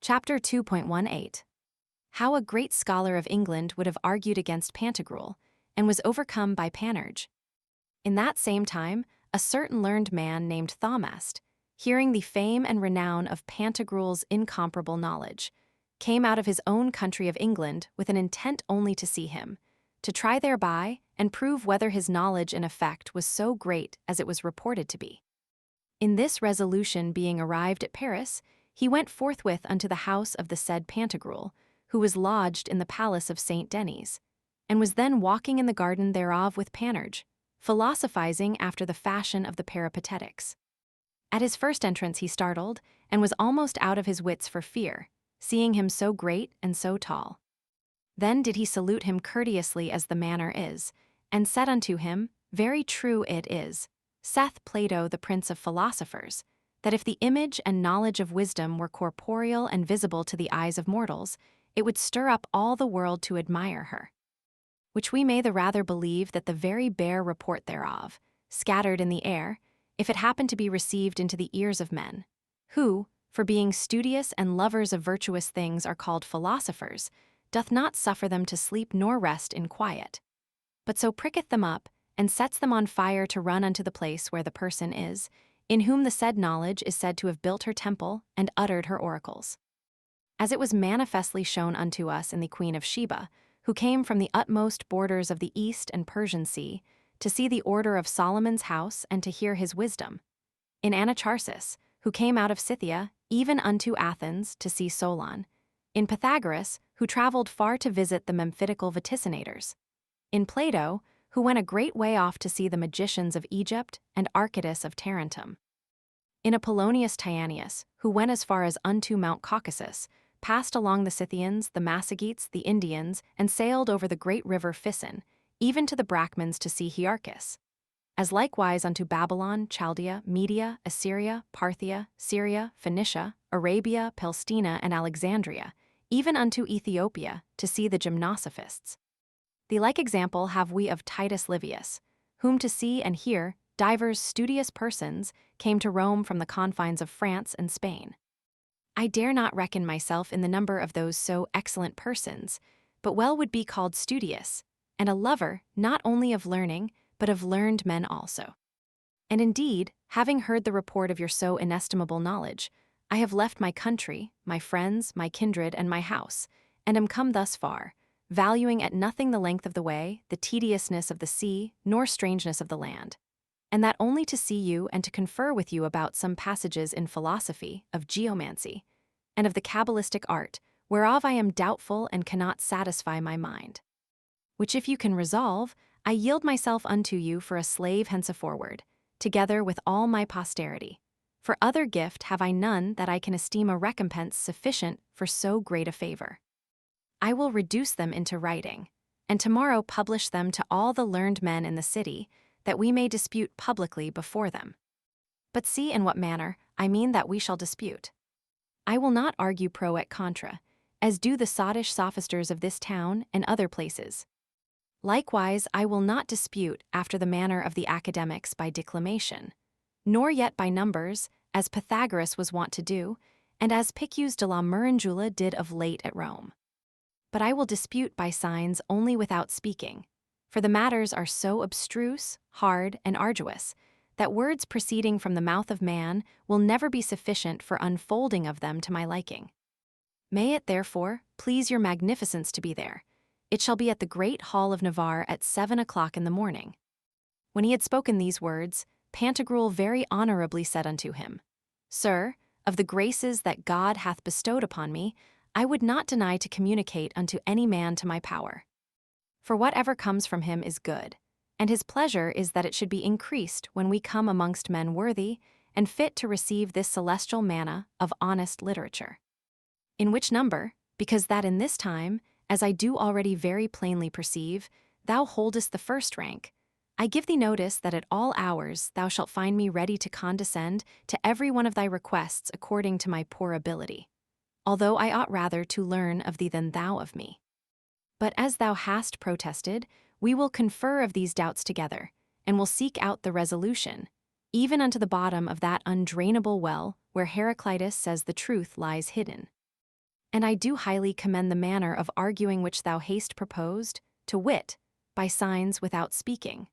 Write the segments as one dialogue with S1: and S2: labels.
S1: Chapter 2.18. How a great scholar of England would have argued against Pantagruel, and was overcome by Panurge. In that same time, a certain learned man named Thaumast, hearing the fame and renown of Pantagruel's incomparable knowledge, came out of his own country of England with an intent only to see him, to try thereby and prove whether his knowledge in effect was so great as it was reported to be. In this resolution being arrived at Paris, he went forthwith unto the house of the said Pantagruel, who was lodged in the palace of Saint Denis, and was then walking in the garden thereof with Panurge, philosophizing after the fashion of the Peripatetics. At his first entrance he startled, and was almost out of his wits for fear, seeing him so great and so tall. Then did he salute him courteously as the manner is, and said unto him, Very true it is, saith Plato the prince of philosophers, that if the image and knowledge of wisdom were corporeal and visible to the eyes of mortals, it would stir up all the world to admire her. Which we may the rather believe that the very bare report thereof, scattered in the air, if it happen to be received into the ears of men, who, for being studious and lovers of virtuous things are called philosophers, doth not suffer them to sleep nor rest in quiet, but so pricketh them up, and sets them on fire to run unto the place where the person is, in whom the said knowledge is said to have built her temple and uttered her oracles. As it was manifestly shown unto us in the Queen of Sheba, who came from the utmost borders of the East and Persian Sea, to see the order of Solomon's house and to hear his wisdom. In Anacharsis, who came out of Scythia, even unto Athens, to see Solon. In Pythagoras, who travelled far to visit the memphitical vaticinators. In Plato, who went a great way off to see the magicians of Egypt and Archytas of Tarentum. In Apollonius Tyanius, who went as far as unto Mount Caucasus, passed along the Scythians, the Massagetes, the Indians, and sailed over the great river Phison, even to the Brachmans to see Hierarchus. As likewise unto Babylon, Chaldea, Media, Assyria, Parthia, Syria, Phoenicia, Arabia, Palestina, and Alexandria, even unto Ethiopia, to see the gymnosophists. The like example have we of Titus Livius, whom to see and hear divers studious persons came to Rome from the confines of France and Spain. I dare not reckon myself in the number of those so excellent persons, but well would be called studious, and a lover not only of learning, but of learned men also. And indeed, having heard the report of your so inestimable knowledge, I have left my country, my friends, my kindred, and my house, and am come thus far, valuing at nothing the length of the way, the tediousness of the sea, nor strangeness of the land, and that only to see you and to confer with you about some passages in philosophy, of geomancy, and of the cabalistic art, whereof I am doubtful and cannot satisfy my mind. Which if you can resolve, I yield myself unto you for a slave henceforward, together with all my posterity. For other gift have I none that I can esteem a recompense sufficient for so great a favor. I will reduce them into writing, and tomorrow publish them to all the learned men in the city, that we may dispute publicly before them. But see in what manner I mean that we shall dispute. I will not argue pro et contra, as do the sottish sophisters of this town and other places. Likewise I will not dispute after the manner of the academics by declamation, nor yet by numbers, as Pythagoras was wont to do, and as Picus de la Murrangula did of late at Rome. But I will dispute by signs only without speaking, for the matters are so abstruse, hard, and arduous, that words proceeding from the mouth of man will never be sufficient for unfolding of them to my liking. May it, therefore, please your magnificence to be there. It shall be at the great hall of Navarre at 7 o'clock in the morning. When he had spoken these words, Pantagruel very honorably said unto him, Sir, of the graces that God hath bestowed upon me, I would not deny to communicate unto any man to my power. For whatever comes from him is good, and his pleasure is that it should be increased when we come amongst men worthy and fit to receive this celestial manna of honest literature. In which number, because that in this time, as I do already very plainly perceive, thou holdest the first rank, I give thee notice that at all hours thou shalt find me ready to condescend to every one of thy requests according to my poor ability, although I ought rather to learn of thee than thou of me. But as thou hast protested, we will confer of these doubts together, and will seek out the resolution, even unto the bottom of that undrainable well where Heraclitus says the truth lies hidden. And I do highly commend the manner of arguing which thou hast proposed, to wit, by signs without speaking.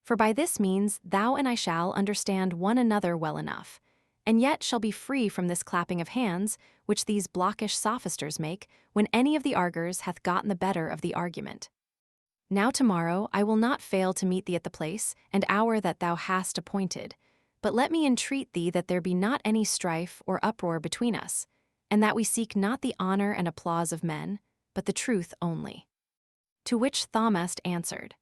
S1: For by this means thou and I shall understand one another well enough, and yet shall be free from this clapping of hands, which these blockish sophisters make, when any of the arguers hath gotten the better of the argument. Now tomorrow I will not fail to meet thee at the place and hour that thou hast appointed, but let me entreat thee that there be not any strife or uproar between us, and that we seek not the honor and applause of men, but the truth only. To which Thamast answered,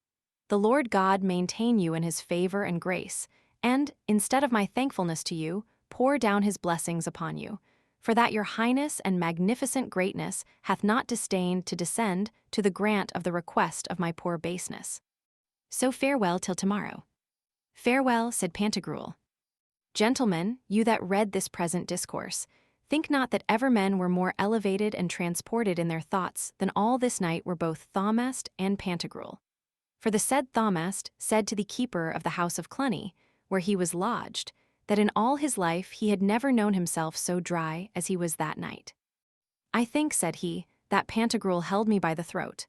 S1: The Lord God maintain you in his favor and grace, and, instead of my thankfulness to you, pour down his blessings upon you, for that your highness and magnificent greatness hath not disdained to descend to the grant of the request of my poor baseness. So farewell till tomorrow. Farewell, said Pantagruel. Gentlemen, you that read this present discourse, think not that ever men were more elevated and transported in their thoughts than all this night were both Thamast and Pantagruel. For the said Thamast said to the keeper of the house of Cluny, where he was lodged, that in all his life he had never known himself so dry as he was that night. I think, said he, that Pantagruel held me by the throat.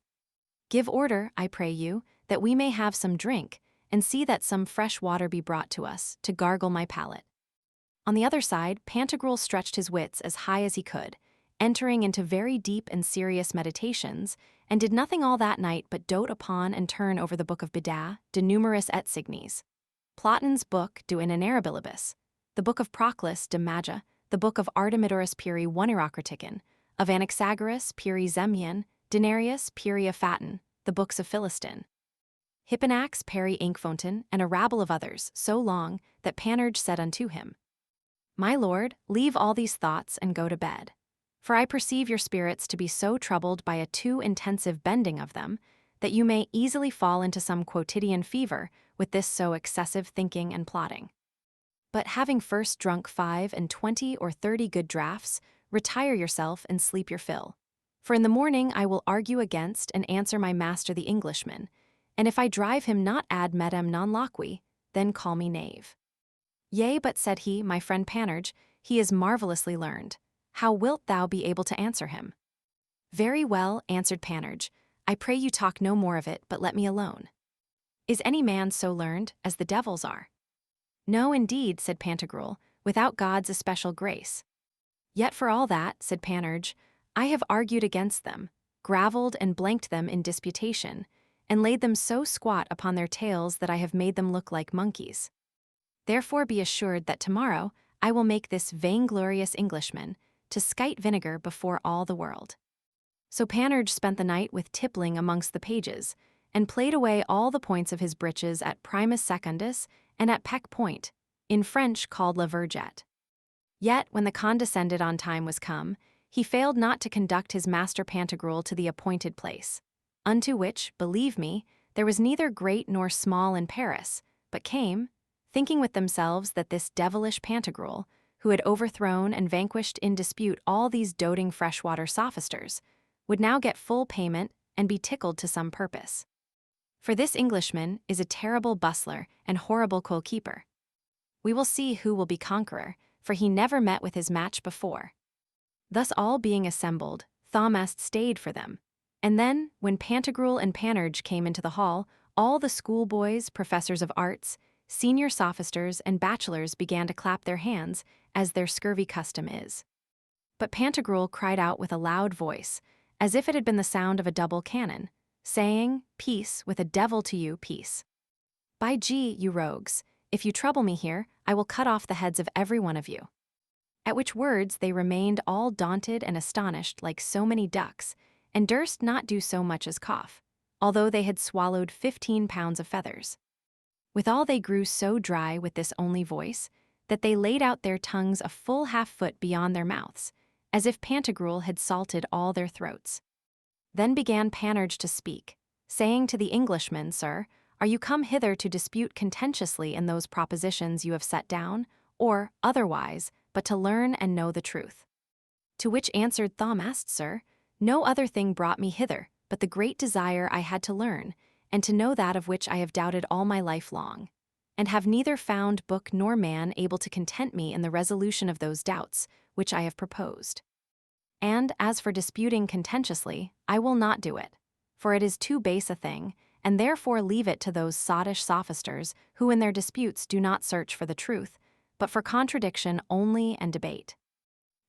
S1: Give order, I pray you, that we may have some drink, and see that some fresh water be brought to us, to gargle my palate. On the other side, Pantagruel stretched his wits as high as he could, entering into very deep and serious meditations, and did nothing all that night but dote upon and turn over the book of Beda, De Numeris et Signis, Plotin's book De Inerabilibus, the book of Proclus de Magia, the book of Artemidorus Piri Woneracriticon, of Anaxagoras Piri Zemnian, Denarius Piri Aphaton, the books of Philistin, Hipponax Peri Inkfonton, and a rabble of others, so long that Panurge said unto him, My lord, leave all these thoughts and go to bed. For I perceive your spirits to be so troubled by a too intensive bending of them, that you may easily fall into some quotidian fever with this so excessive thinking and plotting. But having first drunk 25 or 30 good draughts, retire yourself and sleep your fill. For in the morning I will argue against and answer my master the Englishman, and if I drive him not ad medem non loqui, then call me knave. Yea, but said he, my friend Panurge, he is marvellously learned. How wilt thou be able to answer him? Very well, answered Panurge, I pray you talk no more of it, but let me alone. Is any man so learned as the devils are? No, indeed, said Pantagruel, without God's especial grace. Yet for all that, said Panurge, I have argued against them, gravelled and blanked them in disputation, and laid them so squat upon their tails that I have made them look like monkeys. Therefore be assured that tomorrow I will make this vainglorious Englishman to skite vinegar before all the world. So Panurge spent the night with tippling amongst the pages, and played away all the points of his breeches at primus secundus and at peck point, in French called la vergette. Yet, when the condescended on time was come, he failed not to conduct his master Pantagruel to the appointed place, unto which, believe me, there was neither great nor small in Paris, but came, thinking with themselves that this devilish Pantagruel, who had overthrown and vanquished in dispute all these doting freshwater sophisters, would now get full payment and be tickled to some purpose. For this Englishman is a terrible bustler and horrible coal-keeper. We will see who will be conqueror, for he never met with his match before. Thus all being assembled, Thamast stayed for them. And then, when Pantagruel and Panurge came into the hall, all the schoolboys, professors of arts, senior sophisters, and bachelors began to clap their hands, as their scurvy custom is. But Pantagruel cried out with a loud voice, as if it had been the sound of a double cannon, saying, Peace, with a devil to you, peace. By G, you rogues, if you trouble me here, I will cut off the heads of every one of you. At which words they remained all daunted and astonished like so many ducks, and durst not do so much as cough, although they had swallowed 15 pounds of feathers. Withal they grew so dry with this only voice, that they laid out their tongues a full half-foot beyond their mouths, as if Pantagruel had salted all their throats. Then began Panurge to speak, saying to the Englishman, Sir, are you come hither to dispute contentiously in those propositions you have set down, or, otherwise, but to learn and know the truth? To which answered Thamast, Sir, no other thing brought me hither, but the great desire I had to learn, and to know that of which I have doubted all my life long, and have neither found book nor man able to content me in the resolution of those doubts which I have proposed. And as for disputing contentiously, I will not do it, for it is too base a thing, and therefore leave it to those sottish sophisters who in their disputes do not search for the truth, but for contradiction only and debate.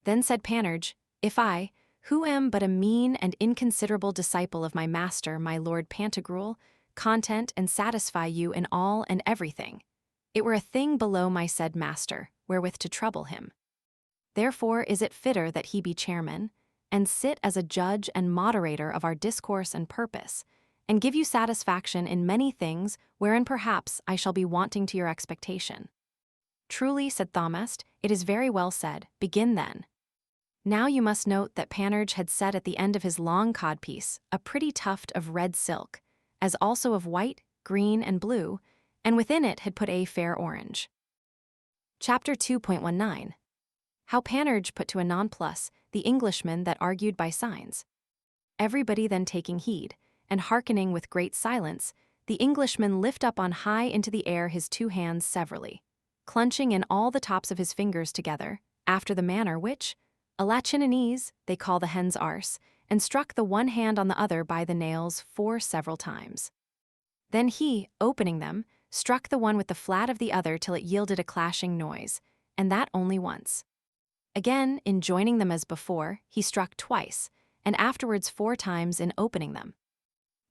S1: Then said Panurge, If I, who am but a mean and inconsiderable disciple of my master, my lord Pantagruel, content and satisfy you in all and everything, it were a thing below my said master, wherewith to trouble him. Therefore is it fitter that he be chairman, and sit as a judge and moderator of our discourse and purpose, and give you satisfaction in many things wherein perhaps I shall be wanting to your expectation. Truly, said Thamest, it is very well said, begin then. Now you must note that Panurge had set at the end of his long codpiece a pretty tuft of red silk, as also of white, green, and blue, and within it had put a fair orange. Chapter 2.19 How Panurge put to a nonplus the Englishmen that argued by signs. Everybody then taking heed, and hearkening with great silence, the Englishman lift up on high into the air his two hands severally, clenching in all the tops of his fingers together, after the manner which, a Latinanese, they call the hen's arse, and struck the one hand on the other by the nails 4 several times. Then he, opening them, struck the one with the flat of the other till it yielded a clashing noise, and that only once. Again, in joining them as before, he struck twice, and afterwards 4 times in opening them.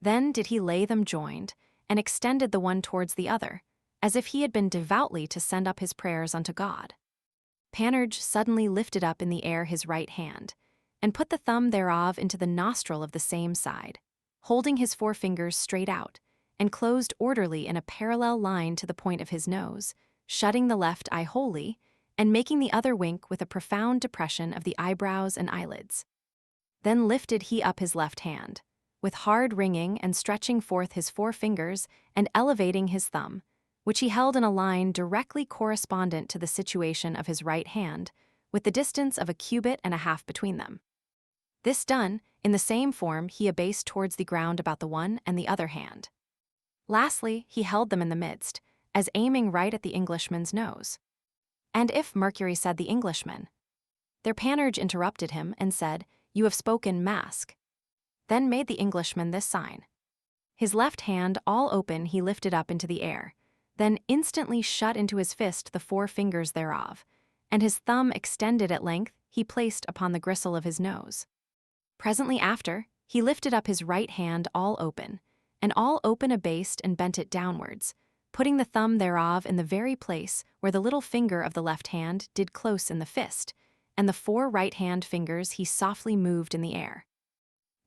S1: Then did he lay them joined, and extended the one towards the other, as if he had been devoutly to send up his prayers unto God. Panurge suddenly lifted up in the air his right hand, and put the thumb thereof into the nostril of the same side, holding his 4 fingers straight out, and closed orderly in a parallel line to the point of his nose, shutting the left eye wholly, and making the other wink with a profound depression of the eyebrows and eyelids. Then lifted he up his left hand, with hard wringing and stretching forth his 4 fingers and elevating his thumb, which he held in a line directly correspondent to the situation of his right hand, with the distance of 1.5 cubits between them. This done, in the same form he abased towards the ground about the one and the other hand. Lastly, he held them in the midst, as aiming right at the Englishman's nose. And if Mercury, said the Englishman. Their Panurge interrupted him and said, You have spoken mask. Then made the Englishman this sign. His left hand all open he lifted up into the air, then instantly shut into his fist the 4 fingers thereof, and his thumb extended at length he placed upon the gristle of his nose. Presently after, he lifted up his right hand all open, and all open abased and bent it downwards, putting the thumb thereof in the very place where the little finger of the left hand did close in the fist, and the 4 right hand fingers he softly moved in the air.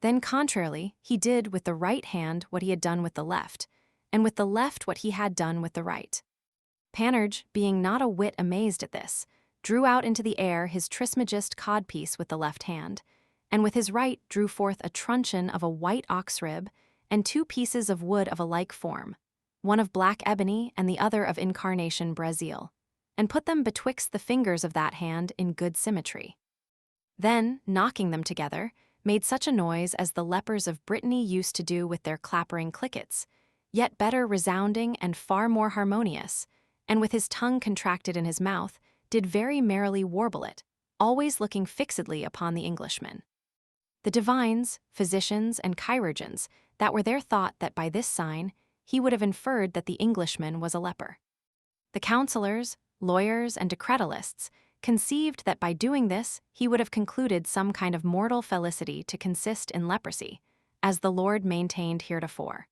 S1: Then contrarily, he did with the right hand what he had done with the left, and with the left what he had done with the right. Panurge, being not a whit amazed at this, drew out into the air his trismegist codpiece with the left hand, and with his right drew forth a truncheon of a white ox rib, and 2 pieces of wood of a like form, one of black ebony and the other of incarnation brazil, and put them betwixt the fingers of that hand in good symmetry. Then, knocking them together, made such a noise as the lepers of Brittany used to do with their clappering clickets, yet better resounding and far more harmonious, and with his tongue contracted in his mouth, did very merrily warble it, always looking fixedly upon the Englishman. The divines, physicians, and chirurgeons, that were there thought that by this sign he would have inferred that the Englishman was a leper. The counsellors, lawyers, and decretalists conceived that by doing this he would have concluded some kind of mortal felicity to consist in leprosy, as the Lord maintained heretofore.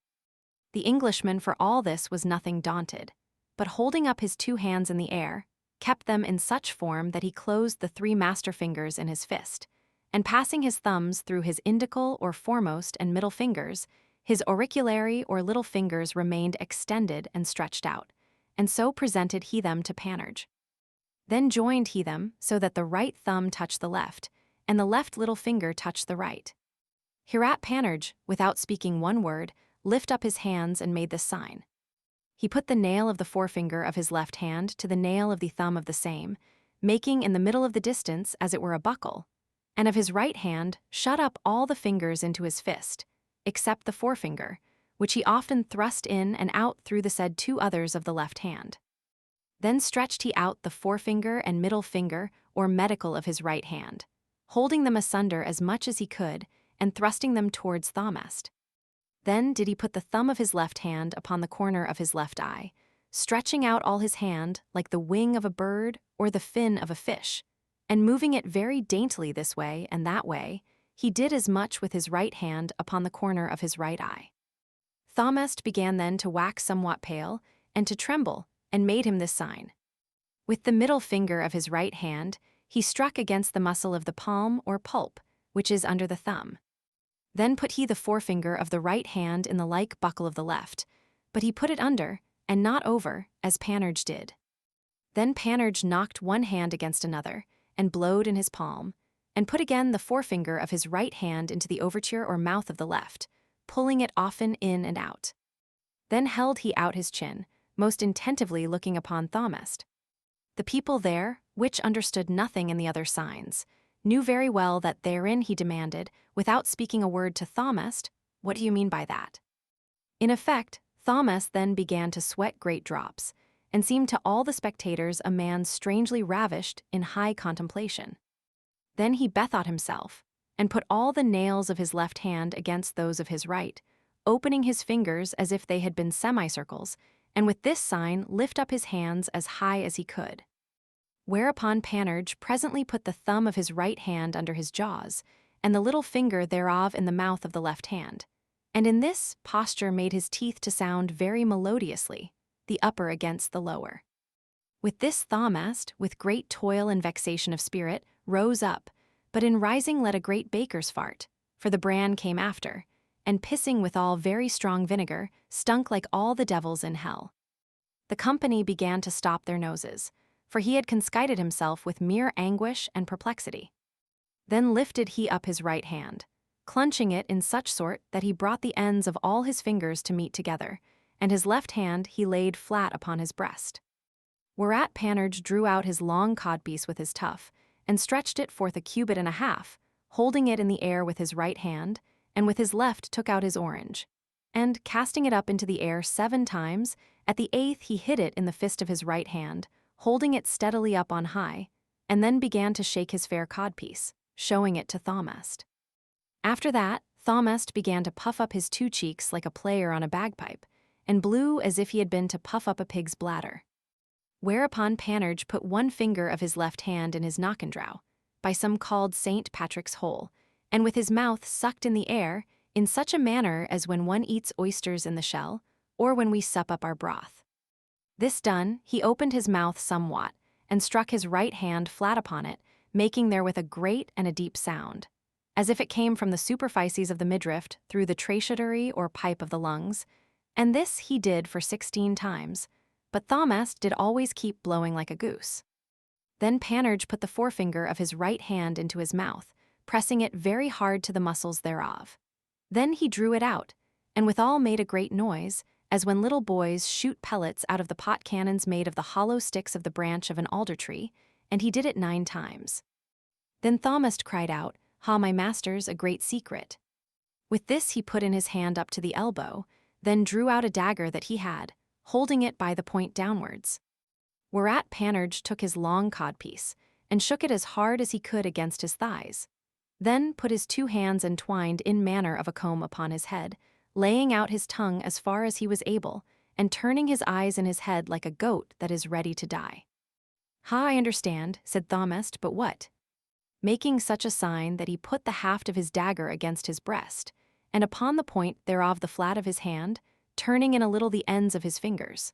S1: The Englishman for all this was nothing daunted, but holding up his 2 hands in the air, kept them in such form that he closed the 3 master fingers in his fist, and passing his thumbs through his indical or foremost and middle fingers, his auriculary or little fingers remained extended and stretched out, and so presented he them to Panurge. Then joined he them so that the right thumb touched the left, and the left little finger touched the right. Hereat Panurge, without speaking one word, lift up his hands and made this sign. He put the nail of the forefinger of his left hand to the nail of the thumb of the same, making in the middle of the distance as it were a buckle, and of his right hand shut up all the fingers into his fist, except the forefinger, which he often thrust in and out through the said 2 others of the left hand. Then stretched he out the forefinger and middle finger or medical of his right hand, holding them asunder as much as he could, and thrusting them towards Thomest. Then did he put the thumb of his left hand upon the corner of his left eye, stretching out all his hand like the wing of a bird or the fin of a fish, and moving it very daintily this way and that way, he did as much with his right hand upon the corner of his right eye. Thomest began then to wax somewhat pale, and to tremble, and made him this sign. With the middle finger of his right hand, he struck against the muscle of the palm or pulp, which is under the thumb. Then put he the forefinger of the right hand in the like buckle of the left, but he put it under, and not over, as Panurge did. Then Panurge knocked one hand against another, and blowed in his palm, and put again the forefinger of his right hand into the overture or mouth of the left, pulling it often in and out. Then held he out his chin, most intentively looking upon Thomest. The people there, which understood nothing in the other signs, knew very well that therein he demanded, without speaking a word to Thomest, "What do you mean by that?" In effect, Thomest then began to sweat great drops, and seemed to all the spectators a man strangely ravished in high contemplation. Then he bethought himself, and put all the nails of his left hand against those of his right, opening his fingers as if they had been semicircles, and with this sign lift up his hands as high as he could. Whereupon Panurge presently put the thumb of his right hand under his jaws, and the little finger thereof in the mouth of the left hand, and in this posture made his teeth to sound very melodiously, the upper against the lower. With this Thomest, with great toil and vexation of spirit, rose up, but in rising let a great baker's fart, for the bran came after, and pissing withal very strong vinegar, stunk like all the devils in hell. The company began to stop their noses, for he had conskited himself with mere anguish and perplexity. Then lifted he up his right hand, clenching it in such sort that he brought the ends of all his fingers to meet together, and his left hand he laid flat upon his breast. Whereat Panurge drew out his long codpiece with his tuff, and stretched it forth a cubit and a half, holding it in the air with his right hand, and with his left took out his orange, and, casting it up into the air 7 times, at the 8th he hid it in the fist of his right hand, holding it steadily up on high, and then began to shake his fair codpiece, showing it to Thomest. After that, Thomest began to puff up his 2 cheeks like a player on a bagpipe, and blew as if he had been to puff up a pig's bladder. Whereupon Panurge put one finger of his left hand in his knockandraw, by some called St. Patrick's hole, and with his mouth sucked in the air, in such a manner as when one eats oysters in the shell, or when we sup up our broth. This done, he opened his mouth somewhat, and struck his right hand flat upon it, making therewith a great and a deep sound, as if it came from the superficies of the midriff through the trachea or pipe of the lungs, and this he did for 16 times, but Thomest did always keep blowing like a goose. Then Panurge put the forefinger of his right hand into his mouth, pressing it very hard to the muscles thereof. Then he drew it out, and withal made a great noise, as when little boys shoot pellets out of the pot cannons made of the hollow sticks of the branch of an alder tree, and he did it 9 times. Then Thomest cried out, "Ha, my masters, a great secret." With this he put in his hand up to the elbow, then drew out a dagger that he had, holding it by the point downwards. Whereat Panurge took his long codpiece, and shook it as hard as he could against his thighs, then put his 2 hands entwined in manner of a comb upon his head, laying out his tongue as far as he was able, and turning his eyes in his head like a goat that is ready to die. "Ha, I understand," said Thomest, "but what?" Making such a sign that he put the haft of his dagger against his breast, and upon the point thereof the flat of his hand, turning in a little the ends of his fingers.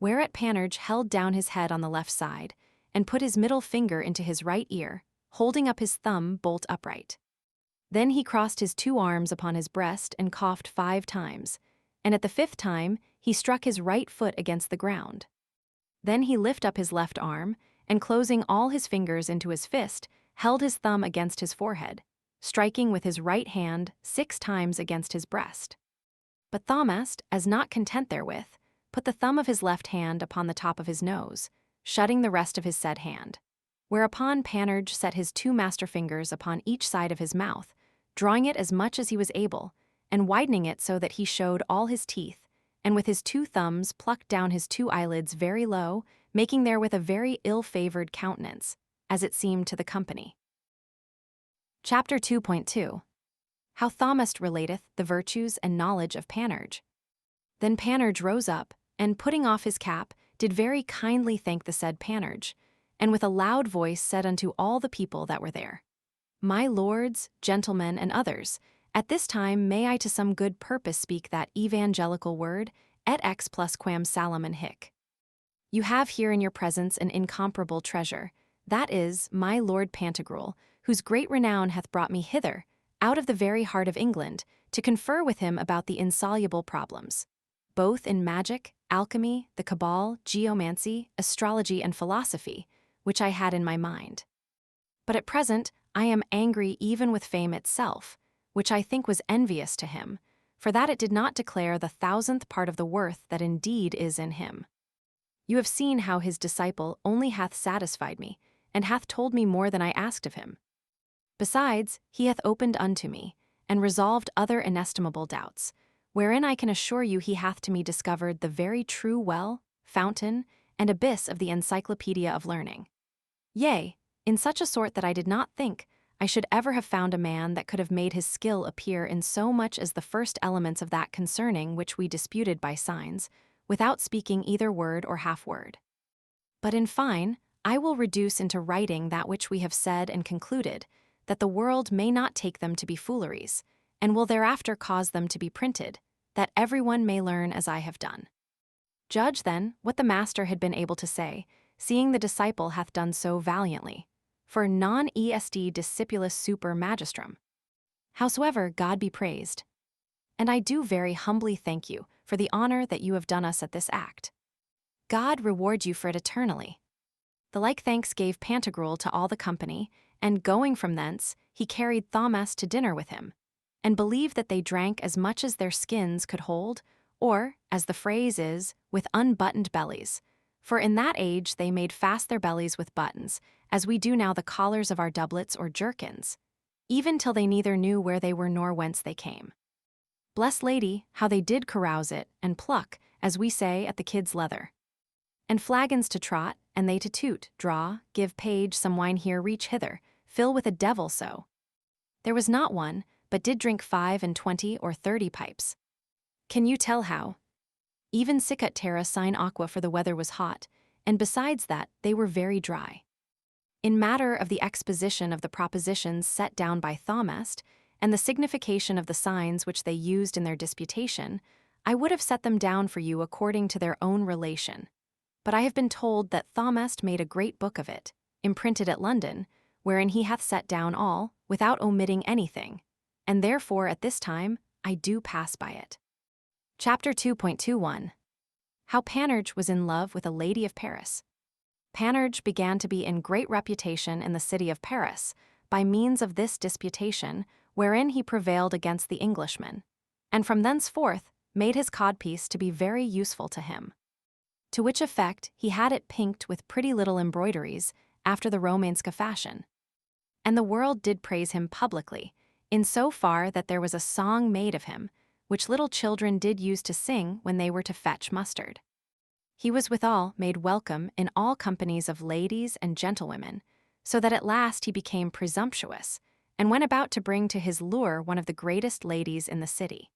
S1: Whereat Panurge held down his head on the left side, and put his middle finger into his right ear, holding up his thumb bolt upright. Then he crossed his 2 arms upon his breast and coughed 5 times, and at the 5th time he struck his right foot against the ground. Then he lifted up his left arm, and closing all his fingers into his fist, held his thumb against his forehead, striking with his right hand 6 times against his breast. But Thomest, as not content therewith, put the thumb of his left hand upon the top of his nose, shutting the rest of his said hand, whereupon Panurge set his 2 master fingers upon each side of his mouth, drawing it as much as he was able, and widening it so that he showed all his teeth, and with his 2 thumbs plucked down his 2 eyelids very low, making therewith a very ill-favored countenance, as it seemed to the company. Chapter 2.2. How Thomist relateth the virtues and knowledge of Panurge. Then Panurge rose up, and putting off his cap, did very kindly thank the said Panurge, and with a loud voice said unto all the people that were there, My lords, gentlemen, and others, at this time may I to some good purpose speak that evangelical word, et ex plus quam salem hic. You have here in your presence an incomparable treasure, that is, my Lord Pantagruel, whose great renown hath brought me hither, out of the very heart of England, to confer with him about the insoluble problems, both in magic, alchemy, the cabal, geomancy, astrology, and philosophy, which I had in my mind. But at present I am angry even with fame itself, which I think was envious to him, for that it did not declare the 1,000th part of the worth that indeed is in him. You have seen how his disciple only hath satisfied me, and hath told me more than I asked of him. Besides, he hath opened unto me, and resolved other inestimable doubts, wherein I can assure you he hath to me discovered the very true well, fountain, and abyss of the encyclopedia of learning. Yea, in such a sort that I did not think I should ever have found a man that could have made his skill appear in so much as the first elements of that concerning which we disputed by signs, without speaking either word or half-word. But in fine, I will reduce into writing that which we have said and concluded, that the world may not take them to be fooleries, and will thereafter cause them to be printed, that everyone may learn as I have done. Judge, then, what the master had been able to say, seeing the disciple hath done so valiantly, for non est discipulus super magistrum. Howsoever, God be praised. And I do very humbly thank you for the honor that you have done us at this act. God reward you for it eternally. The like thanks gave Pantagruel to all the company, and going from thence, he carried Thomist to dinner with him, and believed that they drank as much as their skins could hold, or, as the phrase is, with unbuttoned bellies, for in that age they made fast their bellies with buttons, as we do now the collars of our doublets or jerkins, even till they neither knew where they were nor whence they came. Bless Lady, how they did carouse it, and pluck, as we say at the kid's leather. And flagons to trot, and they to toot, draw, give page some wine here, reach hither, fill with a devil so. There was not one, but did drink 25 or 30 pipes. Can you tell how? Even sicut terra sine aqua, for the weather was hot, and besides that, they were very dry. In matter of the exposition of the propositions set down by Thomist, and the signification of the signs which they used in their disputation, I would have set them down for you according to their own relation. But I have been told that Thomist made a great book of it, imprinted at London, wherein he hath set down all, without omitting anything, and therefore at this time I do pass by it. Chapter 2.21. How Panurge was in love with a lady of Paris. Panurge began to be in great reputation in the city of Paris, by means of this disputation, wherein he prevailed against the Englishmen, and from thenceforth made his codpiece to be very useful to him. To which effect he had it pinked with pretty little embroideries, after the Romanske fashion. And the world did praise him publicly, in so far that there was a song made of him, which little children did use to sing when they were to fetch mustard. He was withal made welcome in all companies of ladies and gentlewomen, so that at last he became presumptuous, and went about to bring to his lure one of the greatest ladies in the city.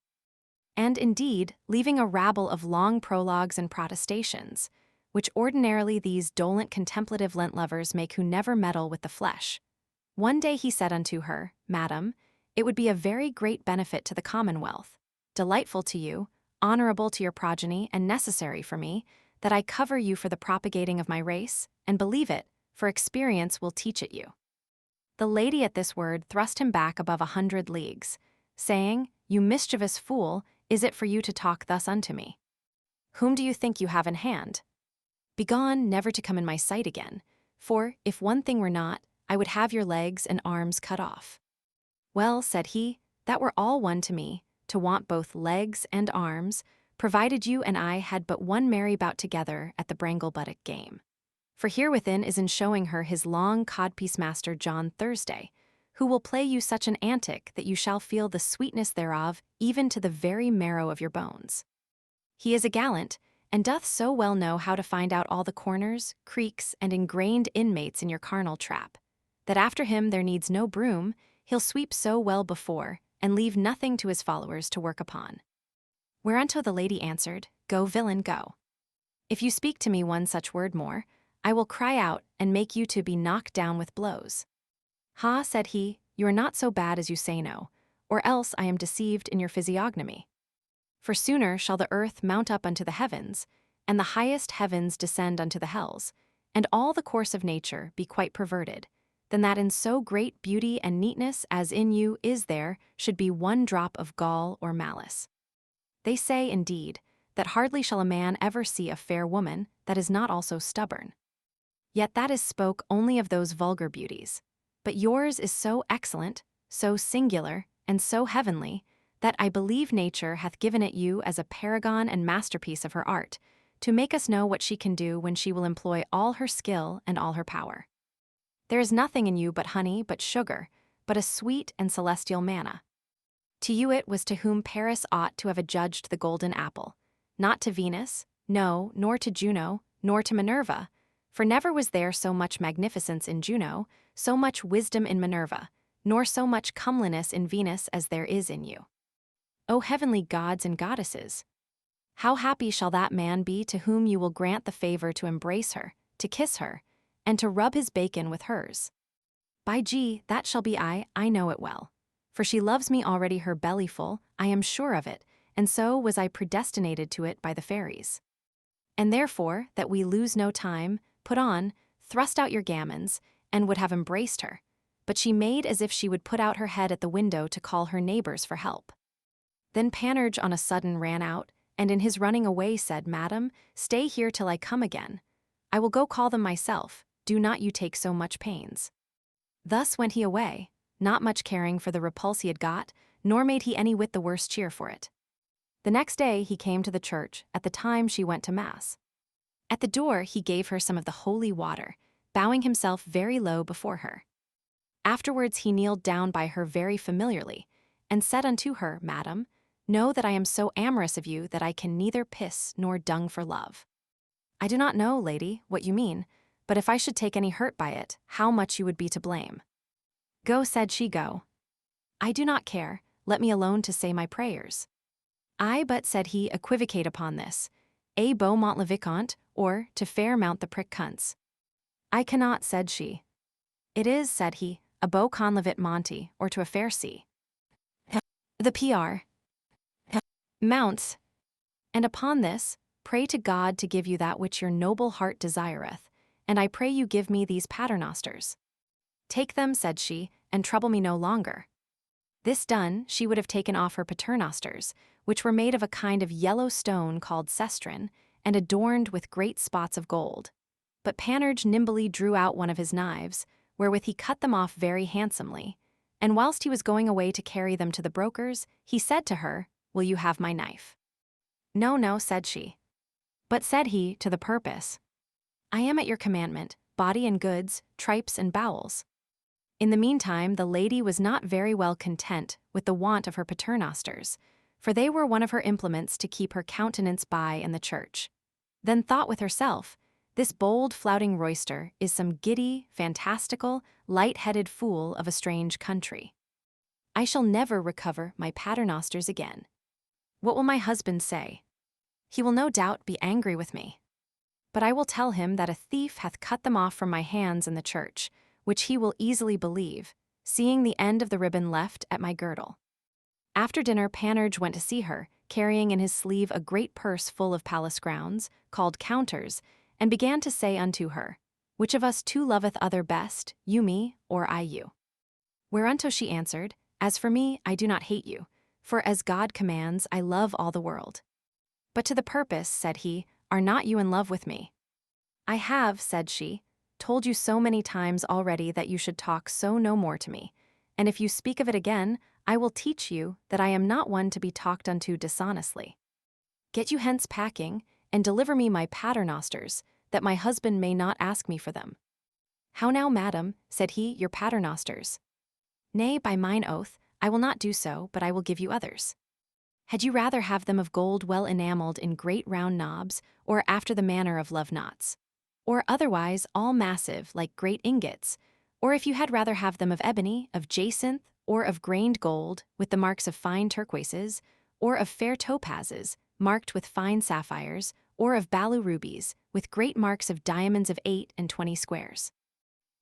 S1: And indeed, leaving a rabble of long prologues and protestations, which ordinarily these dolent contemplative Lent-lovers make who never meddle with the flesh. One day he said unto her, Madam, it would be a very great benefit to the commonwealth, delightful to you, honorable to your progeny, and necessary for me, that I cover you for the propagating of my race, and believe it, for experience will teach it you. The lady at this word thrust him back above 100 leagues, saying, You mischievous fool, is it for you to talk thus unto me? Whom do you think you have in hand? Begone, never to come in my sight again, for, if one thing were not, I would have your legs and arms cut off. Well, said he, that were all one to me, to want both legs and arms, provided you and I had but one merry bout together at the Brangle-Buttock game. For here within is in showing her his long codpiece master John Thursday, who will play you such an antic that you shall feel the sweetness thereof even to the very marrow of your bones. He is a gallant, and doth so well know how to find out all the corners, creaks, and ingrained inmates in your carnal trap, that after him there needs no broom, he'll sweep so well before, and leave nothing to his followers to work upon. Whereunto the lady answered, Go, villain, go. If you speak to me one such word more, I will cry out and make you to be knocked down with blows. Ha, said he, you are not so bad as you say no, or else I am deceived in your physiognomy. For sooner shall the earth mount up unto the heavens, and the highest heavens descend unto the hells, and all the course of nature be quite perverted, than that in so great beauty and neatness as in you is there should be one drop of gall or malice. They say, indeed, that hardly shall a man ever see a fair woman that is not also stubborn. Yet that is spoke only of those vulgar beauties. But yours is so excellent, so singular, and so heavenly, that I believe nature hath given it you as a paragon and masterpiece of her art, to make us know what she can do when she will employ all her skill and all her power. There is nothing in you but honey, but sugar, but a sweet and celestial manna. To you it was to whom Paris ought to have adjudged the golden apple, not to Venus, no, nor to Juno, nor to Minerva, for never was there so much magnificence in Juno, so much wisdom in Minerva, nor so much comeliness in Venus as there is in you. O heavenly gods and goddesses! How happy shall that man be to whom you will grant the favor to embrace her, to kiss her, and to rub his bacon with hers. By G, that shall be I know it well. For she loves me already her belly full, I am sure of it, and so was I predestinated to it by the fairies. And therefore, that we lose no time, put on, thrust out your gammons, and would have embraced her. But she made as if she would put out her head at the window to call her neighbors for help. Then Panurge on a sudden ran out, and in his running away said, Madam, stay here till I come again. I will go call them myself, do not you take so much pains. Thus went he away, not much caring for the repulse he had got, nor made he any whit the worse cheer for it. The next day he came to the church at the time she went to mass. At the door he gave her some of the holy water, bowing himself very low before her. Afterwards he kneeled down by her very familiarly, and said unto her, Madam, know that I am so amorous of you that I can neither piss nor dung for love. I do not know, lady, what you mean, but if I should take any hurt by it, how much you would be to blame. Go, said she, go. I do not care, let me alone to say my prayers. I but, said he, equivocate upon this, a Beaumont le Vicomte, or to fair mount the prick cunts. I cannot, said she. It is, said he, a beau con levit monte, or to a fair sea. The PR mounts, and upon this, pray to God to give you that which your noble heart desireth, and I pray you give me these paternosters. Take them, said she, and trouble me no longer. This done, she would have taken off her paternosters, which were made of a kind of yellow stone called cestrin, and adorned with great spots of gold. But Panurge nimbly drew out one of his knives, wherewith he cut them off very handsomely, and whilst he was going away to carry them to the broker's, he said to her, Will you have my knife? No, no, said she. But said he, to the purpose, I am at your commandment, body and goods, tripes and bowels. In the meantime the lady was not very well content with the want of her paternosters, for they were one of her implements to keep her countenance by in the church. Then thought with herself, this bold flouting royster is some giddy, fantastical, light-headed fool of a strange country. I shall never recover my paternosters again. What will my husband say? He will no doubt be angry with me. But I will tell him that a thief hath cut them off from my hands in the church, which he will easily believe, seeing the end of the ribbon left at my girdle. After dinner Panurge went to see her, carrying in his sleeve a great purse full of palace grounds, called counters, and began to say unto her, Which of us two loveth other best, you me, or I you? Whereunto she answered, As for me, I do not hate you, for as God commands, I love all the world. But to the purpose, said he, are not you in love with me? I have, said she, told you so many times already that you should talk so no more to me, and if you speak of it again, I will teach you that I am not one to be talked unto dishonestly. Get you hence packing, and deliver me my paternosters, that my husband may not ask me for them. How now, madam, said he, your paternosters? Nay, by mine oath, I will not do so, but I will give you others. Had you rather have them of gold well enameled in great round knobs, or after the manner of love knots? Or otherwise all massive like great ingots, or if you had rather have them of ebony, of jacinth, or of grained gold, with the marks of fine turquoises, or of fair topazes, marked with fine sapphires, or of balu rubies, with great marks of diamonds of 8 and 20 squares.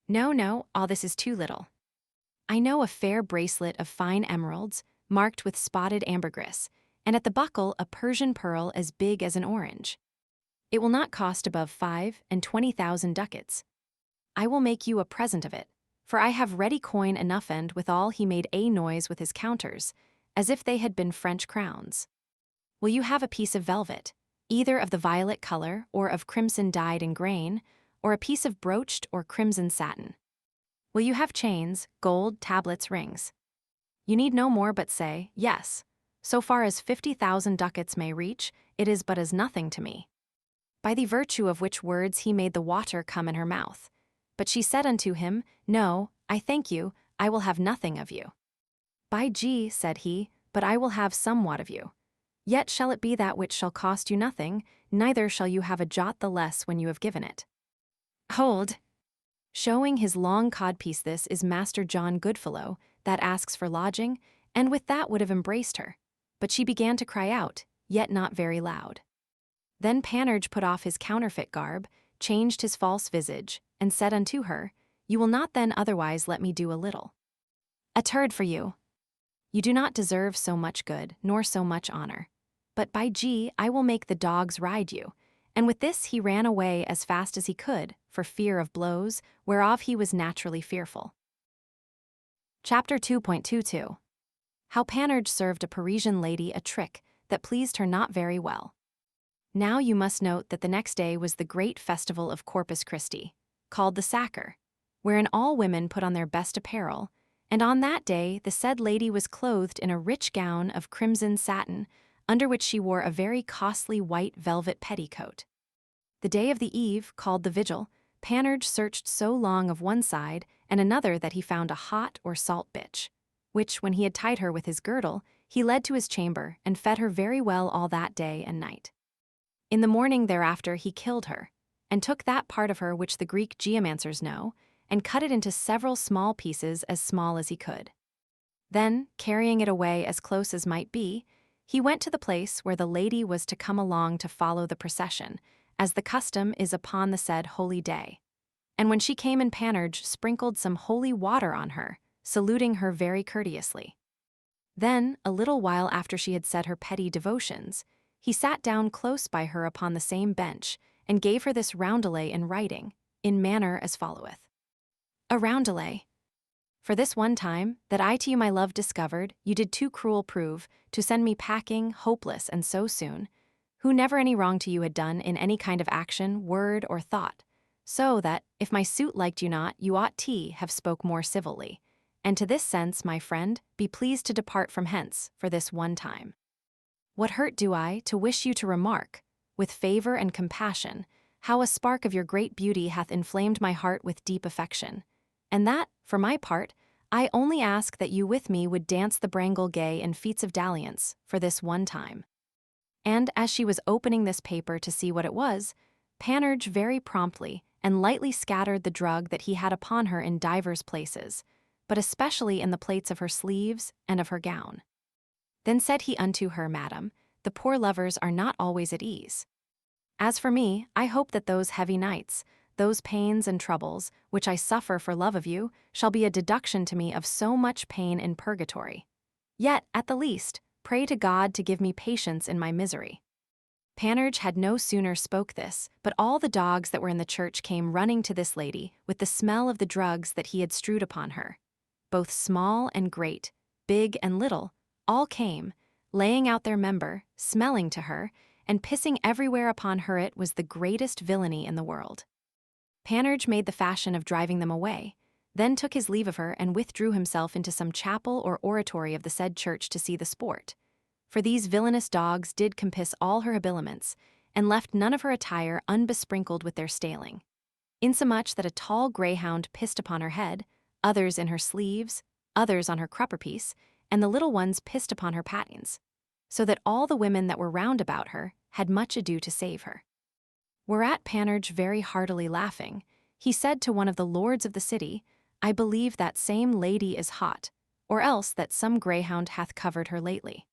S1: No, no, all this is too little. I know a fair bracelet of fine emeralds, marked with spotted ambergris, and at the buckle a Persian pearl as big as an orange. It will not cost above 5 and 20,000 ducats. I will make you a present of it, for I have ready coin enough, and withal he made a noise with his counters, as if they had been French crowns. Will you have a piece of velvet, either of the violet color or of crimson dyed in grain, or a piece of broached or crimson satin? Will you have chains, gold, tablets, rings? You need no more but say, yes. So far as 50,000 ducats may reach, it is but as nothing to me. By the virtue of which words he made the water come in her mouth. But she said unto him, No, I thank you, I will have nothing of you. By G, said he, but I will have somewhat of you. Yet shall it be that which shall cost you nothing, neither shall you have a jot the less when you have given it. Hold! Showing his long codpiece, this is Master John Goodfellow, that asks for lodging, and with that would have embraced her. But she began to cry out, yet not very loud. Then Panurge put off his counterfeit garb, changed his false visage, and said unto her, You will not then otherwise let me do a little. A turd for you! You do not deserve so much good, nor so much honor. But by G, I will make the dogs ride you. And with this he ran away as fast as he could, for fear of blows, whereof he was naturally fearful. Chapter 2.22. How Panurge served a Parisian lady a trick that pleased her not very well. Now you must note that the next day was the great festival of Corpus Christi, called the Sacker, wherein all women put on their best apparel, and on that day the said lady was clothed in a rich gown of crimson satin, under which she wore a very costly white velvet petticoat. The day of the eve, called the vigil, Panurge searched so long of one side and another that he found a hot or salt bitch, which, when he had tied her with his girdle, he led to his chamber and fed her very well all that day and night. In the morning thereafter he killed her, and took that part of her which the Greek geomancers know, and cut it into several small pieces as small as he could. Then, carrying it away as close as might be, he went to the place where the lady was to come along to follow the procession, as the custom is upon the said holy day. And when she came in, Panurge sprinkled some holy water on her, saluting her very courteously. Then, a little while after she had said her petty devotions, he sat down close by her upon the same bench, and gave her this roundelay in writing, in manner as followeth. A roundelay. For this one time, that I to you my love discovered, you did too cruel prove, to send me packing, hopeless, and so soon, who never any wrong to you had done in any kind of action, word, or thought, so that, if my suit liked you not, you ought to have spoke more civilly, and to this sense, my friend, be pleased to depart from hence, for this one time. What hurt do I, to wish you to remark, with favor and compassion, how a spark of your great beauty hath inflamed my heart with deep affection, and that, for my part, I only ask that you with me would dance the brangle gay in feats of dalliance, for this one time. And as she was opening this paper to see what it was, Panurge very promptly and lightly scattered the drug that he had upon her in divers places, but especially in the plaits of her sleeves and of her gown. Then said he unto her, Madam, the poor lovers are not always at ease. As for me, I hope that those heavy nights, those pains and troubles, which I suffer for love of you, shall be a deduction to me of so much pain in purgatory. Yet, at the least, pray to God to give me patience in my misery. Panurge had no sooner spoke this, but all the dogs that were in the church came running to this lady with the smell of the drugs that he had strewed upon her. Both small and great, big and little, all came, laying out their member, smelling to her, and pissing everywhere upon her. It was the greatest villainy in the world. Panurge made the fashion of driving them away, then took his leave of her and withdrew himself into some chapel or oratory of the said church to see the sport. For these villainous dogs did compass all her habiliments, and left none of her attire unbesprinkled with their staling, insomuch that a tall greyhound pissed upon her head, others in her sleeves, others on her crupperpiece, and the little ones pissed upon her pattens, so that all the women that were round about her had much ado to save her. Whereat Panurge very heartily laughing, he said to one of the lords of the city, I believe that same lady is hot, or else that some greyhound hath covered her lately.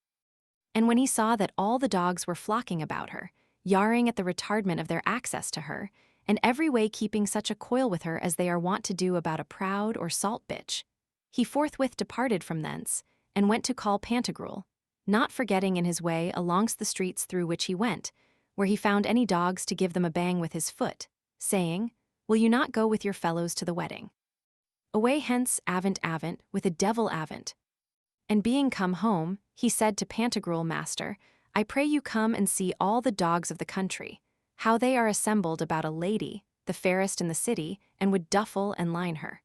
S1: And when he saw that all the dogs were flocking about her, yarring at the retardment of their access to her, and every way keeping such a coil with her as they are wont to do about a proud or salt bitch, he forthwith departed from thence, and went to call Pantagruel, not forgetting in his way alongst the streets through which he went, where he found any dogs to give them a bang with his foot, saying, Will you not go with your fellows to the wedding? Away hence, avant, with a devil avant. And being come home, he said to Pantagruel, Master, I pray you come and see all the dogs of the country, how they are assembled about a lady, the fairest in the city, and would duffle and line her.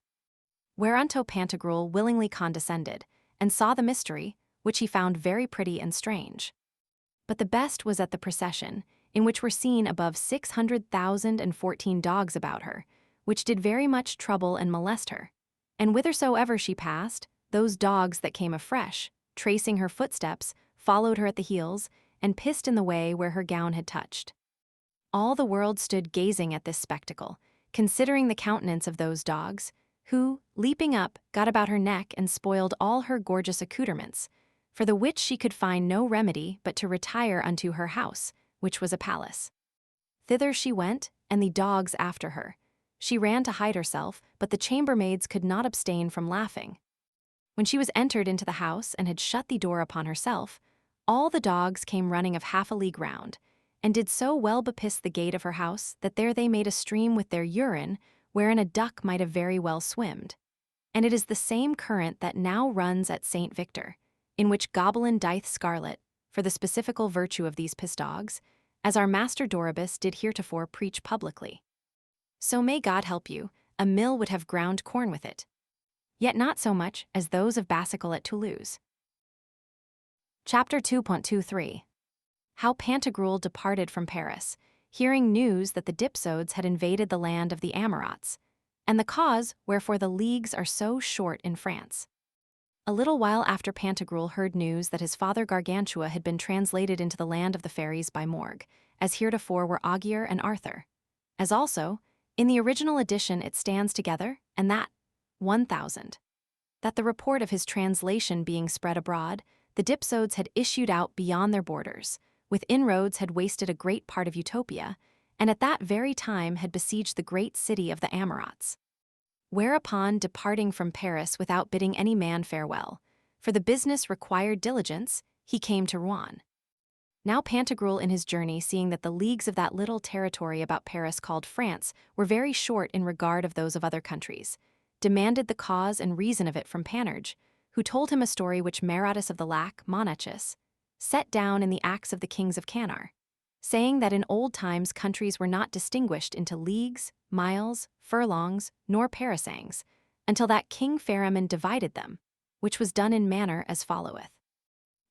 S1: Whereunto Pantagruel willingly condescended, and saw the mystery, which he found very pretty and strange. But the best was at the procession, in which were seen above 600,014 dogs about her, which did very much trouble and molest her. And whithersoever she passed, those dogs that came afresh, tracing her footsteps, followed her at the heels, and pissed in the way where her gown had touched. All the world stood gazing at this spectacle, considering the countenance of those dogs, who, leaping up, got about her neck and spoiled all her gorgeous accoutrements, for the which she could find no remedy but to retire unto her house, which was a palace. Thither she went, and the dogs after her. She ran to hide herself, but the chambermaids could not abstain from laughing. When she was entered into the house and had shut the door upon herself, all the dogs came running of half a league round, and did so well bepiss the gate of her house that there they made a stream with their urine, wherein a duck might have very well swimmed. And it is the same current that now runs at St. Victor, in which Gobelin dieth scarlet, for the specifical virtue of these piss dogs, as our master Doribus did heretofore preach publicly. So may God help you, a mill would have ground corn with it. Yet not so much as those of Basical at Toulouse. Chapter 2.23 How Pantagruel departed from Paris, hearing news that the Dipsodes had invaded the land of the Amorats, and the cause wherefore the leagues are so short in France. A little while after Pantagruel heard news that his father Gargantua had been translated into the land of the fairies by Morgue, as heretofore were Augier and Arthur. As also, in the original edition it stands together, and that, 1000. That the report of his translation being spread abroad, the Dipsodes had issued out beyond their borders, with inroads had wasted a great part of Utopia, and at that very time had besieged the great city of the Amorats. Whereupon, departing from Paris without bidding any man farewell, for the business required diligence, he came to Rouen. Now Pantagruel in his journey, seeing that the leagues of that little territory about Paris called France were very short in regard of those of other countries, demanded the cause and reason of it from Panurge, who told him a story which Maratus of the Lac, Monachus, set down in the Acts of the Kings of Cannar, saying that in old times countries were not distinguished into leagues, miles, furlongs, nor parasangs, until that King Pharamond divided them, which was done in manner as followeth.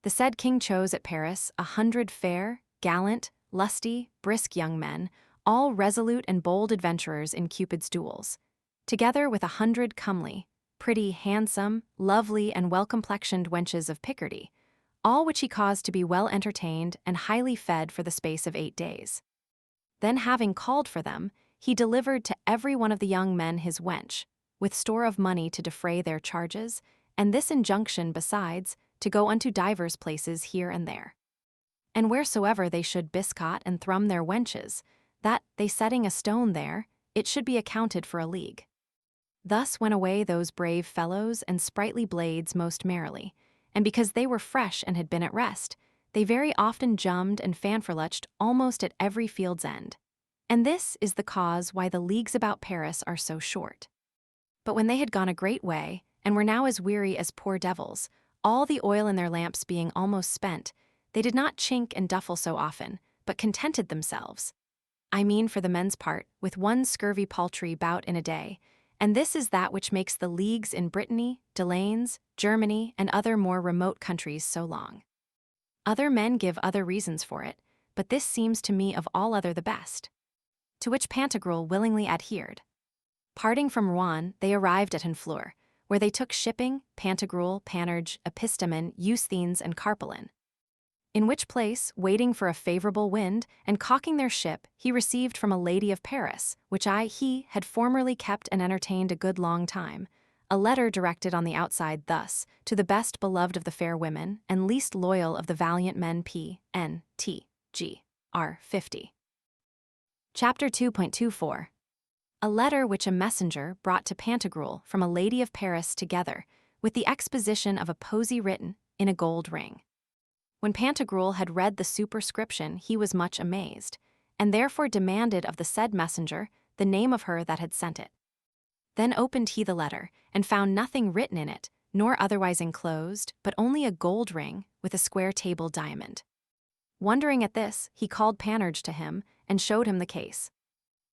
S1: The said king chose at Paris 100 fair, gallant, lusty, brisk young men, all resolute and bold adventurers in Cupid's duels, together with 100 comely, pretty, handsome, lovely, and well-complexioned wenches of Picardy, all which he caused to be well entertained and highly fed for the space of 8 days. Then having called for them, he delivered to every one of the young men his wench, with store of money to defray their charges, and this injunction besides, to go unto divers places here and there. And wheresoever they should biscot and thrum their wenches, that, they setting a stone there, it should be accounted for a league. Thus went away those brave fellows and sprightly blades most merrily, and because they were fresh and had been at rest, they very often jummed and fanfreluched almost at every field's end. And this is the cause why the leagues about Paris are so short. But when they had gone a great way, and were now as weary as poor devils, all the oil in their lamps being almost spent, they did not chink and duffle so often, but contented themselves, I mean for the men's part, with one scurvy paltry bout in a day, and this is that which makes the leagues in Brittany, Delaines, Germany, and other more remote countries so long. Other men give other reasons for it, but this seems to me of all other the best. To which Pantagruel willingly adhered. Parting from Rouen, they arrived at Honfleur, where they took shipping, Pantagruel, Panurge, Epistemon, Eusthenes, and Carpelin. In which place, waiting for a favorable wind, and caulking their ship, he received from a lady of Paris, which he had formerly kept and entertained a good long time, a letter directed on the outside thus, to the best beloved of the fair women, and least loyal of the valiant men P. N. T. G. R. 50. Chapter 2.24. A letter which a messenger brought to Pantagruel from a lady of Paris together, with the exposition of a posy written in a gold ring. When Pantagruel had read the superscription, he was much amazed, and therefore demanded of the said messenger the name of her that had sent it. Then opened he the letter, and found nothing written in it, nor otherwise enclosed, but only a gold ring with a square table diamond. Wondering at this, he called Panurge to him, and showed him the case.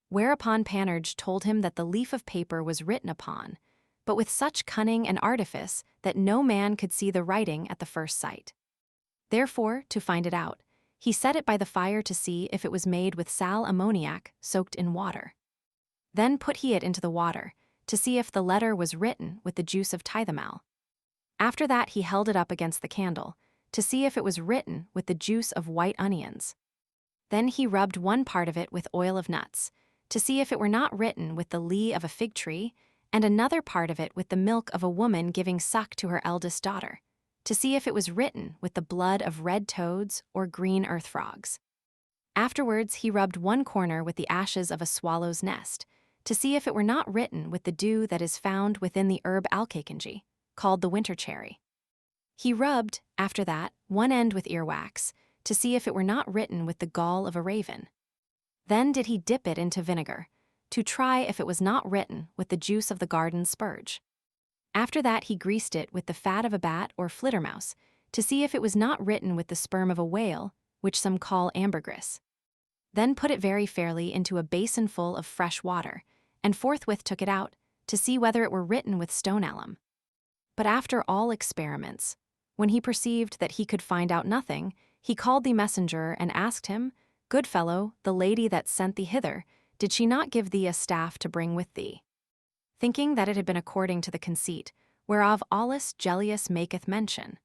S1: Whereupon Panurge told him that the leaf of paper was written upon, but with such cunning and artifice that no man could see the writing at the first sight. Therefore, to find it out, he set it by the fire to see if it was made with sal ammoniac soaked in water. Then put he it into the water, to see if the letter was written with the juice of tithamal. After that he held it up against the candle, to see if it was written with the juice of white onions. Then he rubbed one part of it with oil of nuts, to see if it were not written with the lee of a fig tree, and another part of it with the milk of a woman giving suck to her eldest daughter, to see if it was written with the blood of red toads or green earth frogs. Afterwards he rubbed one corner with the ashes of a swallow's nest, to see if it were not written with the dew that is found within the herb alcacongy, called the winter cherry. He rubbed, after that, one end with earwax, to see if it were not written with the gall of a raven. Then did he dip it into vinegar, to try if it was not written with the juice of the garden spurge. After that he greased it with the fat of a bat or flittermouse, to see if it was not written with the sperm of a whale, which some call ambergris. Then put it very fairly into a basin full of fresh water, and forthwith took it out, to see whether it were written with stone alum. But after all experiments, when he perceived that he could find out nothing, he called the messenger and asked him, "Good fellow, the lady that sent thee hither, did she not give thee a staff to bring with thee?" Thinking that it had been according to the conceit, whereof Aulus Gellius maketh mention.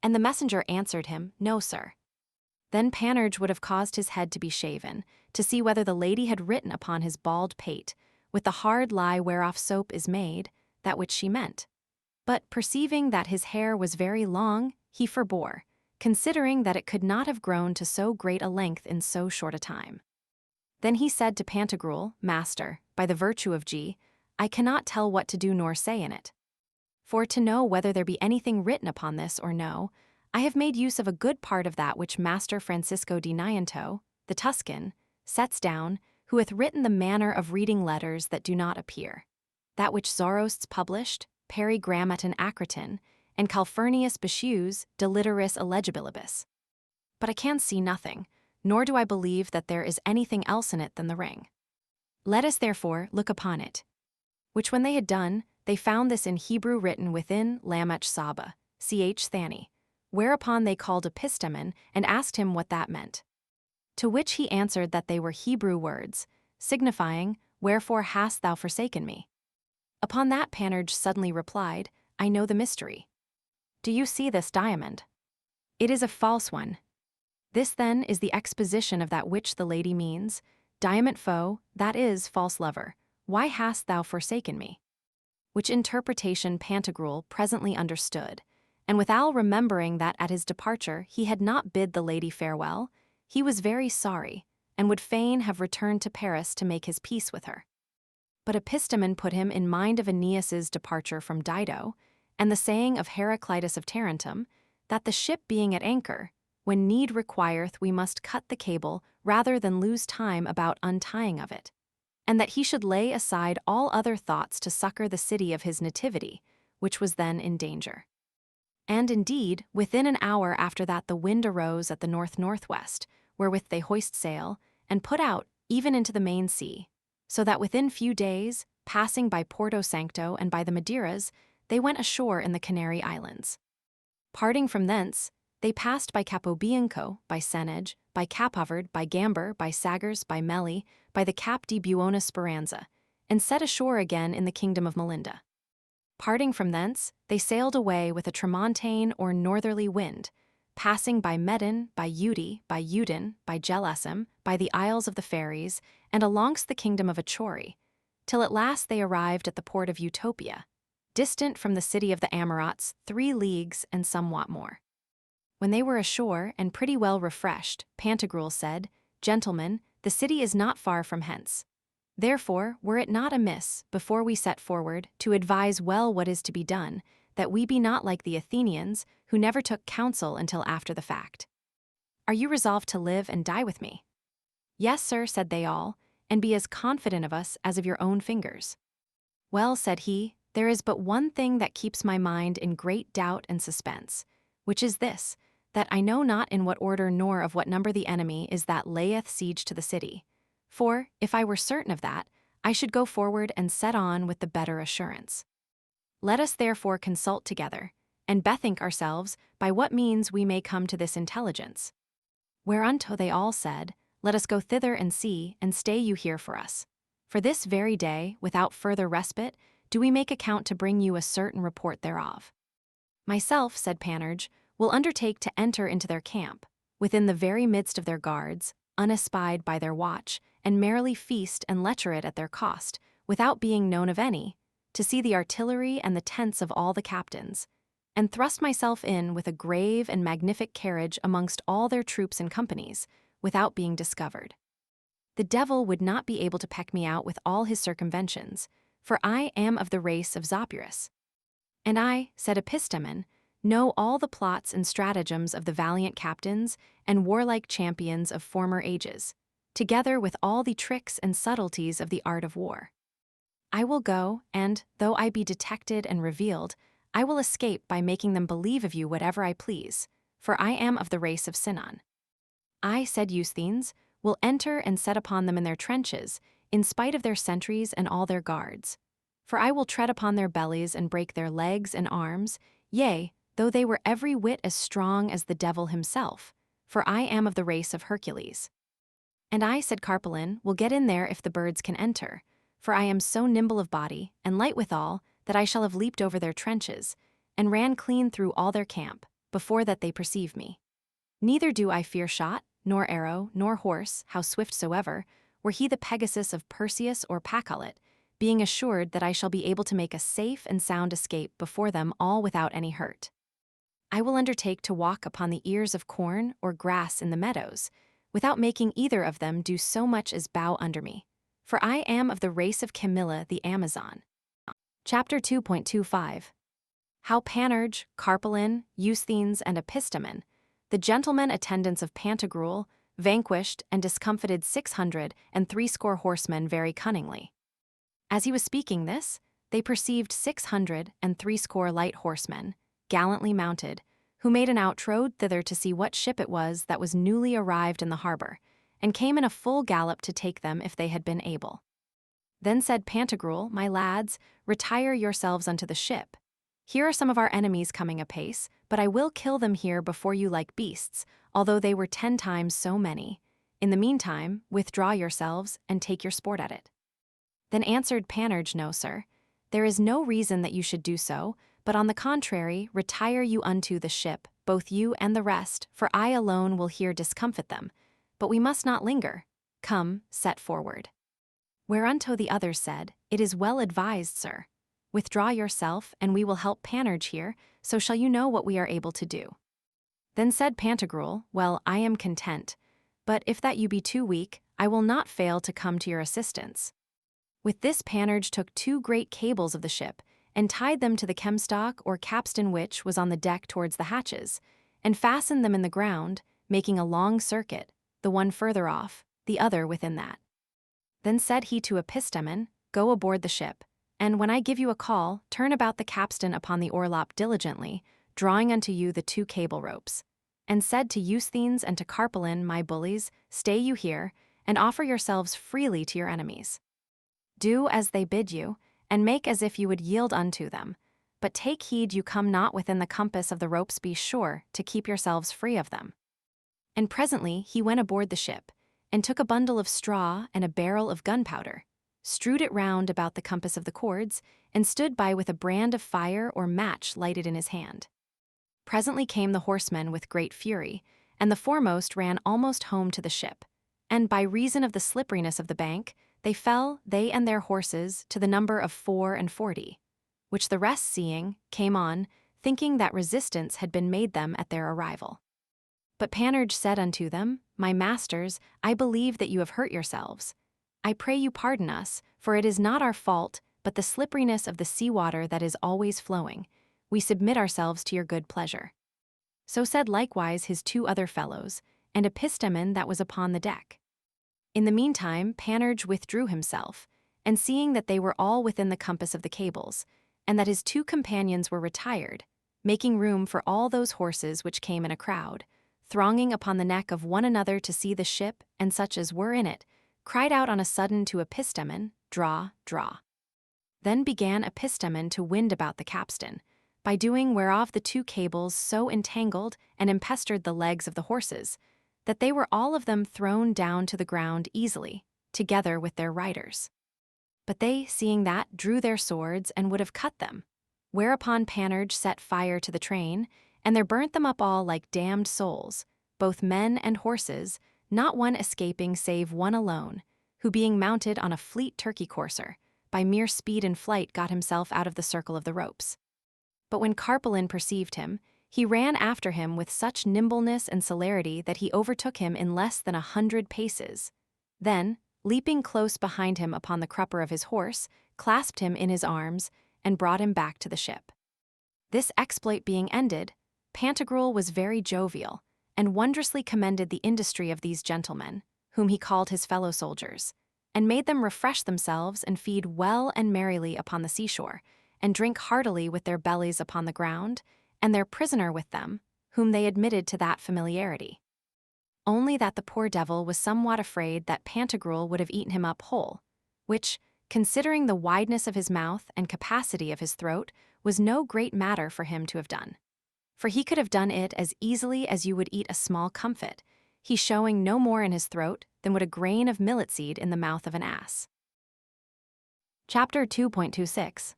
S1: And the messenger answered him, "No, sir." Then Panurge would have caused his head to be shaven, to see whether the lady had written upon his bald pate, with the hard lie whereof soap is made, that which she meant. But perceiving that his hair was very long, he forbore, considering that it could not have grown to so great a length in so short a time. Then he said to Pantagruel, "Master, by the virtue of G, I cannot tell what to do nor say in it. For to know whether there be anything written upon this or no, I have made use of a good part of that which Master Francisco di Nianto, the Tuscan, sets down, who hath written the manner of reading letters that do not appear, that which Zoroasts published, Peri Grammaton Acriton, and Calphurnius Bossue's De Litteris Illegibilibus. But I can see nothing, nor do I believe that there is anything else in it than the ring. Let us therefore look upon it." Which when they had done, they found this in Hebrew written within Lamech Saba, ch Thani, whereupon they called Epistemon and asked him what that meant. To which he answered that they were Hebrew words, signifying, "Wherefore hast thou forsaken me?" Upon that Panurge suddenly replied, "I know the mystery. Do you see this diamond? It is a false one. This then is the exposition of that which the lady means, diamond foe, that is, false lover, why hast thou forsaken me?" Which interpretation Pantagruel presently understood, and withal remembering that at his departure he had not bid the lady farewell, he was very sorry, and would fain have returned to Paris to make his peace with her. But Epistemon put him in mind of Aeneas's departure from Dido, and the saying of Heraclitus of Tarentum, that the ship being at anchor, when need requireth we must cut the cable rather than lose time about untying of it, and that he should lay aside all other thoughts to succor the city of his nativity, which was then in danger. And indeed, within an hour after that the wind arose at the north-northwest, wherewith they hoist sail, and put out even into the main sea, so that within few days, passing by Porto Sancto and by the Madeiras, they went ashore in the Canary Islands. Parting from thence, they passed by Capobianco, by Senege, by Caphavard, by Gamber, by Sagres, by Melli, by the Cap di Buona Speranza, and set ashore again in the kingdom of Melinda. Parting from thence, they sailed away with a tramontane or northerly wind, passing by Medin, by Uti, by Udin, by Gelassim, by the Isles of the Fairies, and alongst the kingdom of Achori, till at last they arrived at the port of Utopia, distant from the city of the Amorots 3 leagues and somewhat more. When they were ashore and pretty well refreshed, Pantagruel said, "Gentlemen, the city is not far from hence. Therefore, were it not amiss, before we set forward, to advise well what is to be done, that we be not like the Athenians, who never took counsel until after the fact. Are you resolved to live and die with me?" "Yes, sir," said they all, "and be as confident of us as of your own fingers." "Well," said he, "there is but one thing that keeps my mind in great doubt and suspense, which is this, that I know not in what order nor of what number the enemy is that layeth siege to the city. For, if I were certain of that, I should go forward and set on with the better assurance. Let us therefore consult together, and bethink ourselves by what means we may come to this intelligence." Whereunto they all said, "Let us go thither and see, and stay you here for us. For this very day, without further respite, do we make account to bring you a certain report thereof." "Myself," said Panurge, "will undertake to enter into their camp, within the very midst of their guards, unespied by their watch, and merrily feast and lecher it at their cost, without being known of any, to see the artillery and the tents of all the captains, and thrust myself in with a grave and magnific carriage amongst all their troops and companies, without being discovered. The devil would not be able to peck me out with all his circumventions, for I am of the race of Zopyrus. And I, said Epistemon, know all the plots and stratagems of the valiant captains and warlike champions of former ages, together with all the tricks and subtleties of the art of war. I will go, and, though I be detected and revealed, I will escape by making them believe of you whatever I please, for I am of the race of Sinon. I, said Eusthenes, will enter and set upon them in their trenches, in spite of their sentries and all their guards. For I will tread upon their bellies and break their legs and arms, yea, though they were every whit as strong as the devil himself, for I am of the race of Hercules. And I, said Carpalin, will get in there if the birds can enter, for I am so nimble of body, and light withal, that I shall have leaped over their trenches, and ran clean through all their camp, before that they perceive me. Neither do I fear shot, nor arrow, nor horse, how swift soever, were he the Pegasus of Perseus or Pacolet, being assured that I shall be able to make a safe and sound escape before them all without any hurt. I will undertake to walk upon the ears of corn or grass in the meadows, without making either of them do so much as bow under me, for I am of the race of Camilla the Amazon. Chapter 2.25 How Panurge, Carpalin, Eusthenes, and Epistemon, the gentlemen attendants of Pantagruel, vanquished and discomfited 660 horsemen very cunningly. As he was speaking this, they perceived 660 light horsemen, gallantly mounted, who made an outrode thither to see what ship it was that was newly arrived in the harbor, and came in a full gallop to take them if they had been able. Then said Pantagruel, "My lads, retire yourselves unto the ship. Here are some of our enemies coming apace, but I will kill them here before you like beasts, although they were 10 times so many. In the meantime, withdraw yourselves, and take your sport at it." Then answered Panurge, "No, sir, there is no reason that you should do so, but on the contrary, retire you unto the ship, both you and the rest, for I alone will here discomfit them. But we must not linger. Come, set forward." Whereunto the others said, "It is well advised, sir. Withdraw yourself, and we will help Panurge here, so shall you know what we are able to do." Then said Pantagruel, "Well, I am content, but if that you be too weak, I will not fail to come to your assistance." With this Panurge took 2 great cables of the ship, and tied them to the kemstock or capstan which was on the deck towards the hatches, and fastened them in the ground, making a long circuit, the one further off, the other within that. Then said he to Epistemon, "Go aboard the ship, and when I give you a call, turn about the capstan upon the orlop diligently, drawing unto you the 2 cable ropes. And said to Eusthenes and to Carpalin, my bullies, stay you here, and offer yourselves freely to your enemies. Do as they bid you, and make as if you would yield unto them, but take heed you come not within the compass of the ropes, be sure to keep yourselves free of them." And presently he went aboard the ship, and took a bundle of straw and a barrel of gunpowder, strewed it round about the compass of the cords, and stood by with a brand of fire or match lighted in his hand. Presently came the horsemen with great fury, and the foremost ran almost home to the ship, and by reason of the slipperiness of the bank, they fell, they and their horses, to the number of 44. which the rest seeing, came on, thinking that resistance had been made them at their arrival. But Panurge said unto them, My masters, I believe that you have hurt yourselves. I pray you pardon us, for it is not our fault, but the slipperiness of the sea water that is always flowing. We submit ourselves to your good pleasure. So said likewise his two other fellows, and Epistemon that was upon the deck. In the meantime Panurge withdrew himself, and seeing that they were all within the compass of the cables, and that his two companions were retired, making room for all those horses which came in a crowd, thronging upon the neck of one another to see the ship and such as were in it, cried out on a sudden to Epistemon, Draw, draw. Then began Epistemon to wind about the capstan, by doing whereof the two cables so entangled and impestered the legs of the horses, that they were all of them thrown down to the ground easily, together with their riders. But they, seeing that, drew their swords and would have cut them, whereupon Panurge set fire to the train, and there burnt them up all like damned souls, both men and horses, not one escaping save one alone, who being mounted on a fleet turkey courser, by mere speed and flight got himself out of the circle of the ropes. But when Carpalin perceived him, he ran after him with such nimbleness and celerity that he overtook him in less than 100 paces. Then, leaping close behind him upon the crupper of his horse, clasped him in his arms, and brought him back to the ship. This exploit being ended, Pantagruel was very jovial, and wondrously commended the industry of these gentlemen, whom he called his fellow soldiers, and made them refresh themselves and feed well and merrily upon the seashore, and drink heartily with their bellies upon the ground, and their prisoner with them, whom they admitted to that familiarity. Only that the poor devil was somewhat afraid that Pantagruel would have eaten him up whole, which, considering the wideness of his mouth and capacity of his throat, was no great matter for him to have done. For he could have done it as easily as you would eat a small comfit, he showing no more in his throat than would a grain of millet seed in the mouth of an ass. Chapter 2.26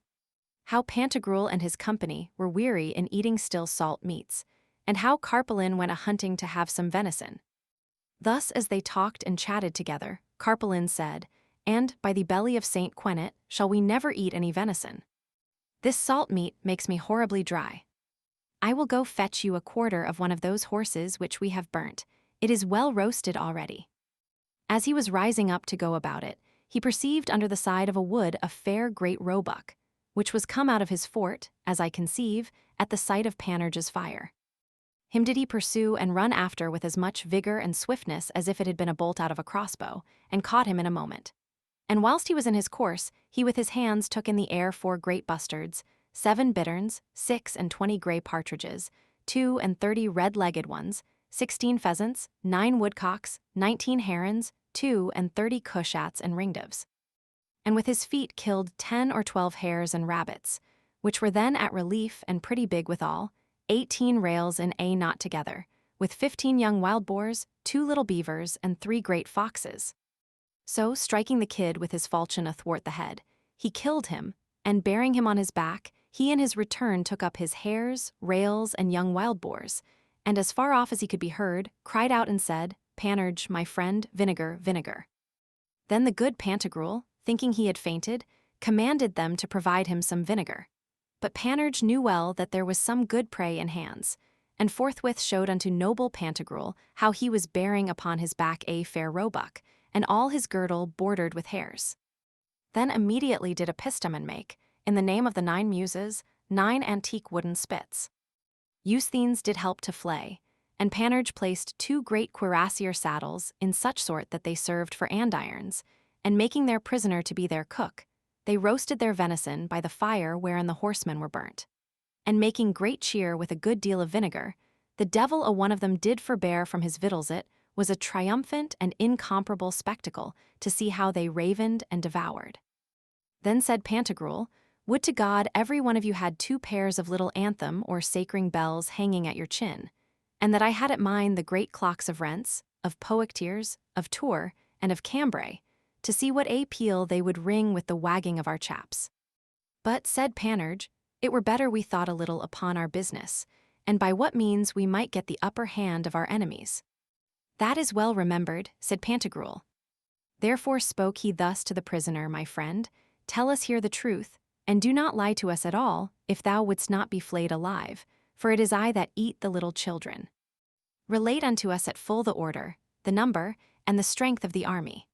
S1: How Pantagruel and his company were weary in eating still salt meats, and how Carpalin went a-hunting to have some venison. Thus as they talked and chatted together, Carpalin said, And, by the belly of Saint Quennet, shall we never eat any venison? This salt meat makes me horribly dry. I will go fetch you a quarter of one of those horses which we have burnt. It is well roasted already. As he was rising up to go about it, he perceived under the side of a wood a fair great roebuck, which was come out of his fort, as I conceive, at the sight of Panurge's fire. Him did he pursue and run after with as much vigor and swiftness as if it had been a bolt out of a crossbow, and caught him in a moment. And whilst he was in his course, he with his hands took in the air 4 great bustards, 7 bitterns, 6 and 20 grey partridges, 2 and 30 red-legged ones, 16 pheasants, 9 woodcocks, 19 herons, 2 and 30 cushats and ringdoves. And with his feet killed 10 or 12 hares and rabbits, which were then at relief and pretty big withal, 18 rails in a knot together, with 15 young wild boars, 2 little beavers, and 3 great foxes. So, striking the kid with his falchion athwart the head, he killed him, and bearing him on his back, he in his return took up his hares, rails, and young wild boars, and as far off as he could be heard, cried out and said, Panurge, my friend, vinegar, vinegar. Then the good Pantagruel, thinking he had fainted, commanded them to provide him some vinegar. But Panurge knew well that there was some good prey in hands, and forthwith showed unto noble Pantagruel how he was bearing upon his back a fair roebuck, and all his girdle bordered with hares. Then immediately did Epistemon make, in the name of the 9 muses, 9 antique wooden spits. Eusthenes did help to flay, and Panurge placed 2 great cuirassier saddles in such sort that they served for andirons, and making their prisoner to be their cook, they roasted their venison by the fire wherein the horsemen were burnt. And making great cheer with a good deal of vinegar, the devil a one of them did forbear from his victuals. It was a triumphant and incomparable spectacle to see how they ravened and devoured. Then said Pantagruel, Would to God every one of you had 2 pairs of little anthem or sacring bells hanging at your chin, and that I had at mine the great clocks of Rents, of Poictiers, of Tours, and of Cambrai, to see what a peal they would ring with the wagging of our chaps. But, said Panurge, it were better we thought a little upon our business, and by what means we might get the upper hand of our enemies. That is well remembered, said Pantagruel. Therefore spoke he thus to the prisoner, my friend, Tell us here the truth, and do not lie to us at all, if thou wouldst not be flayed alive, for it is I that eat the little children. Relate unto us at full the order, the number, and the strength of the army.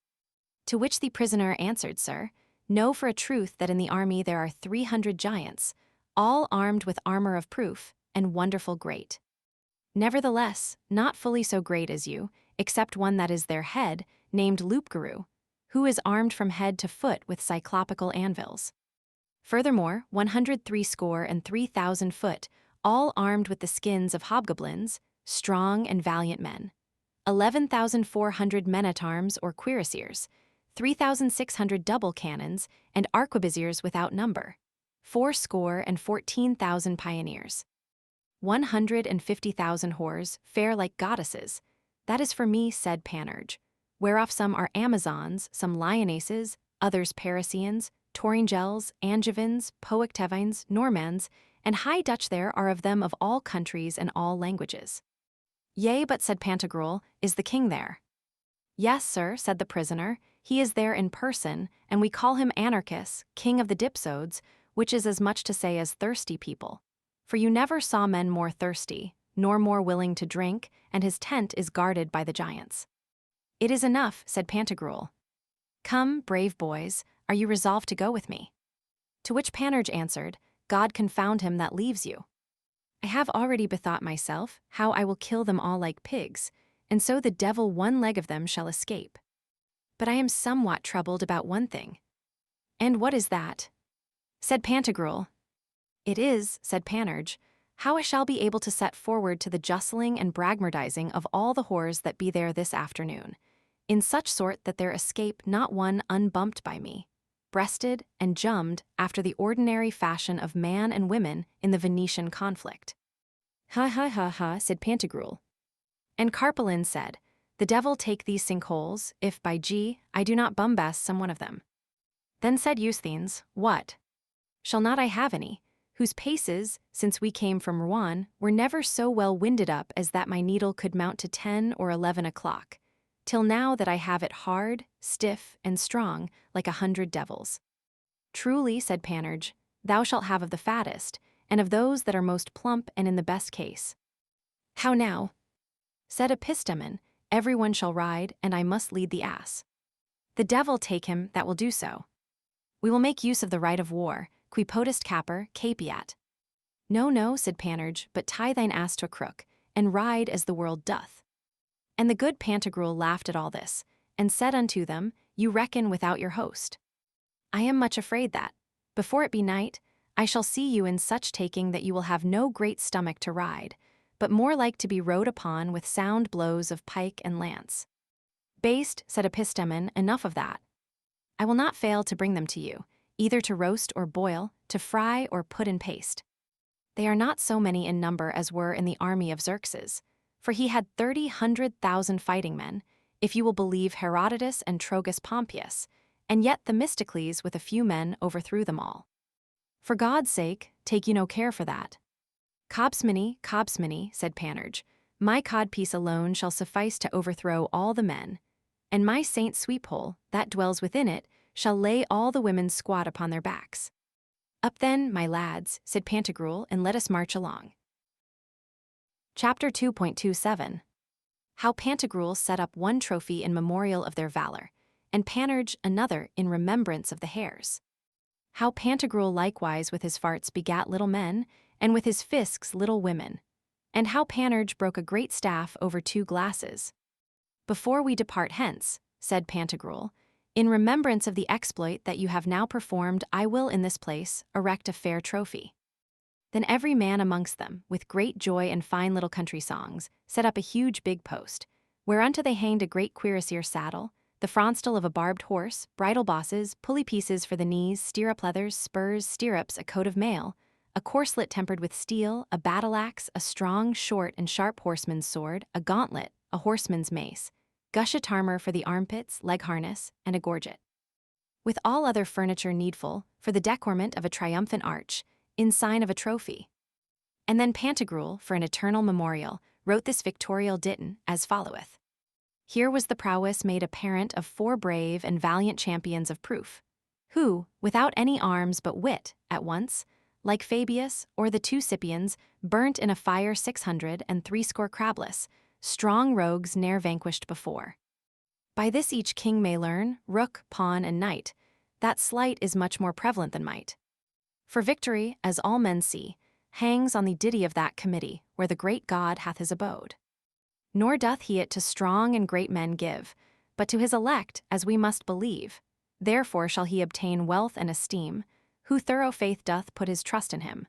S1: To which the prisoner answered, Sir, know for a truth that in the army there are 300 giants, all armed with armor of proof, and wonderful great. Nevertheless, not fully so great as you, except one that is their head, named Loupgarou, who is armed from head to foot with cyclopical anvils. Furthermore, 163,000 foot, all armed with the skins of hobgoblins, strong and valiant men. 11,400 men-at-arms or cuirassiers, 3,600 double cannons, and arquebusiers without number. 14,000 pioneers. 150,000 whores, fair like goddesses. That is for me, said Panurge, whereof some are Amazons, some lionesses, others Parisians, Toringels, Angevins, Poictevins, Normans, and High Dutch there are of them of all countries and all languages. Yea, but, said Pantagruel, is the king there? Yes, sir, said the prisoner, he is there in person, and we call him Anarchus, king of the Dipsodes, which is as much to say as thirsty people. For you never saw men more thirsty, nor more willing to drink, and his tent is guarded by the giants. It is enough, said Pantagruel. Come, brave boys, are you resolved to go with me? To which Panurge answered, God confound him that leaves you. I have already bethought myself how I will kill them all like pigs, and so the devil one leg of them shall escape. But I am somewhat troubled about one thing. And what is that? Said Pantagruel. It is, said Panurge, how I shall be able to set forward to the justling and bragmardizing of all the whores that be there this afternoon, in such sort that there escape not one unbumped by me, breasted and jummed after the ordinary fashion of man and women in the Venetian conflict. Ha ha ha ha, said Pantagruel. And Carpalin said, the devil take these sinkholes, if by G, I do not bombast some one of them. Then said Eusthenes, what? Shall not I have any, whose paces, since we came from Rouen, were never so well winded up as that my needle could mount to 10 or 11 o'clock, till now that I have it hard, stiff, and strong, like 100 devils. Truly, said Panurge, thou shalt have of the fattest, and of those that are most plump and in the best case. How now? Said Epistemon, every one shall ride, and I must lead the ass. The devil take him that will do so. We will make use of the right of war, qui potest capere, capiat. No, no, said Panurge, but tie thine ass to a crook, and ride as the world doth. And the good Pantagruel laughed at all this, and said unto them, you reckon without your host. I am much afraid that, before it be night, I shall see you in such taking that you will have no great stomach to ride, but more like to be rode upon with sound blows of pike and lance. Baste, said Epistemon, enough of that. I will not fail to bring them to you, either to roast or boil, to fry or put in paste. They are not so many in number as were in the army of Xerxes, for he had 300,000 fighting men, if you will believe Herodotus and Trogus Pompeius, and yet Themistocles with a few men overthrew them all. For God's sake, take you no care for that. Cobsmany, said Panurge, my codpiece alone shall suffice to overthrow all the men, and my Saint Sweephole, that dwells within it, shall lay all the women squat upon their backs. Up then, my lads, said Pantagruel, and let us march along. Chapter 2.27. How Pantagruel set up one trophy in memorial of their valor, and Panurge another in remembrance of the hares. How Pantagruel likewise with his farts begat little men, and with his fisks little women, and how Panurge broke a great staff over 2 glasses. Before we depart hence, said Pantagruel, in remembrance of the exploit that you have now performed, I will in this place erect a fair trophy. Then every man amongst them, with great joy and fine little country songs, set up a huge big post, whereunto they hanged a great cuirassier saddle, the frontstel of a barbed horse, bridle bosses, pulley pieces for the knees, stirrup leathers, spurs, stirrups, a coat of mail, a corslet tempered with steel, a battle-axe, a strong, short, and sharp horseman's sword, a gauntlet, a horseman's mace, gushet armor for the armpits, leg harness, and a gorget. With all other furniture needful for the decorment of a triumphant arch, in sign of a trophy. And then Pantagruel, for an eternal memorial, wrote this victorial ditton as followeth. Here was the prowess made apparent of 4 brave and valiant champions of proof, who, without any arms but wit, at once, like Fabius or the two Scipions, burnt in a fire 600 crabless, strong rogues ne'er vanquished before. By this each king may learn, rook, pawn, and knight, that sleight is much more prevalent than might. For victory, as all men see, hangs on the ditty of that committee where the great God hath his abode. Nor doth he it to strong and great men give, but to his elect, as we must believe. Therefore shall he obtain wealth and esteem, who thorough faith doth put his trust in him.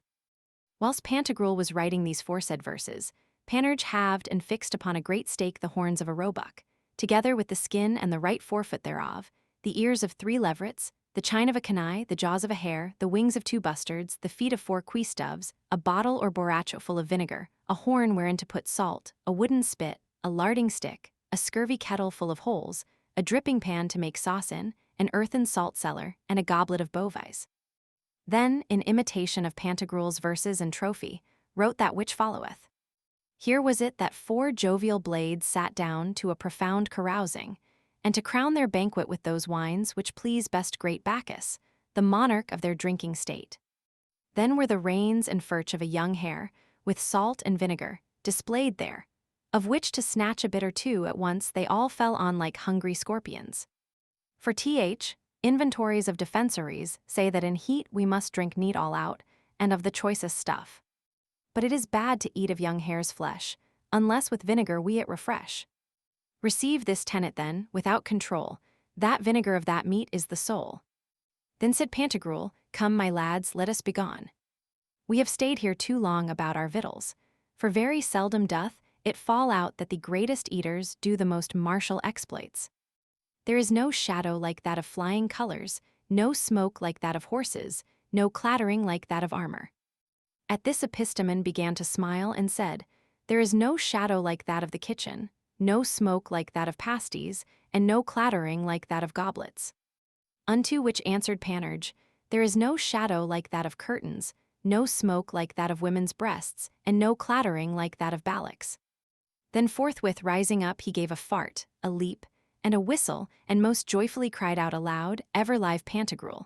S1: Whilst Pantagruel was writing these foresaid verses, Panurge halved and fixed upon a great stake the horns of a roebuck, together with the skin and the right forefoot thereof, the ears of 3 leverets, the chine of a canaille, the jaws of a hare, the wings of 2 bustards, the feet of 4 queese doves, a bottle or borracho full of vinegar, a horn wherein to put salt, a wooden spit, a larding stick, a scurvy kettle full of holes, a dripping pan to make sauce in, an earthen salt cellar, and a goblet of bovies. Then, in imitation of Pantagruel's verses and trophy, wrote that which followeth. Here was it that 4 jovial blades sat down to a profound carousing, and to crown their banquet with those wines which please best great Bacchus, the monarch of their drinking state. Then were the reins and furch of a young hare, with salt and vinegar, displayed there, of which to snatch a bit or 2 at once they all fell on like hungry scorpions. For inventories of defensories say that in heat we must drink neat all out, and of the choicest stuff. But it is bad to eat of young hare's flesh, unless with vinegar we it refresh. Receive this tenet then, without control, that vinegar of that meat is the soul. Then said Pantagruel, Come, my lads, let us begone. We have stayed here too long about our victuals, for very seldom doth it fall out that the greatest eaters do the most martial exploits. There is no shadow like that of flying colors, no smoke like that of horses, no clattering like that of armor. At this Epistemon began to smile and said, There is no shadow like that of the kitchen, no smoke like that of pasties, and no clattering like that of goblets. Unto which answered Panurge, There is no shadow like that of curtains, no smoke like that of women's breasts, and no clattering like that of ballocks. Then forthwith rising up he gave a fart, a leap, and a whistle, and most joyfully cried out aloud, Ever live Pantagruel.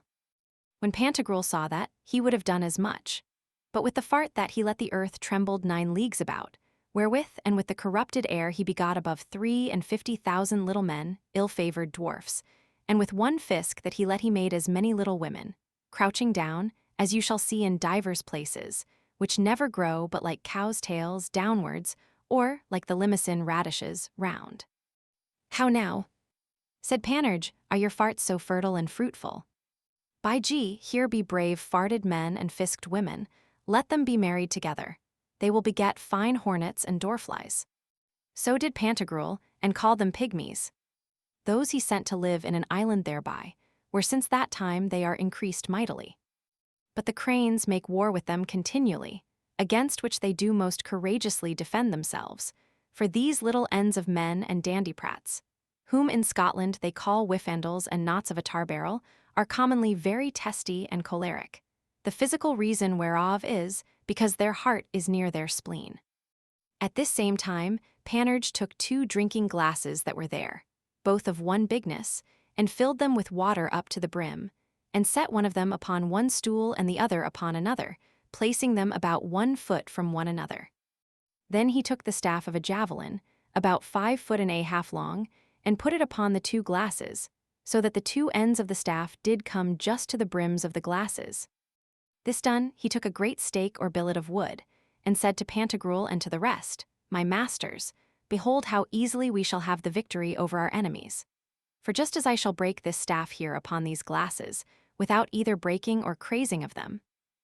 S1: When Pantagruel saw that, he would have done as much. But with the fart that he let the earth trembled 9 leagues about, wherewith and with the corrupted air he begot above 53,000 little men, ill-favored dwarfs, and with one fisk that he let he made as many little women, crouching down, as you shall see in divers places, which never grow but like cows' tails downwards, or, like the limacin radishes, round. How now? Said Panurge, are your farts so fertile and fruitful? By G, here be brave farted men and fisked women, let them be married together. They will beget fine hornets and dorflies. So did Pantagruel, and called them pygmies. Those he sent to live in an island thereby, where since that time they are increased mightily. But the cranes make war with them continually, against which they do most courageously defend themselves, for these little ends of men and dandyprats, whom in Scotland they call whiffandles and knots of a tar-barrel, are commonly very testy and choleric. The physical reason whereof is, because their heart is near their spleen. At this same time, Panurge took 2 drinking glasses that were there, both of one bigness, and filled them with water up to the brim, and set one of them upon one stool and the other upon another, placing them about 1 foot from one another. Then he took the staff of a javelin, about 5 foot and a half long, and put it upon the 2 glasses, so that the 2 ends of the staff did come just to the brims of the glasses. This done, he took a great stake or billet of wood, and said to Pantagruel and to the rest, My masters, behold how easily we shall have the victory over our enemies. For just as I shall break this staff here upon these glasses, without either breaking or crazing of them,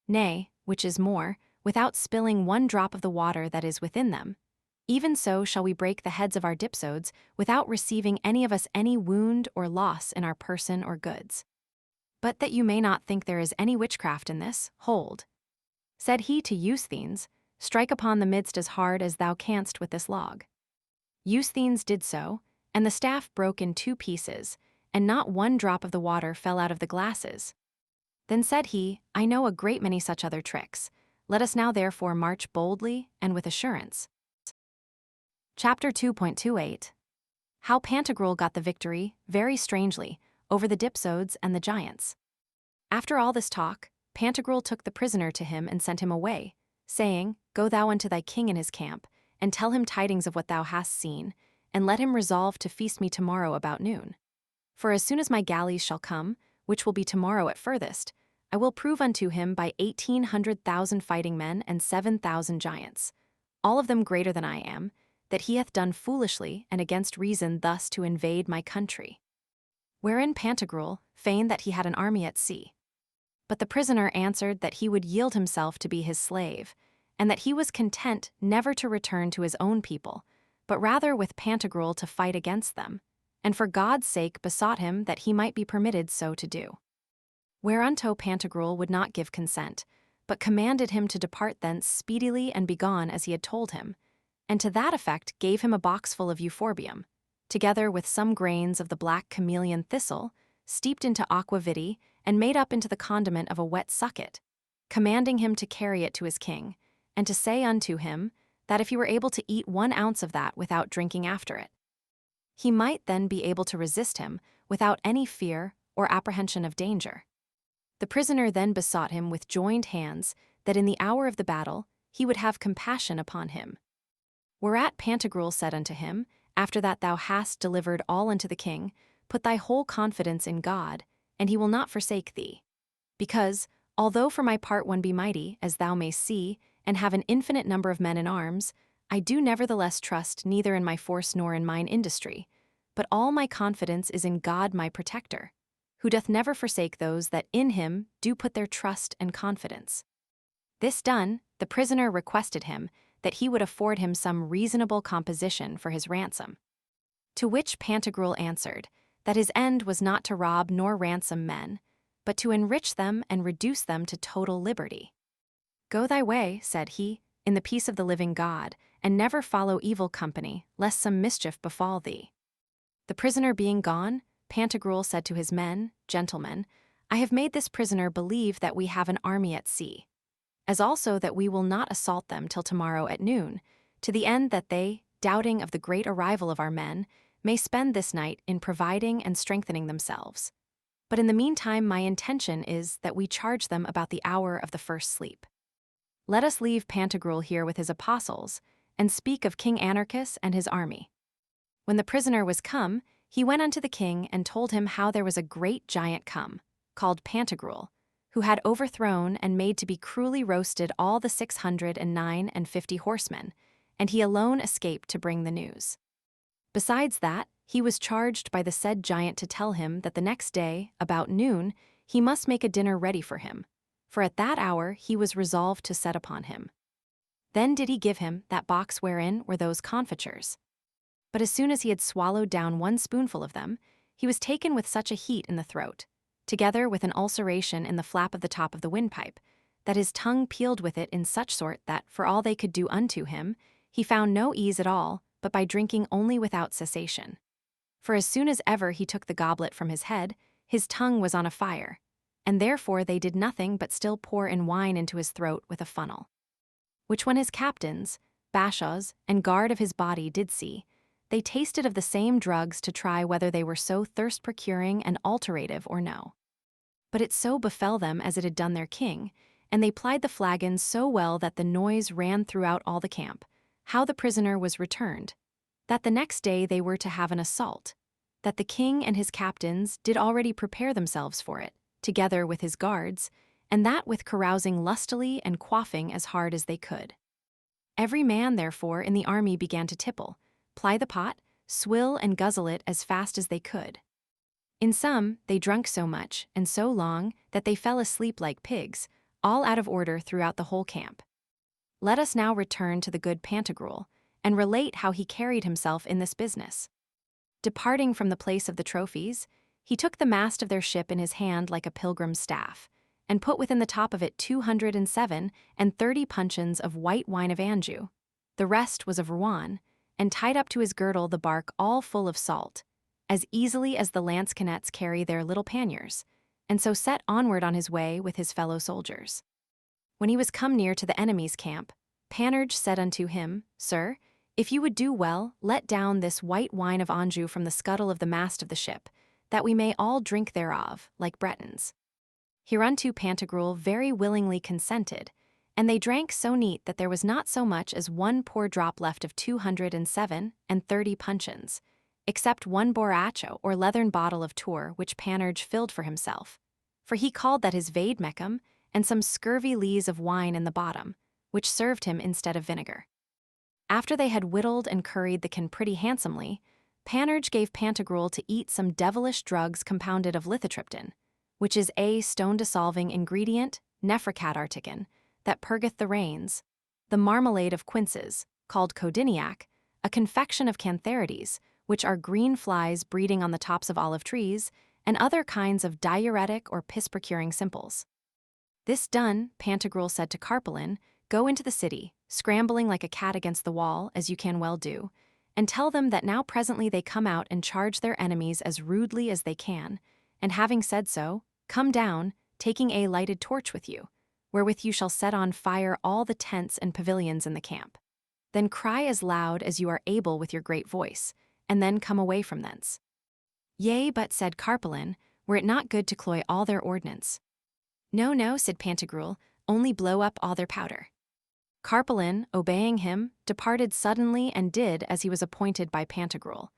S1: nay, which is more, without spilling 1 drop of the water that is within them, even so shall we break the heads of our dipsodes without receiving any of us any wound or loss in our person or goods. But that you may not think there is any witchcraft in this, hold. Said he to Eusthenes, Strike upon the midst as hard as thou canst with this log. Eusthenes did so, and the staff broke in 2 pieces, and not 1 drop of the water fell out of the glasses. Then said he, I know a great many such other tricks. Let us now therefore march boldly and with assurance. Chapter 2.28 How Pantagruel got the victory, very strangely, over the dipsodes and the giants. After all this talk, Pantagruel took the prisoner to him and sent him away, saying, Go thou unto thy king in his camp, and tell him tidings of what thou hast seen, and let him resolve to feast me tomorrow about noon. For as soon as my galleys shall come, which will be tomorrow at furthest, I will prove unto him by 1,800,000 fighting men and 7,000 giants, all of them greater than I am, that he hath done foolishly and against reason thus to invade my country. Wherein Pantagruel feigned that he had an army at sea. But the prisoner answered that he would yield himself to be his slave, and that he was content never to return to his own people, but rather with Pantagruel to fight against them, and for God's sake besought him that he might be permitted so to do. Whereunto Pantagruel would not give consent, but commanded him to depart thence speedily and begone as he had told him, and to that effect gave him a box full of euphorbium, together with some grains of the black chameleon thistle, steeped into aqua vitae and made up into the condiment of a wet sucket, commanding him to carry it to his king, and to say unto him that if he were able to eat 1 ounce of that without drinking after it, he might then be able to resist him without any fear or apprehension of danger. The prisoner then besought him with joined hands that in the hour of the battle he would have compassion upon him. Whereat Pantagruel said unto him, After that thou hast delivered all unto the king, put thy whole confidence in God, and he will not forsake thee. Because, although for my part one be mighty, as thou mayst see, and have an infinite number of men in arms, I do nevertheless trust neither in my force nor in mine industry, but all my confidence is in God my protector, who doth never forsake those that in him do put their trust and confidence. This done, the prisoner requested him that he would afford him some reasonable composition for his ransom. To which Pantagruel answered, that his end was not to rob nor ransom men, but to enrich them and reduce them to total liberty. Go thy way, said he, in the peace of the living God, and never follow evil company, lest some mischief befall thee. The prisoner being gone, Pantagruel said to his men, Gentlemen, I have made this prisoner believe that we have an army at sea, as also that we will not assault them till tomorrow at noon, to the end that they, doubting of the great arrival of our men, may spend this night in providing and strengthening themselves. But in the meantime my intention is that we charge them about the hour of the first sleep. Let us leave Pantagruel here with his apostles, and speak of King Anarchus and his army. When the prisoner was come, he went unto the king and told him how there was a great giant come, called Pantagruel, who had overthrown and made to be cruelly roasted all the 650 horsemen, and he alone escaped to bring the news. Besides that, he was charged by the said giant to tell him that the next day, about noon, he must make a dinner ready for him, for at that hour he was resolved to set upon him. Then did he give him that box wherein were those confitures. But as soon as he had swallowed down 1 spoonful of them, he was taken with such a heat in the throat, together with an ulceration in the flap of the top of the windpipe, that his tongue peeled with it in such sort that, for all they could do unto him, he found no ease at all, but by drinking only without cessation. For as soon as ever he took the goblet from his head, his tongue was on a fire, and therefore they did nothing but still pour in wine into his throat with a funnel. Which when his captains, bashaws, and guard of his body did see, they tasted of the same drugs to try whether they were so thirst-procuring and alterative or no. But it so befell them as it had done their king, and they plied the flagons so well that the noise ran throughout all the camp, how the prisoner was returned, that the next day they were to have an assault, that the king and his captains did already prepare themselves for it, together with his guards, and that with carousing lustily and quaffing as hard as they could. Every man, therefore, in the army began to tipple, ply the pot, swill and guzzle it as fast as they could. In some, they drunk so much and so long that they fell asleep like pigs, all out of order throughout the whole camp. Let us now return to the good Pantagruel, and relate how he carried himself in this business. Departing from the place of the trophies, he took the mast of their ship in his hand like a pilgrim's staff, and put within the top of it 207 and 30 puncheons of white wine of Anjou. The rest was of Rouen, and tied up to his girdle the bark all full of salt, as easily as the lansquenets carry their little panniers, and so set onward on his way with his fellow soldiers. When he was come near to the enemy's camp, Panurge said unto him, Sir, if you would do well, let down this white wine of Anjou from the scuttle of the mast of the ship, that we may all drink thereof, like Bretons. Hereunto Pantagruel very willingly consented, and they drank so neat that there was not so much as one poor drop left of 237 and 30 puncheons, except one borracho or leathern bottle of Tour which Panurge filled for himself, for he called that his vade mecum, and some scurvy lees of wine in the bottom, which served him instead of vinegar. After they had whittled and curried the can pretty handsomely, Panurge gave Pantagruel to eat some devilish drugs compounded of lithotripton, which is a stone-dissolving ingredient, nephrocatarticon, that purgeth the reins, the marmalade of quinces, called codiniac, a confection of cantharides, which are green flies breeding on the tops of olive trees, and other kinds of diuretic or piss-procuring simples. This done, Pantagruel said to Carpalin, "Go into the city, scrambling like a cat against the wall, as you can well do, and tell them that now presently they come out and charge their enemies as rudely as they can, and having said so, come down, taking a lighted torch with you, wherewith you shall set on fire all the tents and pavilions in the camp. Then cry as loud as you are able with your great voice, and then come away from thence." "Yea, but," said Carpalin, "were it not good to cloy all their ordnance?" "No, no," said Pantagruel, "only blow up all their powder." Carpalin, obeying him, departed suddenly and did as he was appointed by Pantagruel.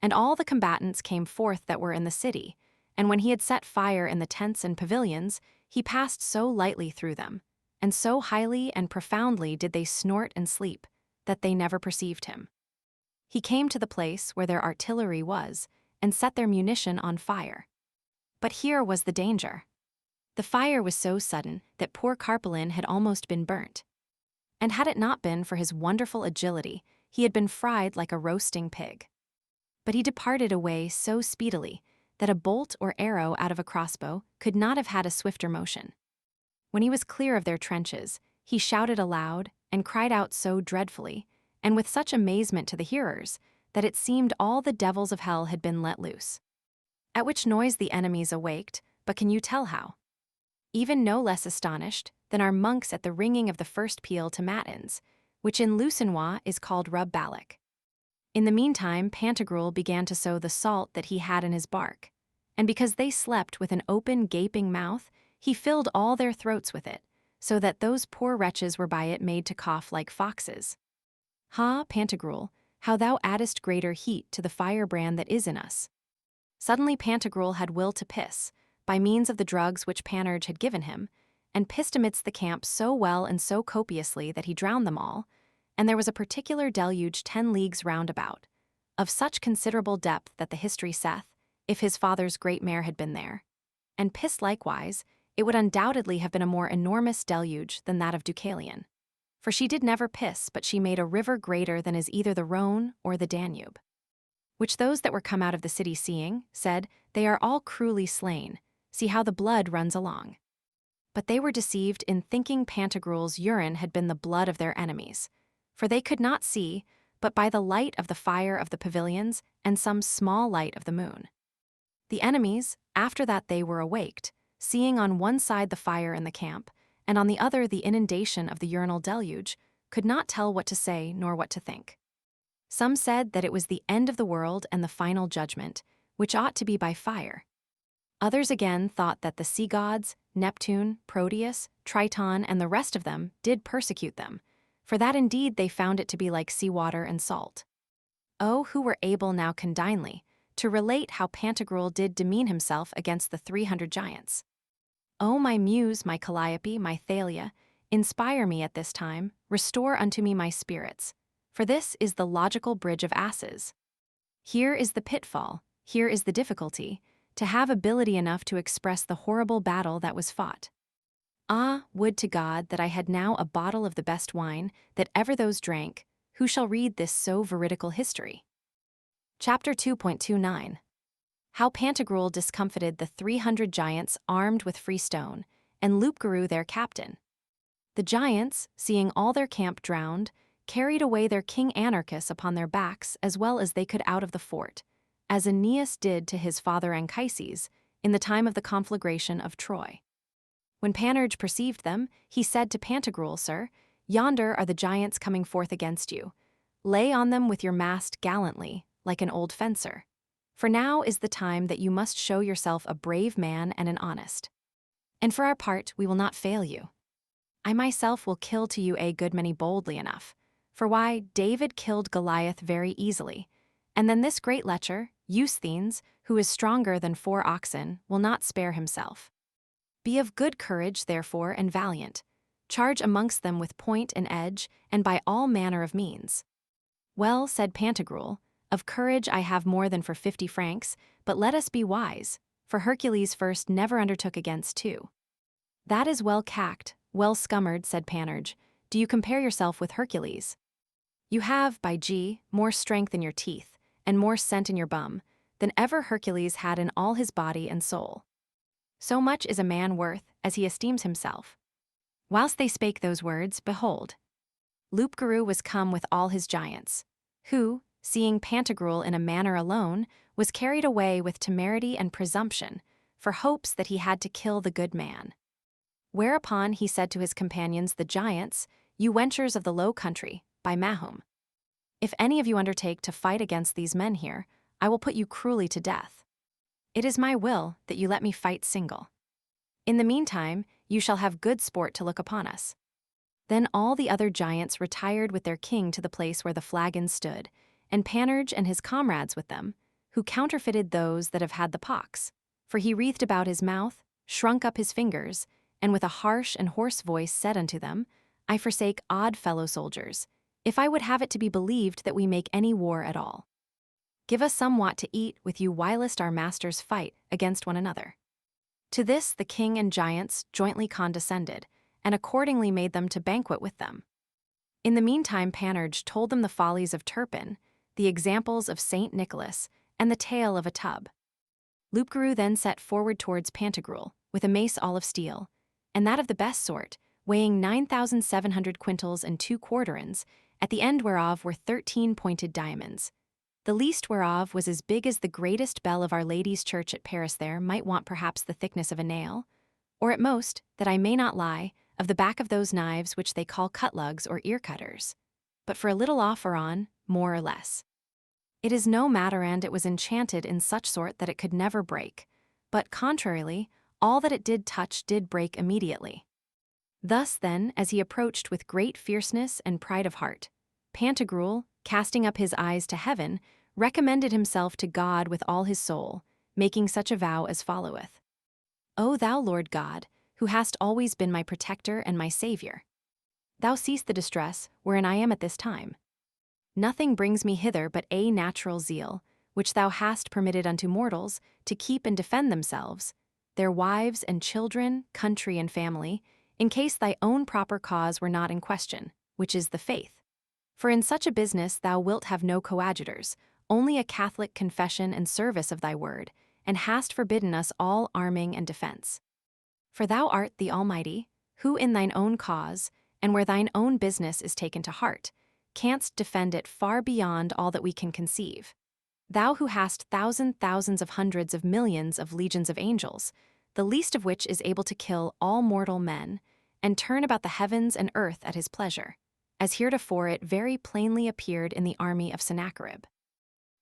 S1: And all the combatants came forth that were in the city, and when he had set fire in the tents and pavilions, he passed so lightly through them, and so highly and profoundly did they snort and sleep, that they never perceived him. He came to the place where their artillery was, and set their munition on fire. But here was the danger. The fire was so sudden that poor Carpalin had almost been burnt. And had it not been for his wonderful agility, he had been fried like a roasting pig. But he departed away so speedily that a bolt or arrow out of a crossbow could not have had a swifter motion. When he was clear of their trenches, he shouted aloud and cried out so dreadfully, and with such amazement to the hearers, that it seemed all the devils of hell had been let loose. At which noise the enemies awaked, but can you tell how? Even no less astonished than are monks at the ringing of the first peal to matins, which in Lucenois is called rub-ballock. In the meantime Pantagruel began to sow the salt that he had in his bark, and because they slept with an open gaping mouth, he filled all their throats with it, so that those poor wretches were by it made to cough like foxes. "Ha, Pantagruel, how thou addest greater heat to the firebrand that is in us." Suddenly Pantagruel had will to piss, by means of the drugs which Panurge had given him, and pissed amidst the camp so well and so copiously that he drowned them all, and there was a particular deluge 10 leagues round about, of such considerable depth that the history saith, if his father's great mare had been there, and pissed likewise, it would undoubtedly have been a more enormous deluge than that of Deucalion. For she did never piss, but she made a river greater than is either the Rhone or the Danube. Which those that were come out of the city seeing, said, "They are all cruelly slain, see how the blood runs along." But they were deceived in thinking Pantagruel's urine had been the blood of their enemies, for they could not see, but by the light of the fire of the pavilions and some small light of the moon. The enemies, after that they were awaked, seeing on one side the fire in the camp, and on the other the inundation of the urinal deluge, could not tell what to say nor what to think. Some said that it was the end of the world and the final judgment, which ought to be by fire. Others again thought that the sea gods, Neptune, Proteus, Triton, and the rest of them did persecute them, for that indeed they found it to be like sea water and salt. Oh, who were able now condignly to relate how Pantagruel did demean himself against the 300 giants. O my muse, my Calliope, my Thalia, inspire me at this time, restore unto me my spirits, for this is the logical bridge of asses. Here is the pitfall, here is the difficulty, to have ability enough to express the horrible battle that was fought. Ah, would to God that I had now a bottle of the best wine that ever those drank, who shall read this so veridical history. Chapter 2.29. How Pantagruel discomfited the 300 giants armed with free stone, and Loupgarou their captain. The giants, seeing all their camp drowned, carried away their king Anarchus upon their backs as well as they could out of the fort, as Aeneas did to his father Anchises in the time of the conflagration of Troy. When Panurge perceived them, he said to Pantagruel, "Sir, yonder are the giants coming forth against you. Lay on them with your mast gallantly, like an old fencer. For now is the time that you must show yourself a brave man and an honest." And for our part, we will not fail you. I myself will kill to you a good many boldly enough. For why, David killed Goliath very easily. And then this great lecher, Eusthenes, who is stronger than 4 oxen, will not spare himself. Be of good courage, therefore, and valiant. Charge amongst them with point and edge, and by all manner of means. Well, said Pantagruel, of courage I have more than for 50 francs, but let us be wise, for Hercules first never undertook against 2. That is well cacked, well scummered, said Panurge. Do you compare yourself with Hercules? You have, by G, more strength in your teeth, and more scent in your bum, than ever Hercules had in all his body and soul. So much is a man worth, as he esteems himself. Whilst they spake those words, behold, Loup-Garou was come with all his giants, who, seeing Pantagruel in a manner alone, was carried away with temerity and presumption, for hopes that he had to kill the good man. Whereupon he said to his companions the giants, You wenchers of the Low Country, by Mahum, if any of you undertake to fight against these men here, I will put you cruelly to death. It is my will that you let me fight single. In the meantime, you shall have good sport to look upon us. Then all the other giants retired with their king to the place where the flagons stood, and Panurge and his comrades with them, who counterfeited those that have had the pox. For he wreathed about his mouth, shrunk up his fingers, and with a harsh and hoarse voice said unto them, I forsake odd fellow soldiers, if I would have it to be believed that we make any war at all. Give us somewhat to eat with you whilst our masters fight against one another. To this the king and giants jointly condescended, and accordingly made them to banquet with them. In the meantime Panurge told them the follies of Turpin, the examples of Saint Nicholas, and the tale of a tub. Loup-Garou then set forward towards Pantagruel, with a mace all of steel, and that of the best sort, weighing 9,700 quintals and 2 quarterings, at the end whereof were 13 pointed diamonds. The least whereof was as big as the greatest bell of Our Lady's church at Paris there might want perhaps the thickness of a nail, or at most, that I may not lie, of the back of those knives which they call cutlugs or ear-cutters, but for a little off or on, more or less. It is no matter, and it was enchanted in such sort that it could never break, but contrarily, all that it did touch did break immediately. Thus then, as he approached with great fierceness and pride of heart, Pantagruel, casting up his eyes to heaven, recommended himself to God with all his soul, making such a vow as followeth. O thou Lord God, who hast always been my protector and my Saviour, thou seest the distress wherein I am at this time. Nothing brings me hither but a natural zeal, which thou hast permitted unto mortals to keep and defend themselves, their wives and children, country and family, in case thy own proper cause were not in question, which is the faith. For in such a business thou wilt have no coadjutors, only a Catholic confession and service of thy word, and hast forbidden us all arming and defense. For thou art the Almighty, who in thine own cause, and where thine own business is taken to heart, canst defend it far beyond all that we can conceive. Thou who hast thousands of hundreds of millions of legions of angels, the least of which is able to kill all mortal men, and turn about the heavens and earth at his pleasure, as heretofore it very plainly appeared in the army of Sennacherib.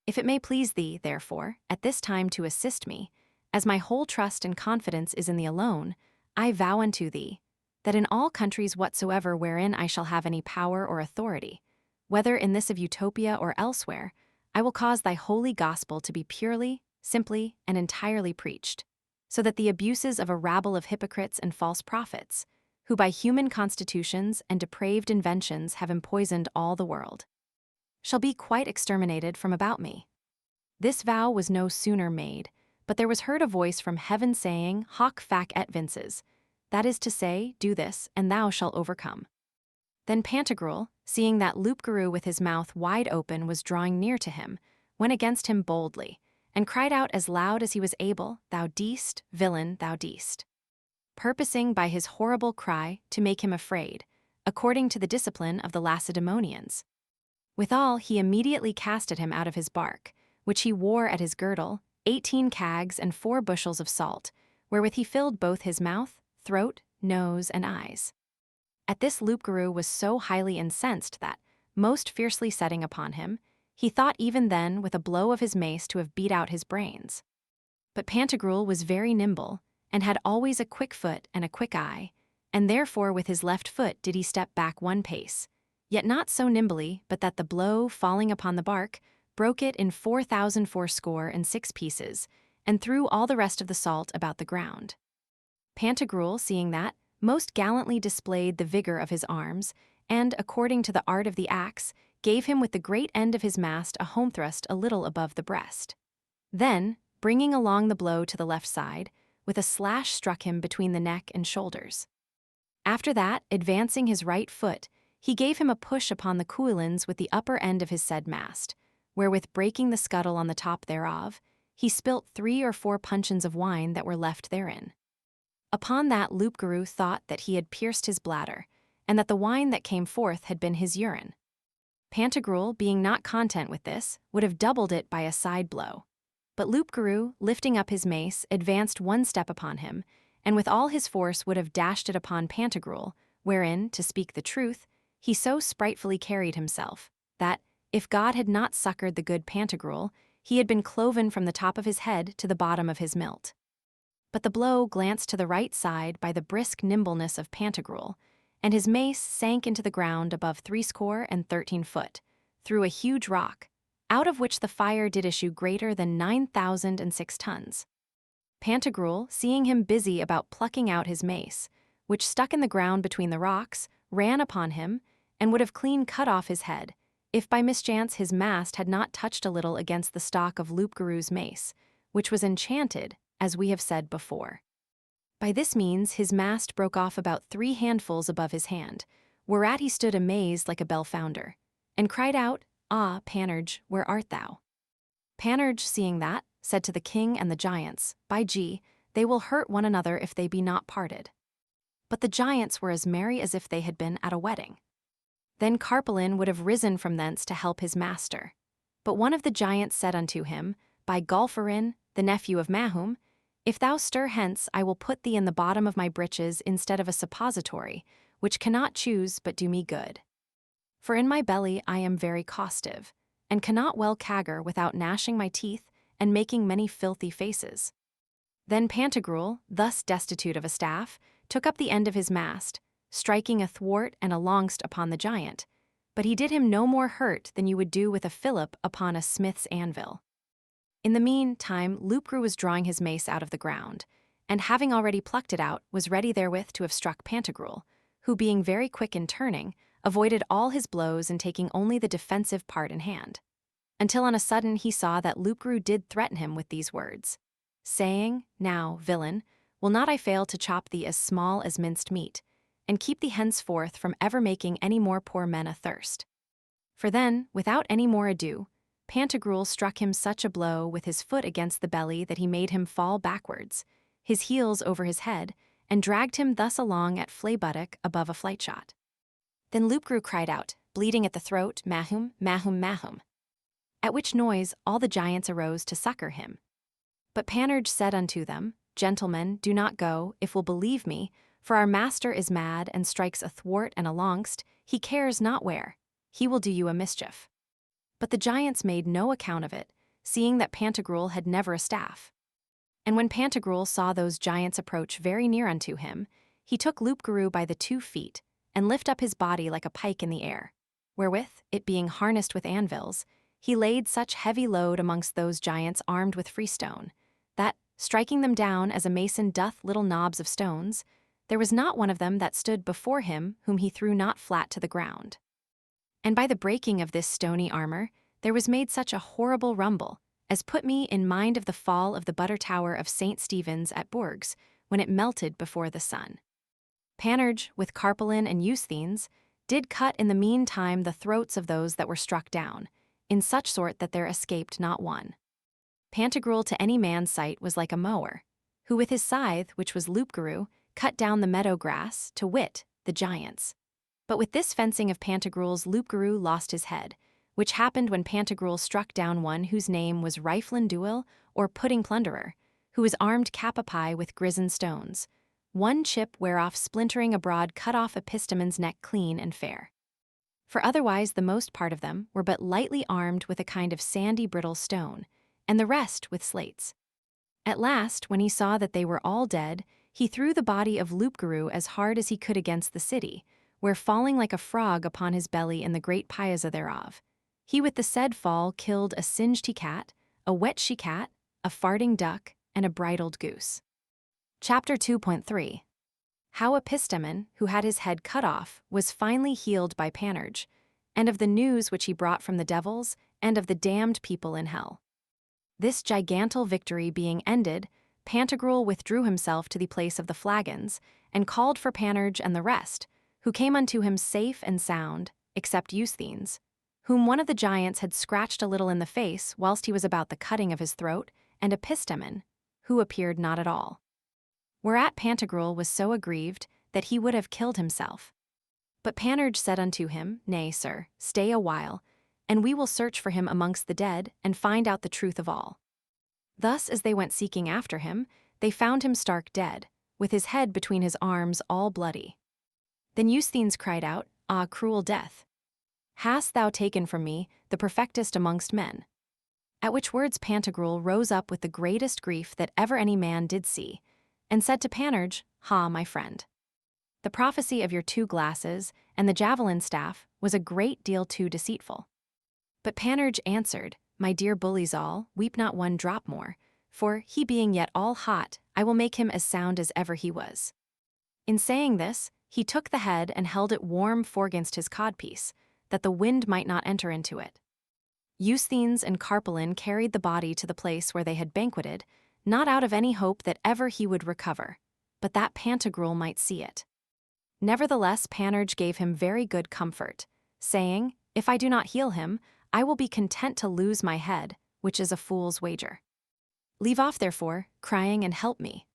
S1: If it may please thee, therefore, at this time to assist me, as my whole trust and confidence is in thee alone, I vow unto thee, that in all countries whatsoever wherein I shall have any power or authority, whether in this of Utopia or elsewhere, I will cause thy holy gospel to be purely, simply, and entirely preached, so that the abuses of a rabble of hypocrites and false prophets, who by human constitutions and depraved inventions have empoisoned all the world, shall be quite exterminated from about me. This vow was no sooner made, but there was heard a voice from heaven saying, Hoc fac et vinces, that is to say, do this, and thou shalt overcome. Then Pantagruel, seeing that Loup-Garou with his mouth wide open was drawing near to him, went against him boldly, and cried out as loud as he was able, Thou deest, villain, thou deest, purposing by his horrible cry to make him afraid, according to the discipline of the Lacedaemonians. Withal he immediately cast at him out of his bark, which he wore at his girdle, 18 cags and 4 bushels of salt, wherewith he filled both his mouth, throat, nose, and eyes. At this Loup-Garou was so highly incensed that, most fiercely setting upon him, he thought even then with a blow of his mace to have beat out his brains. But Pantagruel was very nimble, and had always a quick foot and a quick eye, and therefore with his left foot did he step back 1 pace, yet not so nimbly but that the blow, falling upon the bark, broke it in 4,000 pieces, and threw all the rest of the salt about the ground. Pantagruel, seeing that, most gallantly displayed the vigor of his arms, and, according to the art of the axe, gave him with the great end of his mast a home thrust a little above the breast. Then, bringing along the blow to the left side, with a slash struck him between the neck and shoulders. After that, advancing his right foot, he gave him a push upon the couillons with the upper end of his said mast, wherewith breaking the scuttle on the top thereof, he spilt 3 or 4 puncheons of wine that were left therein. Upon that Loup-Garou thought that he had pierced his bladder, and that the wine that came forth had been his urine. Pantagruel, being not content with this, would have doubled it by a side blow. But Loup-Garou, lifting up his mace, advanced 1 step upon him, and with all his force would have dashed it upon Pantagruel, wherein, to speak the truth, he so spritefully carried himself, that, if God had not succored the good Pantagruel, he had been cloven from the top of his head to the bottom of his milt. But the blow glanced to the right side by the brisk nimbleness of Pantagruel, and his mace sank into the ground above 13 foot, through a huge rock, out of which the fire did issue greater than 9,006 tons. Pantagruel, seeing him busy about plucking out his mace, which stuck in the ground between the rocks, ran upon him, and would have clean cut off his head, if by mischance his mast had not touched a little against the stock of Loup-Garou's mace, which was enchanted, as we have said before. By this means his mast broke off about 3 handfuls above his hand, whereat he stood amazed like a bell-founder, and cried out, "Ah, Panurge, where art thou?" Panurge, seeing that, said to the king and the giants, "By G, they will hurt one another if they be not parted." But the giants were as merry as if they had been at a wedding. Then Carpalin would have risen from thence to help his master. But one of the giants said unto him, "By Golfarin, the nephew of Mahum, if thou stir hence, I will put thee in the bottom of my breeches instead of a suppository, which cannot choose but do me good. For in my belly I am very costive, and cannot well cagger without gnashing my teeth and making many filthy faces." Then Pantagruel, thus destitute of a staff, took up the end of his mast, striking athwart and alongst upon the giant, but he did him no more hurt than you would do with a fillip upon a smith's anvil. In the meantime, Loup-Garou was drawing his mace out of the ground, and having already plucked it out, was ready therewith to have struck Pantagruel, who, being very quick in turning, avoided all his blows and taking only the defensive part in hand, until on a sudden he saw that Loup-Garou did threaten him with these words, saying, "Now, villain, will not I fail to chop thee as small as minced meat, and keep thee henceforth from ever making any more poor men athirst?" For then, without any more ado, Pantagruel struck him such a blow with his foot against the belly that he made him fall backwards, his heels over his head, and dragged him thus along at flay-buttock above a flight shot. Then Loup-Garou cried out, bleeding at the throat, "Mahum, Mahum, Mahum," at which noise all the giants arose to succor him. But Panurge said unto them, "Gentlemen, do not go, if will believe me, for our master is mad and strikes athwart and alongst, he cares not where, he will do you a mischief." But the giants made no account of it, seeing that Pantagruel had never a staff. And when Pantagruel saw those giants approach very near unto him, he took Loup-Garou by the 2 feet, and lift up his body like a pike in the air, wherewith, it being harnessed with anvils, he laid such heavy load amongst those giants armed with freestone, that, striking them down as a mason doth little knobs of stones, there was not one of them that stood before him whom he threw not flat to the ground. And by the breaking of this stony armor, there was made such a horrible rumble, as put me in mind of the fall of the butter tower of St. Stephen's at Bourges, when it melted before the sun. Panurge, with Carpalin and Eusthenes, did cut in the meantime the throats of those that were struck down, in such sort that there escaped not one. Pantagruel to any man's sight was like a mower, who with his scythe, which was Loup-Garou, cut down the meadow grass, to wit, the giants. But with this fencing of Pantagruel's, Loup-Garou lost his head, which happened when Pantagruel struck down one whose name was Riflin-Duel, or Pudding-Plunderer, who was armed cap-a-pie with grizen stones, one chip whereof splintering abroad cut off Epistemon's neck clean and fair. For otherwise the most part of them were but lightly armed with a kind of sandy brittle stone, and the rest with slates. At last, when he saw that they were all dead, he threw the body of Loupgarou as hard as he could against the city, where falling like a frog upon his belly in the great piazza thereof, he with the said fall killed a singed cat, a wet she-cat, a farting duck, and a bridled goose. Chapter 2.3. How Epistemon, who had his head cut off, was finally healed by Panurge, and of the news which he brought from the devils, and of the damned people in hell. This gigantal victory being ended, Pantagruel withdrew himself to the place of the flagons, and called for Panurge and the rest, who came unto him safe and sound, except Eusthenes, whom one of the giants had scratched a little in the face whilst he was about the cutting of his throat, and Epistemon, who appeared not at all. Whereat Pantagruel was so aggrieved that he would have killed himself. But Panurge said unto him, Nay, sir, stay a while, and we will search for him amongst the dead, and find out the truth of all. Thus as they went seeking after him, they found him stark dead, with his head between his arms all bloody. Then Eusthenes cried out, Ah, cruel death! Hast thou taken from me the perfectest amongst men? At which words Pantagruel rose up with the greatest grief that ever any man did see, and said to Panurge, Ha, my friend! The prophecy of your 2 glasses and the javelin staff was a great deal too deceitful. But Panurge answered, My dear bullies all, weep not one drop more, for, he being yet all hot, I will make him as sound as ever he was. In saying this, he took the head and held it warm forgainst his codpiece, that the wind might not enter into it. Eusthenes and Carpalin carried the body to the place where they had banqueted, not out of any hope that ever he would recover, but that Pantagruel might see it. Nevertheless Panurge gave him very good comfort, saying, If I do not heal him, I will be content to lose my head, which is a fool's wager. Leave off therefore, crying and help me.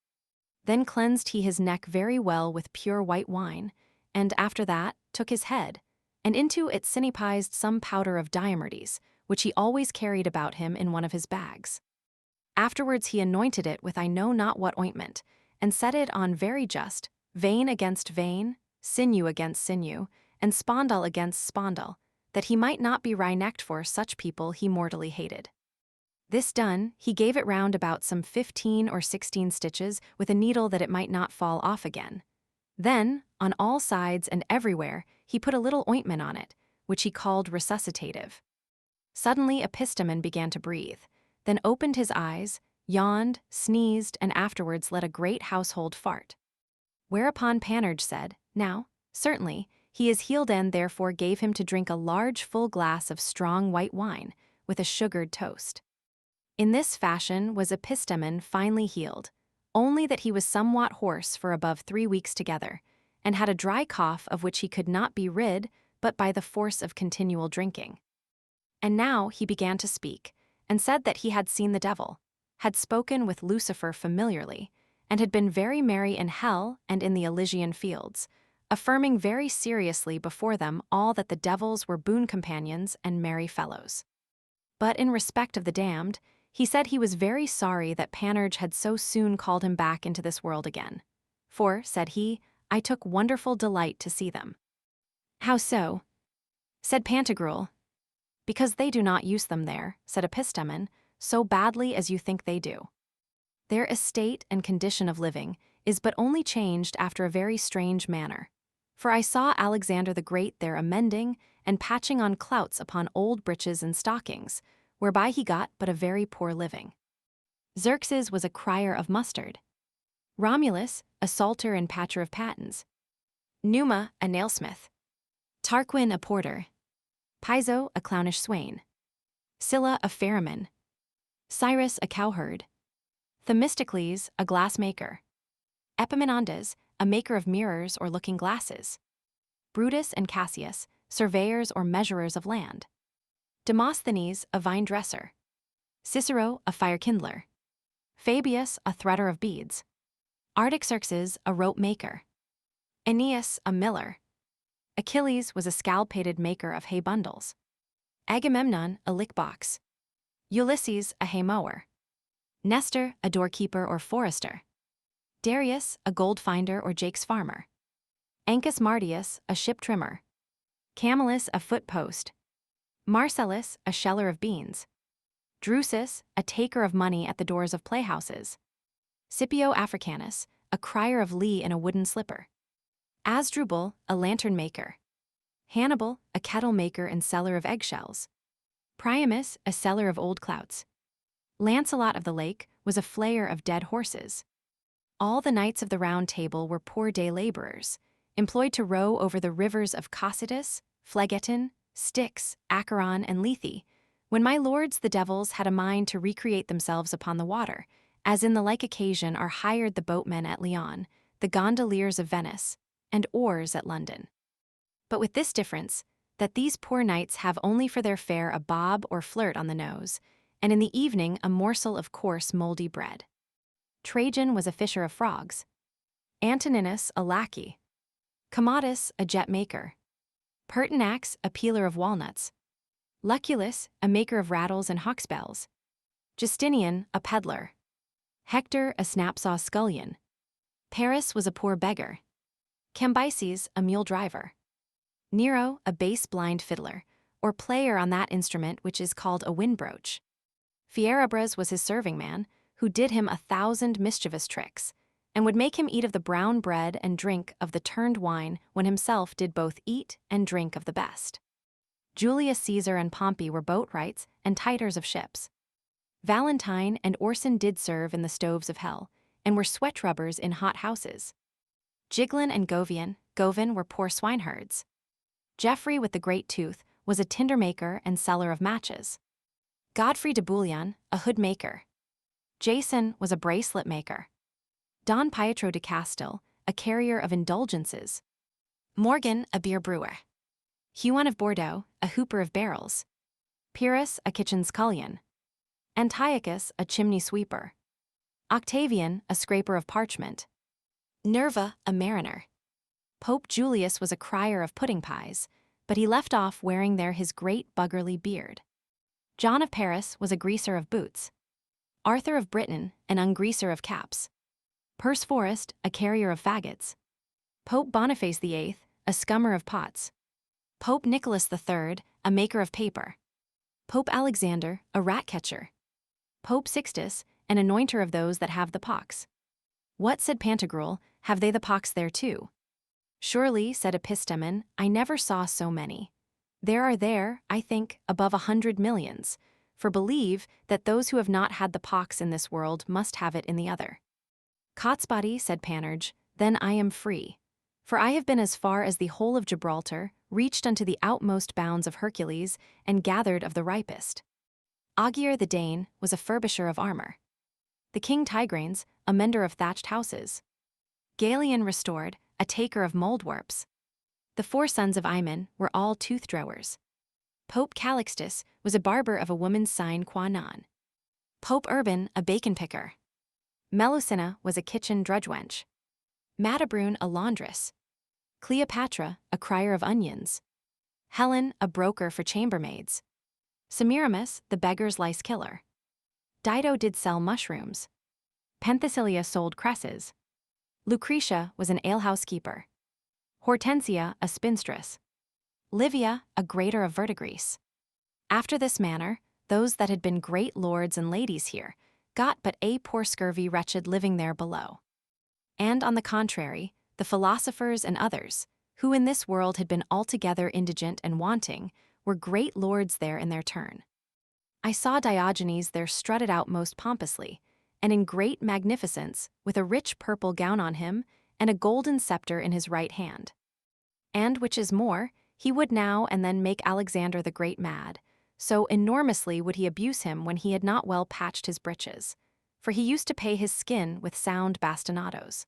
S1: Then cleansed he his neck very well with pure white wine, and after that took his head, and into it sinipized some powder of diamerdes, which he always carried about him in one of his bags. Afterwards he anointed it with I know not what ointment, and set it on very just, vein against vein, sinew against sinew, and spondyle against spondyle, that he might not be wry-necked for such people he mortally hated. This done, he gave it round about some 15 or 16 stitches with a needle that it might not fall off again. Then, on all sides and everywhere, he put a little ointment on it, which he called resuscitative. Suddenly Epistemon began to breathe, then opened his eyes, yawned, sneezed, and afterwards let a great household fart. Whereupon Panurge said, Now, certainly, he is healed, and therefore gave him to drink a large full glass of strong white wine, with a sugared toast. In this fashion was Epistemon finally healed, only that he was somewhat hoarse for above 3 weeks together, and had a dry cough of which he could not be rid but by the force of continual drinking. And now he began to speak, and said that he had seen the devil, had spoken with Lucifer familiarly, and had been very merry in hell and in the Elysian fields, affirming very seriously before them all that the devils were boon companions and merry fellows. But in respect of the damned, he said he was very sorry that Panurge had so soon called him back into this world again. For, said he, I took wonderful delight to see them. How so? Said Pantagruel. Because they do not use them there, said Epistemon, so badly as you think they do. Their estate and condition of living is but only changed after a very strange manner. For I saw Alexander the Great there amending and patching on clouts upon old breeches and stockings, whereby he got but a very poor living. Xerxes was a crier of mustard. Romulus, a salter and patcher of pattens. Numa, a nailsmith. Tarquin, a porter. Piso, a clownish swain. Sylla, a ferryman. Cyrus, a cowherd. Themistocles, a glassmaker. Epaminondas, a maker of mirrors or looking glasses. Brutus and Cassius, surveyors or measurers of land. Demosthenes, a vine dresser. Cicero, a fire kindler. Fabius, a threader of beads. Artaxerxes, a rope maker. Aeneas, a miller. Achilles was a scalpated maker of hay bundles. Agamemnon, a lickbox. Ulysses, a hay mower. Nestor, a doorkeeper or forester. Darius, a gold finder or Jake's farmer. Ancus Martius, a ship trimmer. Camillus, a foot post. Marcellus, a sheller of beans. Drusus, a taker of money at the doors of playhouses. Scipio Africanus, a crier of Lee in a wooden slipper. Asdrubal, a lantern maker. Hannibal, a kettle maker and seller of eggshells. Priamus, a seller of old clouts. Lancelot of the Lake was a flayer of dead horses. All the knights of the Round Table were poor day laborers, employed to row over the rivers of Cocytus, Phlegethon, Styx, Acheron, and Lethe, when my lords the devils had a mind to recreate themselves upon the water, as in the like occasion are hired the boatmen at Lyon, the gondoliers of Venice, and oars at London. But with this difference, that these poor knights have only for their fare a bob or flirt on the nose, and in the evening a morsel of coarse mouldy bread. Trajan was a fisher of frogs. Antoninus a lackey. Commodus a jet maker. Pertinax a peeler of walnuts. Lucullus a maker of rattles and hawksbells. Justinian a peddler. Hector a snapsaw scullion. Paris was a poor beggar. Cambyses a mule driver. Nero a bass-blind fiddler, or player on that instrument which is called a windbroach. Fierabras was his serving man, who did him 1,000 mischievous tricks, and would make him eat of the brown bread and drink of the turned wine when himself did both eat and drink of the best. Julius Caesar and Pompey were boatwrights and tighters of ships. Valentine and Orson did serve in the stoves of hell, and were sweat-rubbers in hot houses. Giglin and Govin were poor swineherds. Geoffrey with the great tooth was a tinder maker and seller of matches. Godfrey de Bouillon, a hood maker. Jason was a bracelet maker. Don Pietro de Castile, a carrier of indulgences. Morgan, a beer brewer. Huon of Bordeaux, a hooper of barrels. Pyrrhus, a kitchen scullion. Antiochus, a chimney sweeper. Octavian, a scraper of parchment. Nerva, a mariner. Pope Julius was a crier of pudding pies, but he left off wearing there his great buggerly beard. John of Paris was a greaser of boots. Arthur of Britain, an ungreaser of caps. Perceforest, a carrier of faggots. Pope Boniface VIII, a scummer of pots. Pope Nicholas III, a maker of paper. Pope Alexander, a rat-catcher. Pope Sixtus, an anointer of those that have the pox. What, said Pantagruel, have they the pox there too? Surely, said Epistemon, I never saw so many. There are there, I think, above 100 millions, for believe that those who have not had the pox in this world must have it in the other. Cotsbody, said Panurge, then I am free. For I have been as far as the whole of Gibraltar, reached unto the outmost bounds of Hercules, and gathered of the ripest. Augier the Dane was a furbisher of armor. The king Tigranes, a mender of thatched houses. Galen restored, a taker of mold-warps. The 4 sons of Iman were all tooth-drawers. Pope Calixtus was a barber of a woman's sine qua non. Pope Urban a bacon-picker. Melusina was a kitchen drudge-wench. Matabrune a laundress. Cleopatra a crier of onions. Helen a broker for chambermaids. Semiramis the beggar's lice-killer. Dido did sell mushrooms. Penthesilea sold cresses. Lucretia was an alehouse keeper. Hortensia a spinstress. Livia a grater of verdigris. After this manner, those that had been great lords and ladies here got but a poor scurvy wretched living there below. And on the contrary, the philosophers and others, who in this world had been altogether indigent and wanting, were great lords there in their turn. I saw Diogenes there strutted out most pompously, and in great magnificence, with a rich purple gown on him, and a golden scepter in his right hand. And which is more, he would now and then make Alexander the Great mad, so enormously would he abuse him when he had not well patched his breeches, for he used to pay his skin with sound bastinadoes.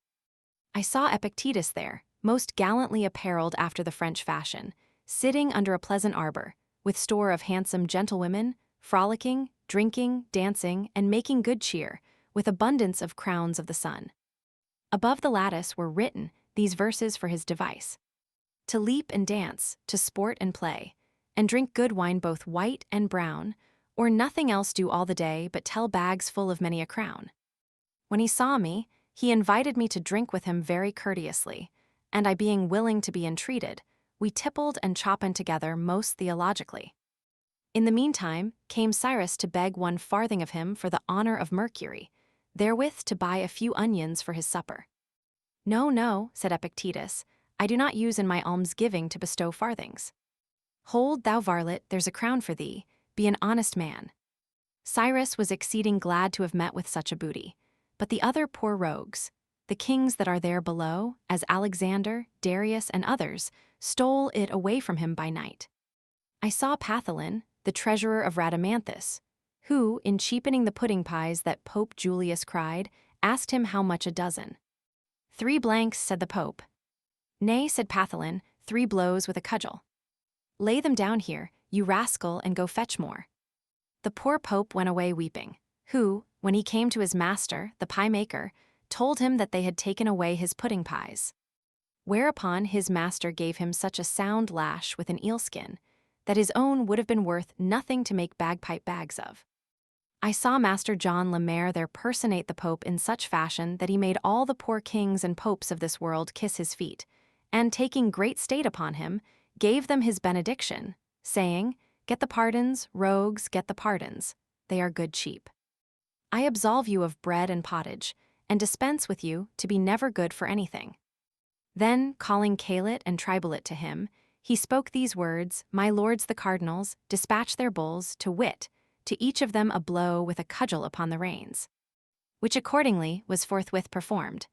S1: I saw Epictetus there, most gallantly apparelled after the French fashion, sitting under a pleasant arbor, with store of handsome gentlewomen, frolicking, drinking, dancing, and making good cheer, with abundance of crowns of the sun. Above the lattice were written these verses for his device: to leap and dance, to sport and play, and drink good wine both white and brown, or nothing else do all the day but tell bags full of many a crown. When he saw me, he invited me to drink with him very courteously, and I being willing to be entreated, we tippled and choppened together most theologically. In the meantime came Cyrus to beg 1 farthing of him for the honor of Mercury, therewith to buy a few onions for his supper. No, no, said Epictetus, I do not use in my almsgiving to bestow farthings. Hold, thou varlet, there's a crown for thee, be an honest man. Cyrus was exceeding glad to have met with such a booty, but the other poor rogues, the kings that are there below, as Alexander, Darius, and others, stole it away from him by night. I saw Pathelin, the treasurer of Rhadamanthus, who, in cheapening the pudding pies that Pope Julius cried, asked him how much a dozen. 3 blanks, said the Pope. Nay, said Pathelin, 3 blows with a cudgel. Lay them down here, you rascal, and go fetch more. The poor Pope went away weeping, who, when he came to his master, the pie-maker, told him that they had taken away his pudding pies. Whereupon his master gave him such a sound lash with an eel-skin, that his own would have been worth nothing to make bagpipe bags of. I saw Master John Le Maire there personate the Pope in such fashion that he made all the poor kings and popes of this world kiss his feet, and taking great state upon him, gave them his benediction, saying, Get the pardons, rogues, get the pardons, they are good cheap. I absolve you of bread and pottage, and dispense with you to be never good for anything. Then, calling Calet and Tribulet to him, he spoke these words, My lords the cardinals, dispatch their bulls, to wit, to each of them a blow with a cudgel upon the reins. Which accordingly was forthwith performed.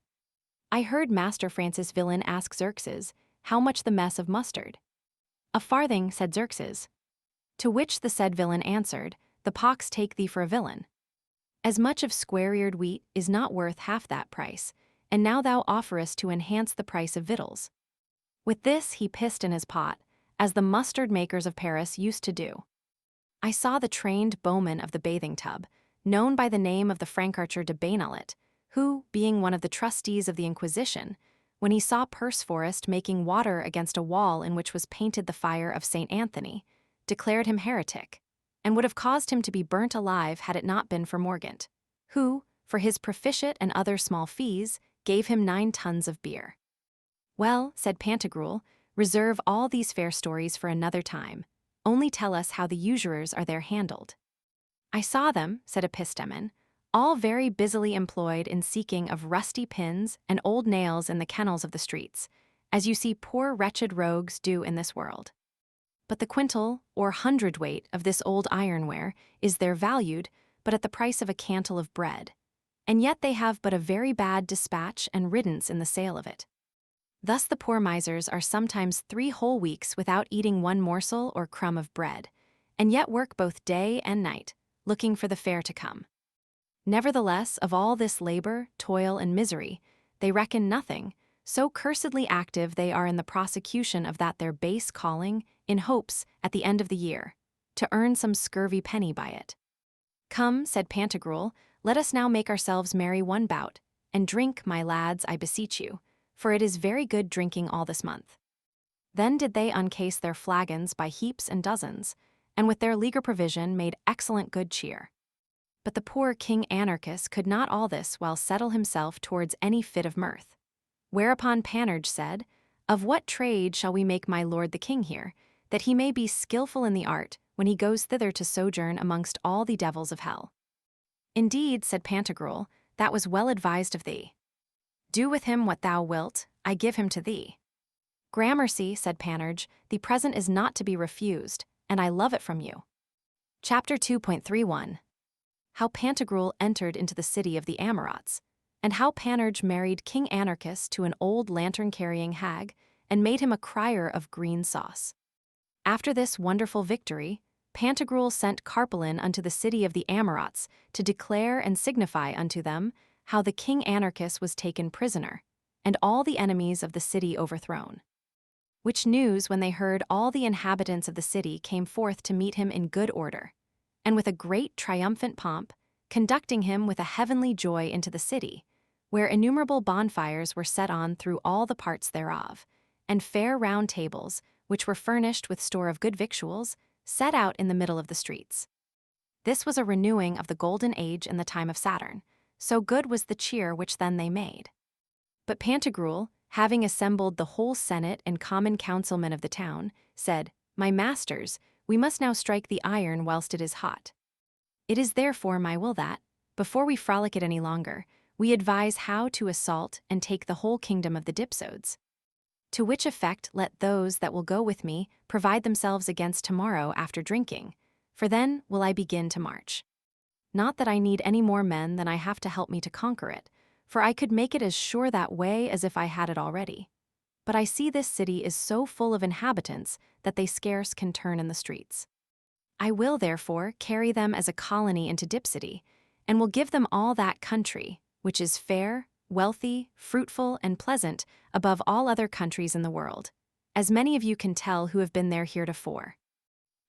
S1: I heard Master Francis Villain ask Xerxes, how much the mess of mustard? 1 farthing, said Xerxes. To which the said villain answered, The pox take thee for a villain. As much of square-eared wheat is not worth half that price, and now thou offerest to enhance the price of victuals. With this he pissed in his pot, as the mustard-makers of Paris used to do. I saw the trained bowman of the bathing tub, known by the name of the Francarcher de Bainalet, who, being one of the trustees of the Inquisition, when he saw Perceforest making water against a wall in which was painted the fire of St. Anthony, declared him heretic, and would have caused him to be burnt alive had it not been for Morgant, who, for his profitiate and other small fees, gave him 9 tons of beer. Well, said Pantagruel, reserve all these fair stories for another time, only tell us how the usurers are there handled. I saw them, said Epistemon, all very busily employed in seeking of rusty pins and old nails in the kennels of the streets, as you see poor wretched rogues do in this world. But the quintal, or hundredweight, of this old ironware is there valued but at the price of a cantle of bread, and yet they have but a very bad dispatch and riddance in the sale of it. Thus the poor misers are sometimes 3 whole weeks without eating 1 morsel or crumb of bread, and yet work both day and night, looking for the fair to come. Nevertheless, of all this labor, toil, and misery, they reckon nothing, so cursedly active they are in the prosecution of that their base calling, in hopes, at the end of the year, to earn some scurvy penny by it. Come, said Pantagruel, let us now make ourselves merry 1 bout, and drink, my lads, I beseech you, for it is very good drinking all this month. Then did they uncase their flagons by heaps and dozens, and with their leaguer provision made excellent good cheer. But the poor King Anarchus could not all this while settle himself towards any fit of mirth. Whereupon Panurge said, Of what trade shall we make my lord the king here, that he may be skillful in the art, when he goes thither to sojourn amongst all the devils of hell? Indeed, said Pantagruel, that was well advised of thee. Do with him what thou wilt, I give him to thee. Gramercy, said Panurge, the present is not to be refused, and I love it from you. Chapter 2.31 How Pantagruel entered into the city of the Amorots, and how Panurge married King Anarchus to an old lantern-carrying hag, and made him a crier of green sauce. After this wonderful victory, Pantagruel sent Carpalin unto the city of the Amorots to declare and signify unto them how the King Anarchus was taken prisoner, and all the enemies of the city overthrown. Which news when they heard, all the inhabitants of the city came forth to meet him in good order, and with a great triumphant pomp, conducting him with a heavenly joy into the city, where innumerable bonfires were set on through all the parts thereof, and fair round tables, which were furnished with store of good victuals, set out in the middle of the streets. This was a renewing of the golden age in the time of Saturn, so good was the cheer which then they made. But Pantagruel, having assembled the whole senate and common councilmen of the town, said, My masters, we must now strike the iron whilst it is hot. It is therefore my will that, before we frolic it any longer, we advise how to assault and take the whole kingdom of the Dipsodes. To which effect let those that will go with me provide themselves against tomorrow after drinking, for then will I begin to march. Not that I need any more men than I have to help me to conquer it, for I could make it as sure that way as if I had it already. But I see this city is so full of inhabitants that they scarce can turn in the streets. I will therefore carry them as a colony into Dipsody, and will give them all that country, which is fair, wealthy, fruitful, and pleasant above all other countries in the world, as many of you can tell who have been there heretofore.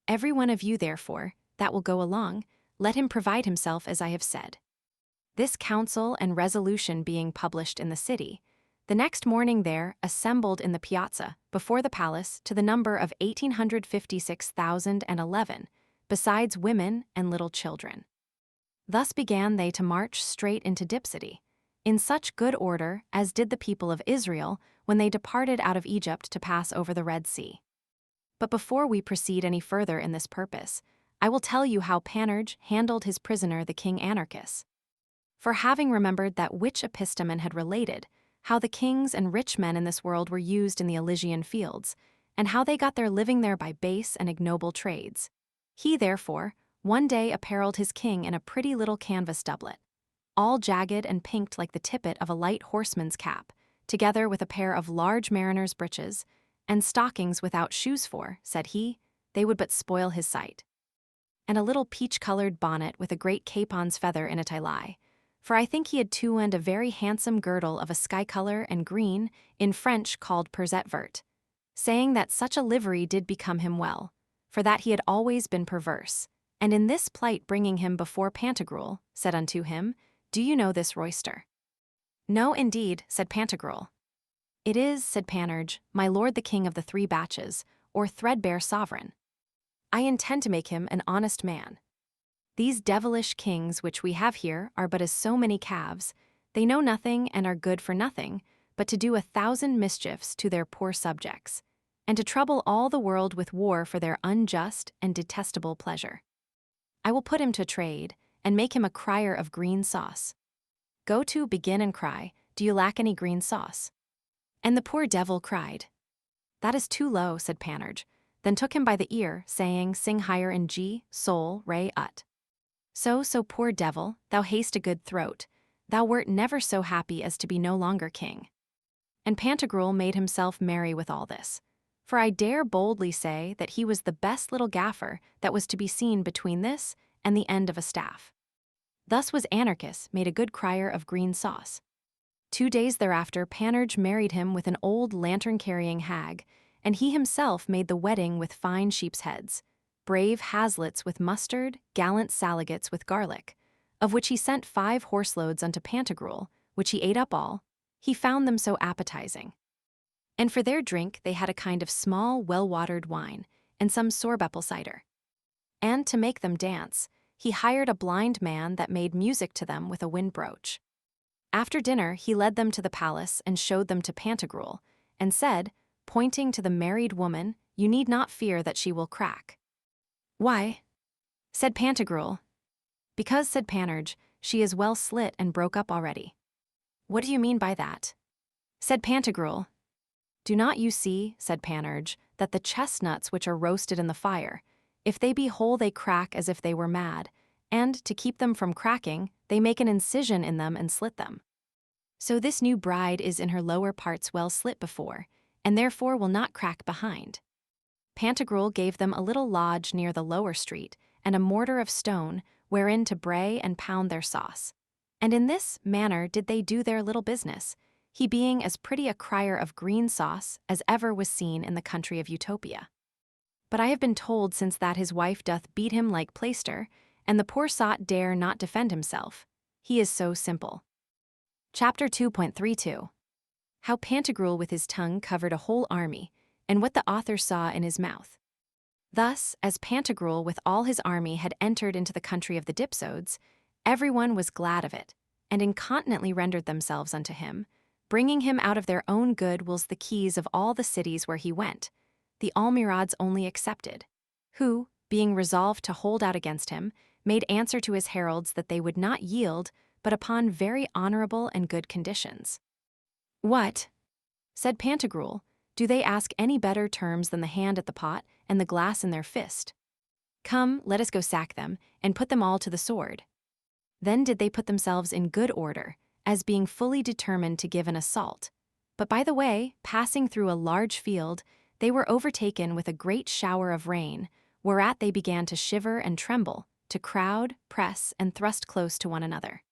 S1: Every one of you, therefore, that will go along, let him provide himself as I have said. This counsel and resolution being published in the city, the next morning there assembled in the piazza before the palace to the number of 1,856,011, besides women and little children. Thus began they to march straight into Dipsody, in such good order as did the people of Israel when they departed out of Egypt to pass over the Red Sea. But before we proceed any further in this purpose, I will tell you how Panurge handled his prisoner the king Anarchus. For having remembered that which Epistemon had related, how the kings and rich men in this world were used in the Elysian fields, and how they got their living there by base and ignoble trades, he therefore one day apparelled his king in a pretty little canvas doublet, all jagged and pinked like the tippet of a light horseman's cap, together with a pair of large mariner's breeches, and stockings without shoes for, said he, they would but spoil his sight. And a little peach-colored bonnet with a great capon's feather in it I lie, for I think he had too and a very handsome girdle of a sky color and green, in French called persette vert, saying that such a livery did become him well, for that he had always been perverse, and in this plight bringing him before Pantagruel, said unto him, Do you know this royster? No, indeed, said Pantagruel. It is, said Panurge, my lord the king of the three batches, or threadbare sovereign. I intend to make him an honest man. These devilish kings which we have here are but as so many calves, they know nothing and are good for nothing, but to do 1,000 mischiefs to their poor subjects, and to trouble all the world with war for their unjust and detestable pleasure. I will put him to trade, and make him a crier of green sauce. Go to, begin and cry, do you lack any green sauce? And the poor devil cried. That is too low, said Panurge, then took him by the ear, saying, Sing higher in G, sol, re, ut. So poor devil, thou hast a good throat, thou wert never so happy as to be no longer king. And Pantagruel made himself merry with all this, for I dare boldly say that he was the best little gaffer that was to be seen between this and the end of a staff. Thus was Anarchus made a good crier of green sauce. 2 days thereafter Panurge married him with an old lantern-carrying hag, and he himself made the wedding with fine sheep's heads, brave haslets with mustard, gallant saligots with garlic, of which he sent 5 horseloads unto Pantagruel, which he ate up all, he found them so appetizing. And for their drink they had a kind of small, well-watered wine, and some sorbapple cider. And to make them dance, he hired a blind man that made music to them with a wind broach. After dinner he led them to the palace and showed them to Pantagruel, and said, pointing to the married woman, You need not fear that she will crack. Why? Said Pantagruel. Because, said Panurge, she is well slit and broke up already. What do you mean by that? Said Pantagruel. Do not you see, said Panurge, that the chestnuts which are roasted in the fire, if they be whole they crack as if they were mad, and, to keep them from cracking, they make an incision in them and slit them. So this new bride is in her lower parts well slit before, and therefore will not crack behind. Pantagruel gave them a little lodge near the lower street, and a mortar of stone, wherein to bray and pound their sauce. And in this manner did they do their little business, he being as pretty a crier of green sauce as ever was seen in the country of Utopia. But I have been told since that his wife doth beat him like plaister, and the poor sot dare not defend himself. He is so simple. Chapter 2.32. How Pantagruel with his tongue covered a whole army, and what the author saw in his mouth. Thus, as Pantagruel with all his army had entered into the country of the Dipsodes, everyone was glad of it, and incontinently rendered themselves unto him, bringing him out of their own good whilst the keys of all the cities where he went, the almirades only excepted, who, being resolved to hold out against him, made answer to his heralds that they would not yield, but upon very honorable and good conditions. What, said Pantagruel, do they ask any better terms than the hand at the pot and the glass in their fist? Come, let us go sack them, and put them all to the sword. Then did they put themselves in good order, as being fully determined to give an assault. But by the way, passing through a large field, they were overtaken with a great shower of rain, whereat they began to shiver and tremble, to crowd, press, and thrust close to one another.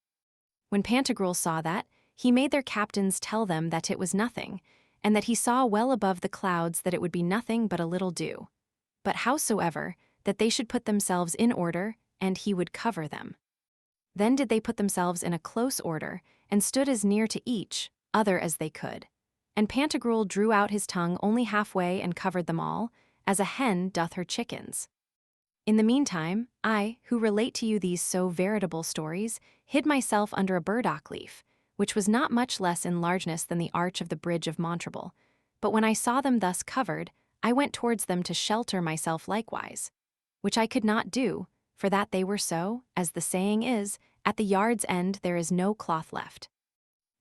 S1: When Pantagruel saw that, he made their captains tell them that it was nothing, and that he saw well above the clouds that it would be nothing but a little dew. But howsoever, that they should put themselves in order, and he would cover them. Then did they put themselves in a close order, and stood as near to each other as they could. And Pantagruel drew out his tongue only halfway and covered them all, as a hen doth her chickens. In the meantime, I, who relate to you these so veritable stories, hid myself under a burdock leaf, which was not much less in largeness than the arch of the bridge of Montreble. But when I saw them thus covered, I went towards them to shelter myself likewise, which I could not do, for that they were so, as the saying is, at the yard's end there is no cloth left.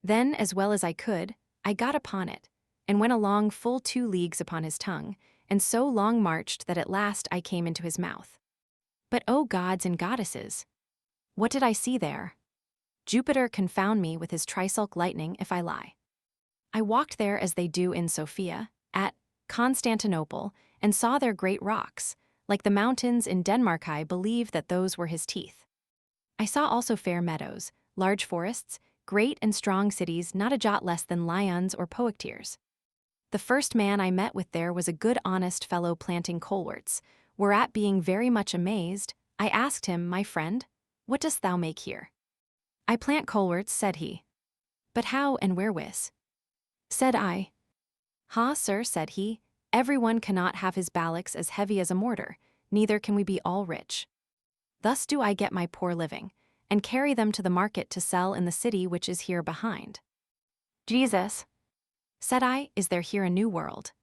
S1: Then, as well as I could, I got upon it, and went along full 2 leagues upon his tongue, and so long marched that at last I came into his mouth. But O gods and goddesses! What did I see there? Jupiter confound me with his trisulc lightning if I lie. I walked there as they do in Sophia, at Constantinople, and saw their great rocks. Like the mountains in Denmark, I believe that those were his teeth. I saw also fair meadows, large forests, great and strong cities not a jot less than Lyons or Poictiers. The first man I met with there was a good honest fellow planting coleworts, whereat being very much amazed, I asked him, my friend, what dost thou make here? I plant coleworts, said he. But how and wherewith? Said I. Ha, sir, said he, everyone cannot have his ballocks as heavy as a mortar, neither can we be all rich. Thus do I get my poor living, and carry them to the market to sell in the city which is here behind. Jesus, said I, is there here a new world?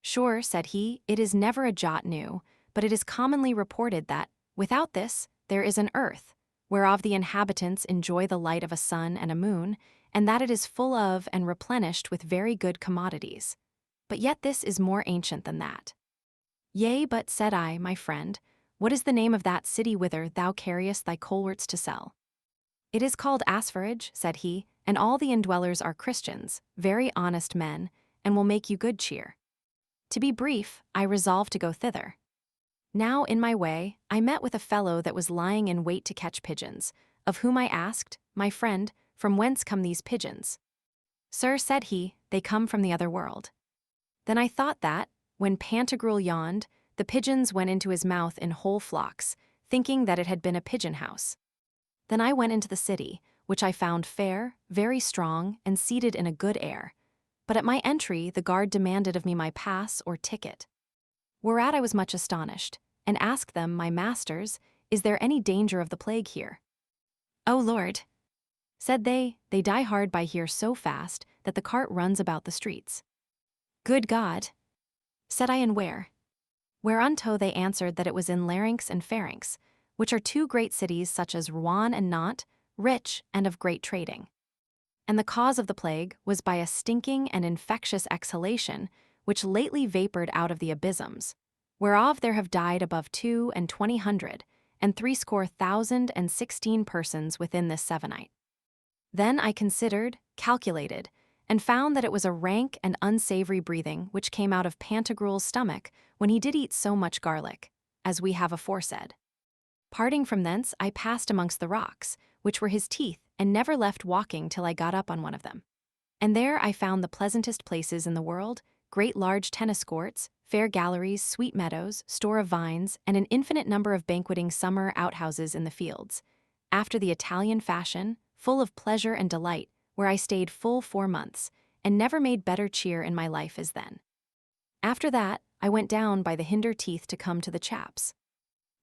S1: Sure, said he, it is never a jot new, but it is commonly reported that, without this, there is an earth, whereof the inhabitants enjoy the light of a sun and a moon, and that it is full of and replenished with very good commodities. But yet this is more ancient than that. Yea, but, said I, my friend, what is the name of that city whither thou carriest thy coleworts to sell? It is called Asfarage, said he, and all the indwellers are Christians, very honest men, and will make you good cheer. To be brief, I resolved to go thither. Now in my way, I met with a fellow that was lying in wait to catch pigeons, of whom I asked, my friend, from whence come these pigeons? Sir, said he, they come from the other world. Then I thought that, when Pantagruel yawned, the pigeons went into his mouth in whole flocks, thinking that it had been a pigeon house. Then I went into the city, which I found fair, very strong, and seated in a good air. But at my entry the guard demanded of me my pass or ticket. Whereat I was much astonished, and asked them, my masters, is there any danger of the plague here? O Lord, said they die hard by here so fast that the cart runs about the streets. Good God, said I, and where? Whereunto they answered that it was in Larynx and Pharynx, which are 2 great cities such as Rouen and Nantes, rich and of great trading. And the cause of the plague was by a stinking and infectious exhalation, which lately vapored out of the abysms, whereof there have died above 22,000, and 70,016 persons within this sevennight. Then I considered, calculated, and found that it was a rank and unsavory breathing which came out of Pantagruel's stomach when he did eat so much garlic, as we have aforesaid. Parting from thence, I passed amongst the rocks, which were his teeth, and never left walking till I got up on one of them. And there I found the pleasantest places in the world, great large tennis courts, fair galleries, sweet meadows, store of vines, and an infinite number of banqueting summer outhouses in the fields, after the Italian fashion, full of pleasure and delight, where I stayed full 4 months, and never made better cheer in my life as then. After that, I went down by the hinder teeth to come to the chaps.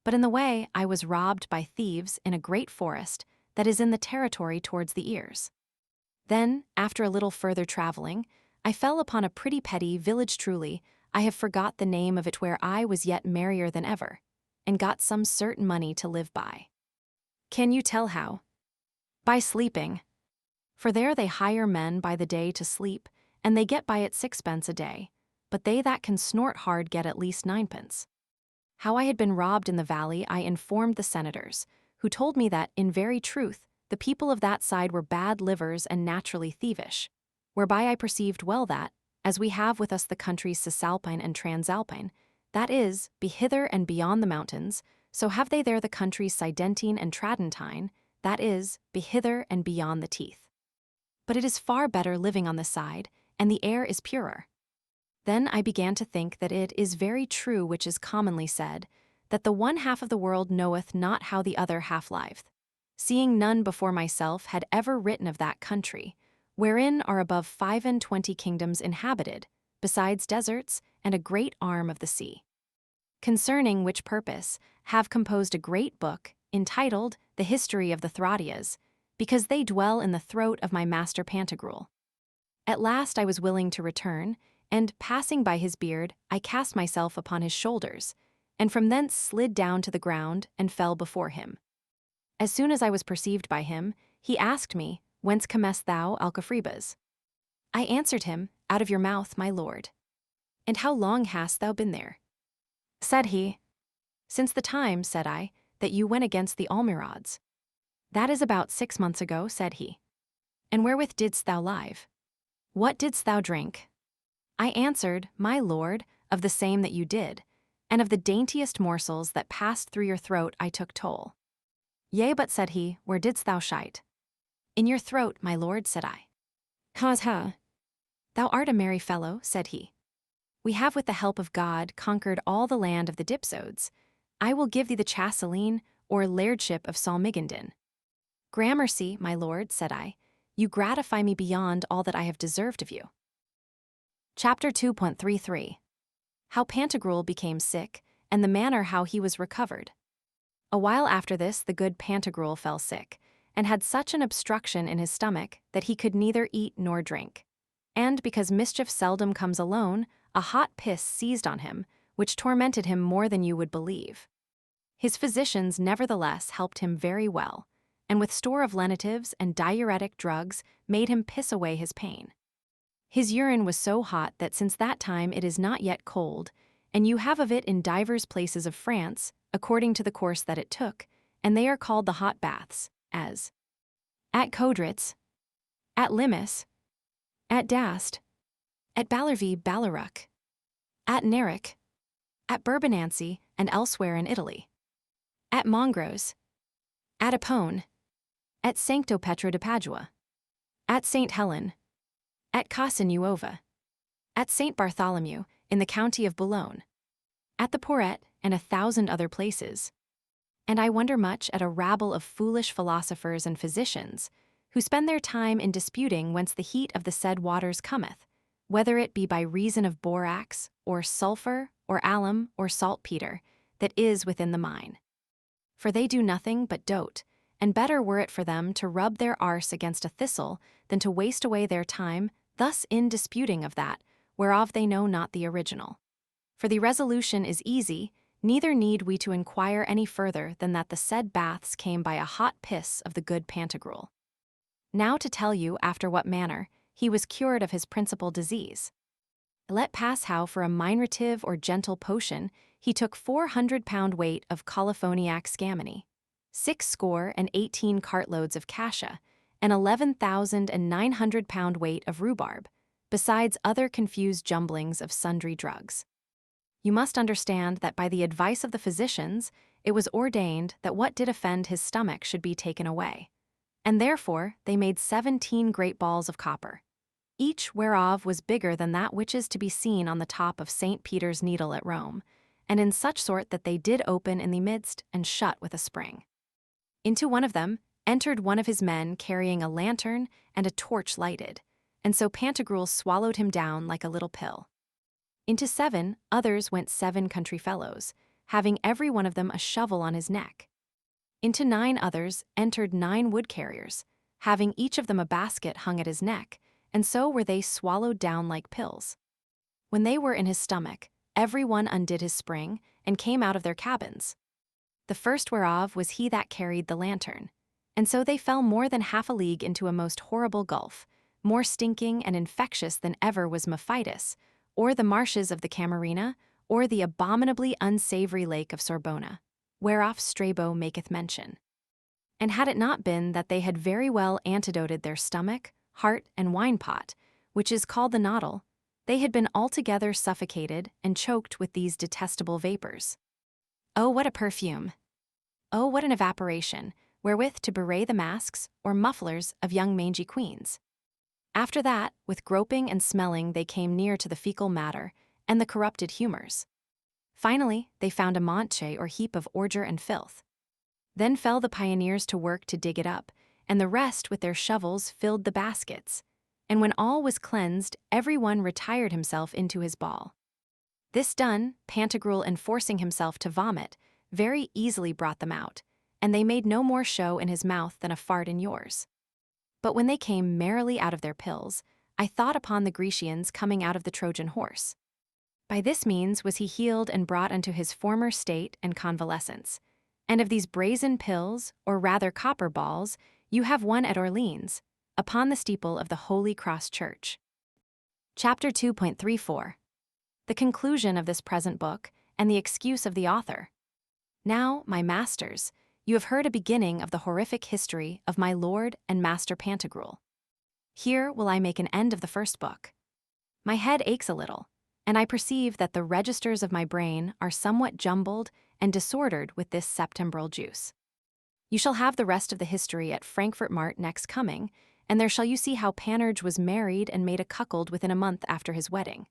S1: But in the way I was robbed by thieves in a great forest that is in the territory towards the ears. Then, after a little further traveling, I fell upon a pretty petty village truly, I have forgot the name of it where I was yet merrier than ever, and got some certain money to live by. Can you tell how? By sleeping. For there they hire men by the day to sleep, and they get by it 6 pence a day, but they that can snort hard get at least 9 pence. How I had been robbed in the valley I informed the senators, who told me that, in very truth, the people of that side were bad livers and naturally thievish, whereby I perceived well that, as we have with us the countries Cisalpine and Transalpine, that is, be hither and beyond the mountains, so have they there the countries Sidentine and Tradentine, that is, be hither and beyond the teeth. But it is far better living on this side, and the air is purer. Then I began to think that it is very true which is commonly said, that the one half of the world knoweth not how the other half liveth, seeing none before myself had ever written of that country, wherein are above 25 kingdoms inhabited, besides deserts and a great arm of the sea. Concerning which purpose have composed a great book, entitled The History of the Thraughtias, because they dwell in the throat of my master Pantagruel. At last I was willing to return, and passing by his beard, I cast myself upon his shoulders, and from thence slid down to the ground and fell before him. As soon as I was perceived by him, he asked me, Whence comest thou, Alcafribas? I answered him, Out of your mouth, my lord. And how long hast thou been there? Said he. Since the time, said I, that you went against the Almirades. That is about 6 months ago, said he. And wherewith didst thou live? What didst thou drink? I answered, My lord, of the same that you did, and of the daintiest morsels that passed through your throat I took toll. Yea, but, said he, where didst thou shite? In your throat, my lord, said I. Ha. Thou art a merry fellow, said he. We have with the help of God conquered all the land of the Dipsodes. I will give thee the chasseline, or lairdship of Salmigondin. Gramercy, my lord, said I, you gratify me beyond all that I have deserved of you. Chapter 2.33 How Pantagruel became sick, and the manner how he was recovered. A while after this the good Pantagruel fell sick, and had such an obstruction in his stomach that he could neither eat nor drink. And because mischief seldom comes alone, a hot piss seized on him, which tormented him more than you would believe. His physicians nevertheless helped him very well, and with store of lenitives and diuretic drugs made him piss away his pain. His urine was so hot that since that time it is not yet cold, and you have of it in divers places of France, according to the course that it took, and they are called the hot baths, as at Codritz, at Limis, at Dast, at Ballervie Ballaruck, at Neric, at Bourbonancy, and elsewhere in Italy, at Mongrose, at Apone, at Sancto Petro de Padua, at St. Helen, at Casanuova, at St. Bartholomew, in the county of Boulogne, at the Porret, and 1,000 other places. And I wonder much at a rabble of foolish philosophers and physicians, who spend their time in disputing whence the heat of the said waters cometh, whether it be by reason of borax, or sulphur, or alum, or saltpeter, that is within the mine. For they do nothing but dote, and better were it for them to rub their arse against a thistle than to waste away their time thus in disputing of that, whereof they know not the original. For the resolution is easy, neither need we to inquire any further than that the said baths came by a hot piss of the good Pantagruel. Now to tell you after what manner he was cured of his principal disease. Let pass how for a minerative or gentle potion he took 400-pound weight of colophoniac scammony, 60 cartloads of cassia, and 11,900-pound weight of rhubarb, besides other confused jumblings of sundry drugs. You must understand that by the advice of the physicians it was ordained that what did offend his stomach should be taken away, and therefore they made 17 great balls of copper, each whereof was bigger than that which is to be seen on the top of St. Peter's Needle at Rome, and in such sort that they did open in the midst and shut with a spring. Into one of them entered one of his men carrying a lantern and a torch lighted, and so Pantagruel swallowed him down like a little pill. Into 7 others went 7 country fellows, having every one of them a shovel on his neck. Into 9 others entered 9 wood carriers, having each of them a basket hung at his neck, and so were they swallowed down like pills. When they were in his stomach, every one undid his spring, and came out of their cabins. The first whereof was he that carried the lantern. And so they fell more than half a league into a most horrible gulf, more stinking and infectious than ever was Mephitis, or the marshes of the Camarina, or the abominably unsavory lake of Sorbona, whereof Strabo maketh mention. And had it not been that they had very well antidoted their stomach, heart, and wine-pot, which is called the noddle, they had been altogether suffocated and choked with these detestable vapors. Oh, what a perfume! Oh, what an evaporation, wherewith to bewray the masks or mufflers of young mangy queens! After that, with groping and smelling they came near to the fecal matter and the corrupted humors. Finally, they found a monte or heap of ordure and filth. Then fell the pioneers to work to dig it up, and the rest with their shovels filled the baskets. And when all was cleansed, every one retired himself into his ball. This done, Pantagruel, enforcing himself to vomit, very easily brought them out, and they made no more show in his mouth than a fart in yours. But when they came merrily out of their pills, I thought upon the Grecians coming out of the Trojan horse. By this means was he healed and brought unto his former state and convalescence. And of these brazen pills, or rather copper balls, you have one at Orleans, upon the steeple of the Holy Cross Church. Chapter 2.34. The conclusion of this present book, and the excuse of the author. Now, my masters, you have heard a beginning of the horrific history of my lord and master Pantagruel. Here will I make an end of the first book. My head aches a little, and I perceive that the registers of my brain are somewhat jumbled and disordered with this septembral juice. You shall have the rest of the history at Frankfurt Mart next coming, and there shall you see how Panurge was married and made a cuckold within a month after his wedding.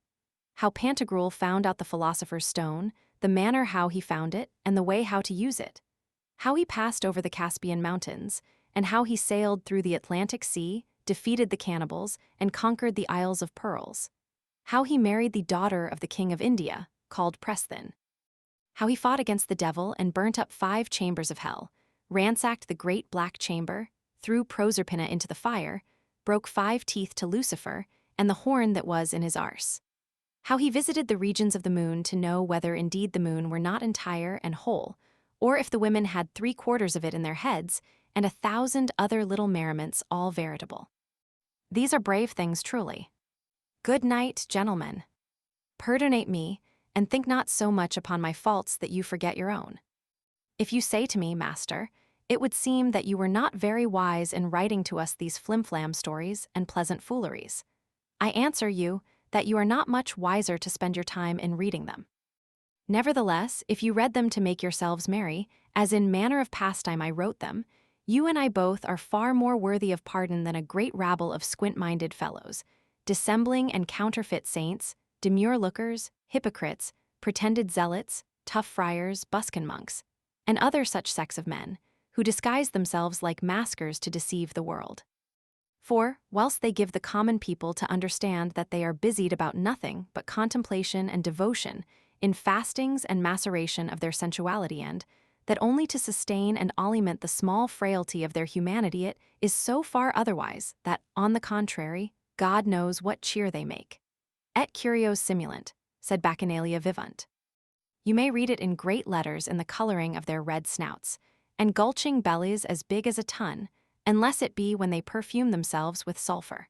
S1: How Pantagruel found out the philosopher's stone, the manner how he found it, and the way how to use it. How he passed over the Caspian mountains, and how he sailed through the Atlantic Sea, defeated the cannibals, and conquered the Isles of Pearls. How he married the daughter of the King of India, called Presthin. How he fought against the devil and burnt up 5 chambers of hell, ransacked the great black chamber, threw Proserpina into the fire, broke 5 teeth to Lucifer, and the horn that was in his arse. How he visited the regions of the moon to know whether indeed the moon were not entire and whole, or if the women had 3/4 of it in their heads, and 1,000 other little merriments all veritable. These are brave things truly. Good night, gentlemen. Pardonate me, and think not so much upon my faults that you forget your own. If you say to me, master, it would seem that you were not very wise in writing to us these flimflam stories and pleasant fooleries. I answer you that you are not much wiser to spend your time in reading them. Nevertheless, if you read them to make yourselves merry, as in manner of pastime I wrote them, you and I both are far more worthy of pardon than a great rabble of squint-minded fellows, dissembling and counterfeit saints, demure lookers, hypocrites, pretended zealots, tough friars, buskin monks, and other such sects of men, who disguise themselves like maskers to deceive the world. For, whilst they give the common people to understand that they are busied about nothing but contemplation and devotion, in fastings and maceration of their sensuality, and that only to sustain and augment the small frailty of their humanity it is so far otherwise that, on the contrary, God knows what cheer they make. Et curios simulant, said Bacchanalia vivunt. You may read it in great letters in the coloring of their red snouts, and gulching bellies as big as a ton, unless it be when they perfume themselves with sulphur.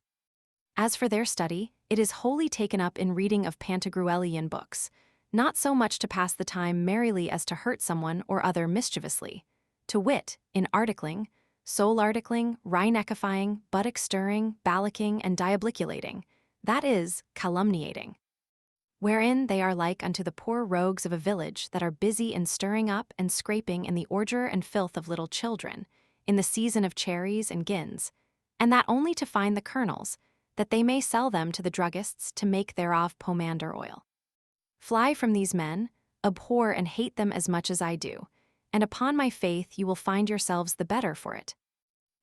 S1: As for their study, it is wholly taken up in reading of Pantagruelian books, not so much to pass the time merrily as to hurt someone or other mischievously, to wit, in articling, soul-articling, rhinecifying, buttock-stirring, ballocking, and diabliculating, that is, calumniating. Wherein they are like unto the poor rogues of a village that are busy in stirring up and scraping in the ordure and filth of little children, in the season of cherries and gins, and that only to find the kernels, that they may sell them to the druggists to make thereof pomander oil. Fly from these men, abhor and hate them as much as I do, and upon my faith you will find yourselves the better for it.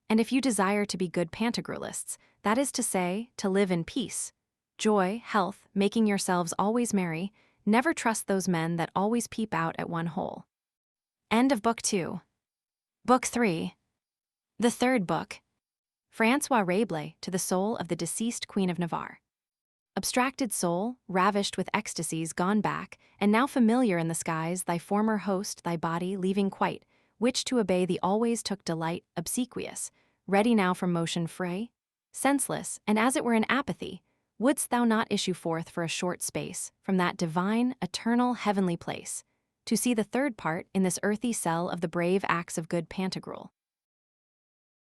S1: And if you desire to be good Pantagruelists, that is to say, to live in peace, joy, health, making yourselves always merry, never trust those men that always peep out at one hole. End of Book 2. Book 3. The third book. François Rabelais to the soul of the deceased Queen of Navarre. Abstracted soul, ravished with ecstasies gone back, and now familiar in the skies, thy former host, thy body, leaving quite, which to obey thee always took delight, obsequious, ready now from motion fray? Senseless, and as it were in apathy, wouldst thou not issue forth for a short space, from that divine, eternal, heavenly place, to see the third part in this earthy cell of the brave acts of good Pantagruel?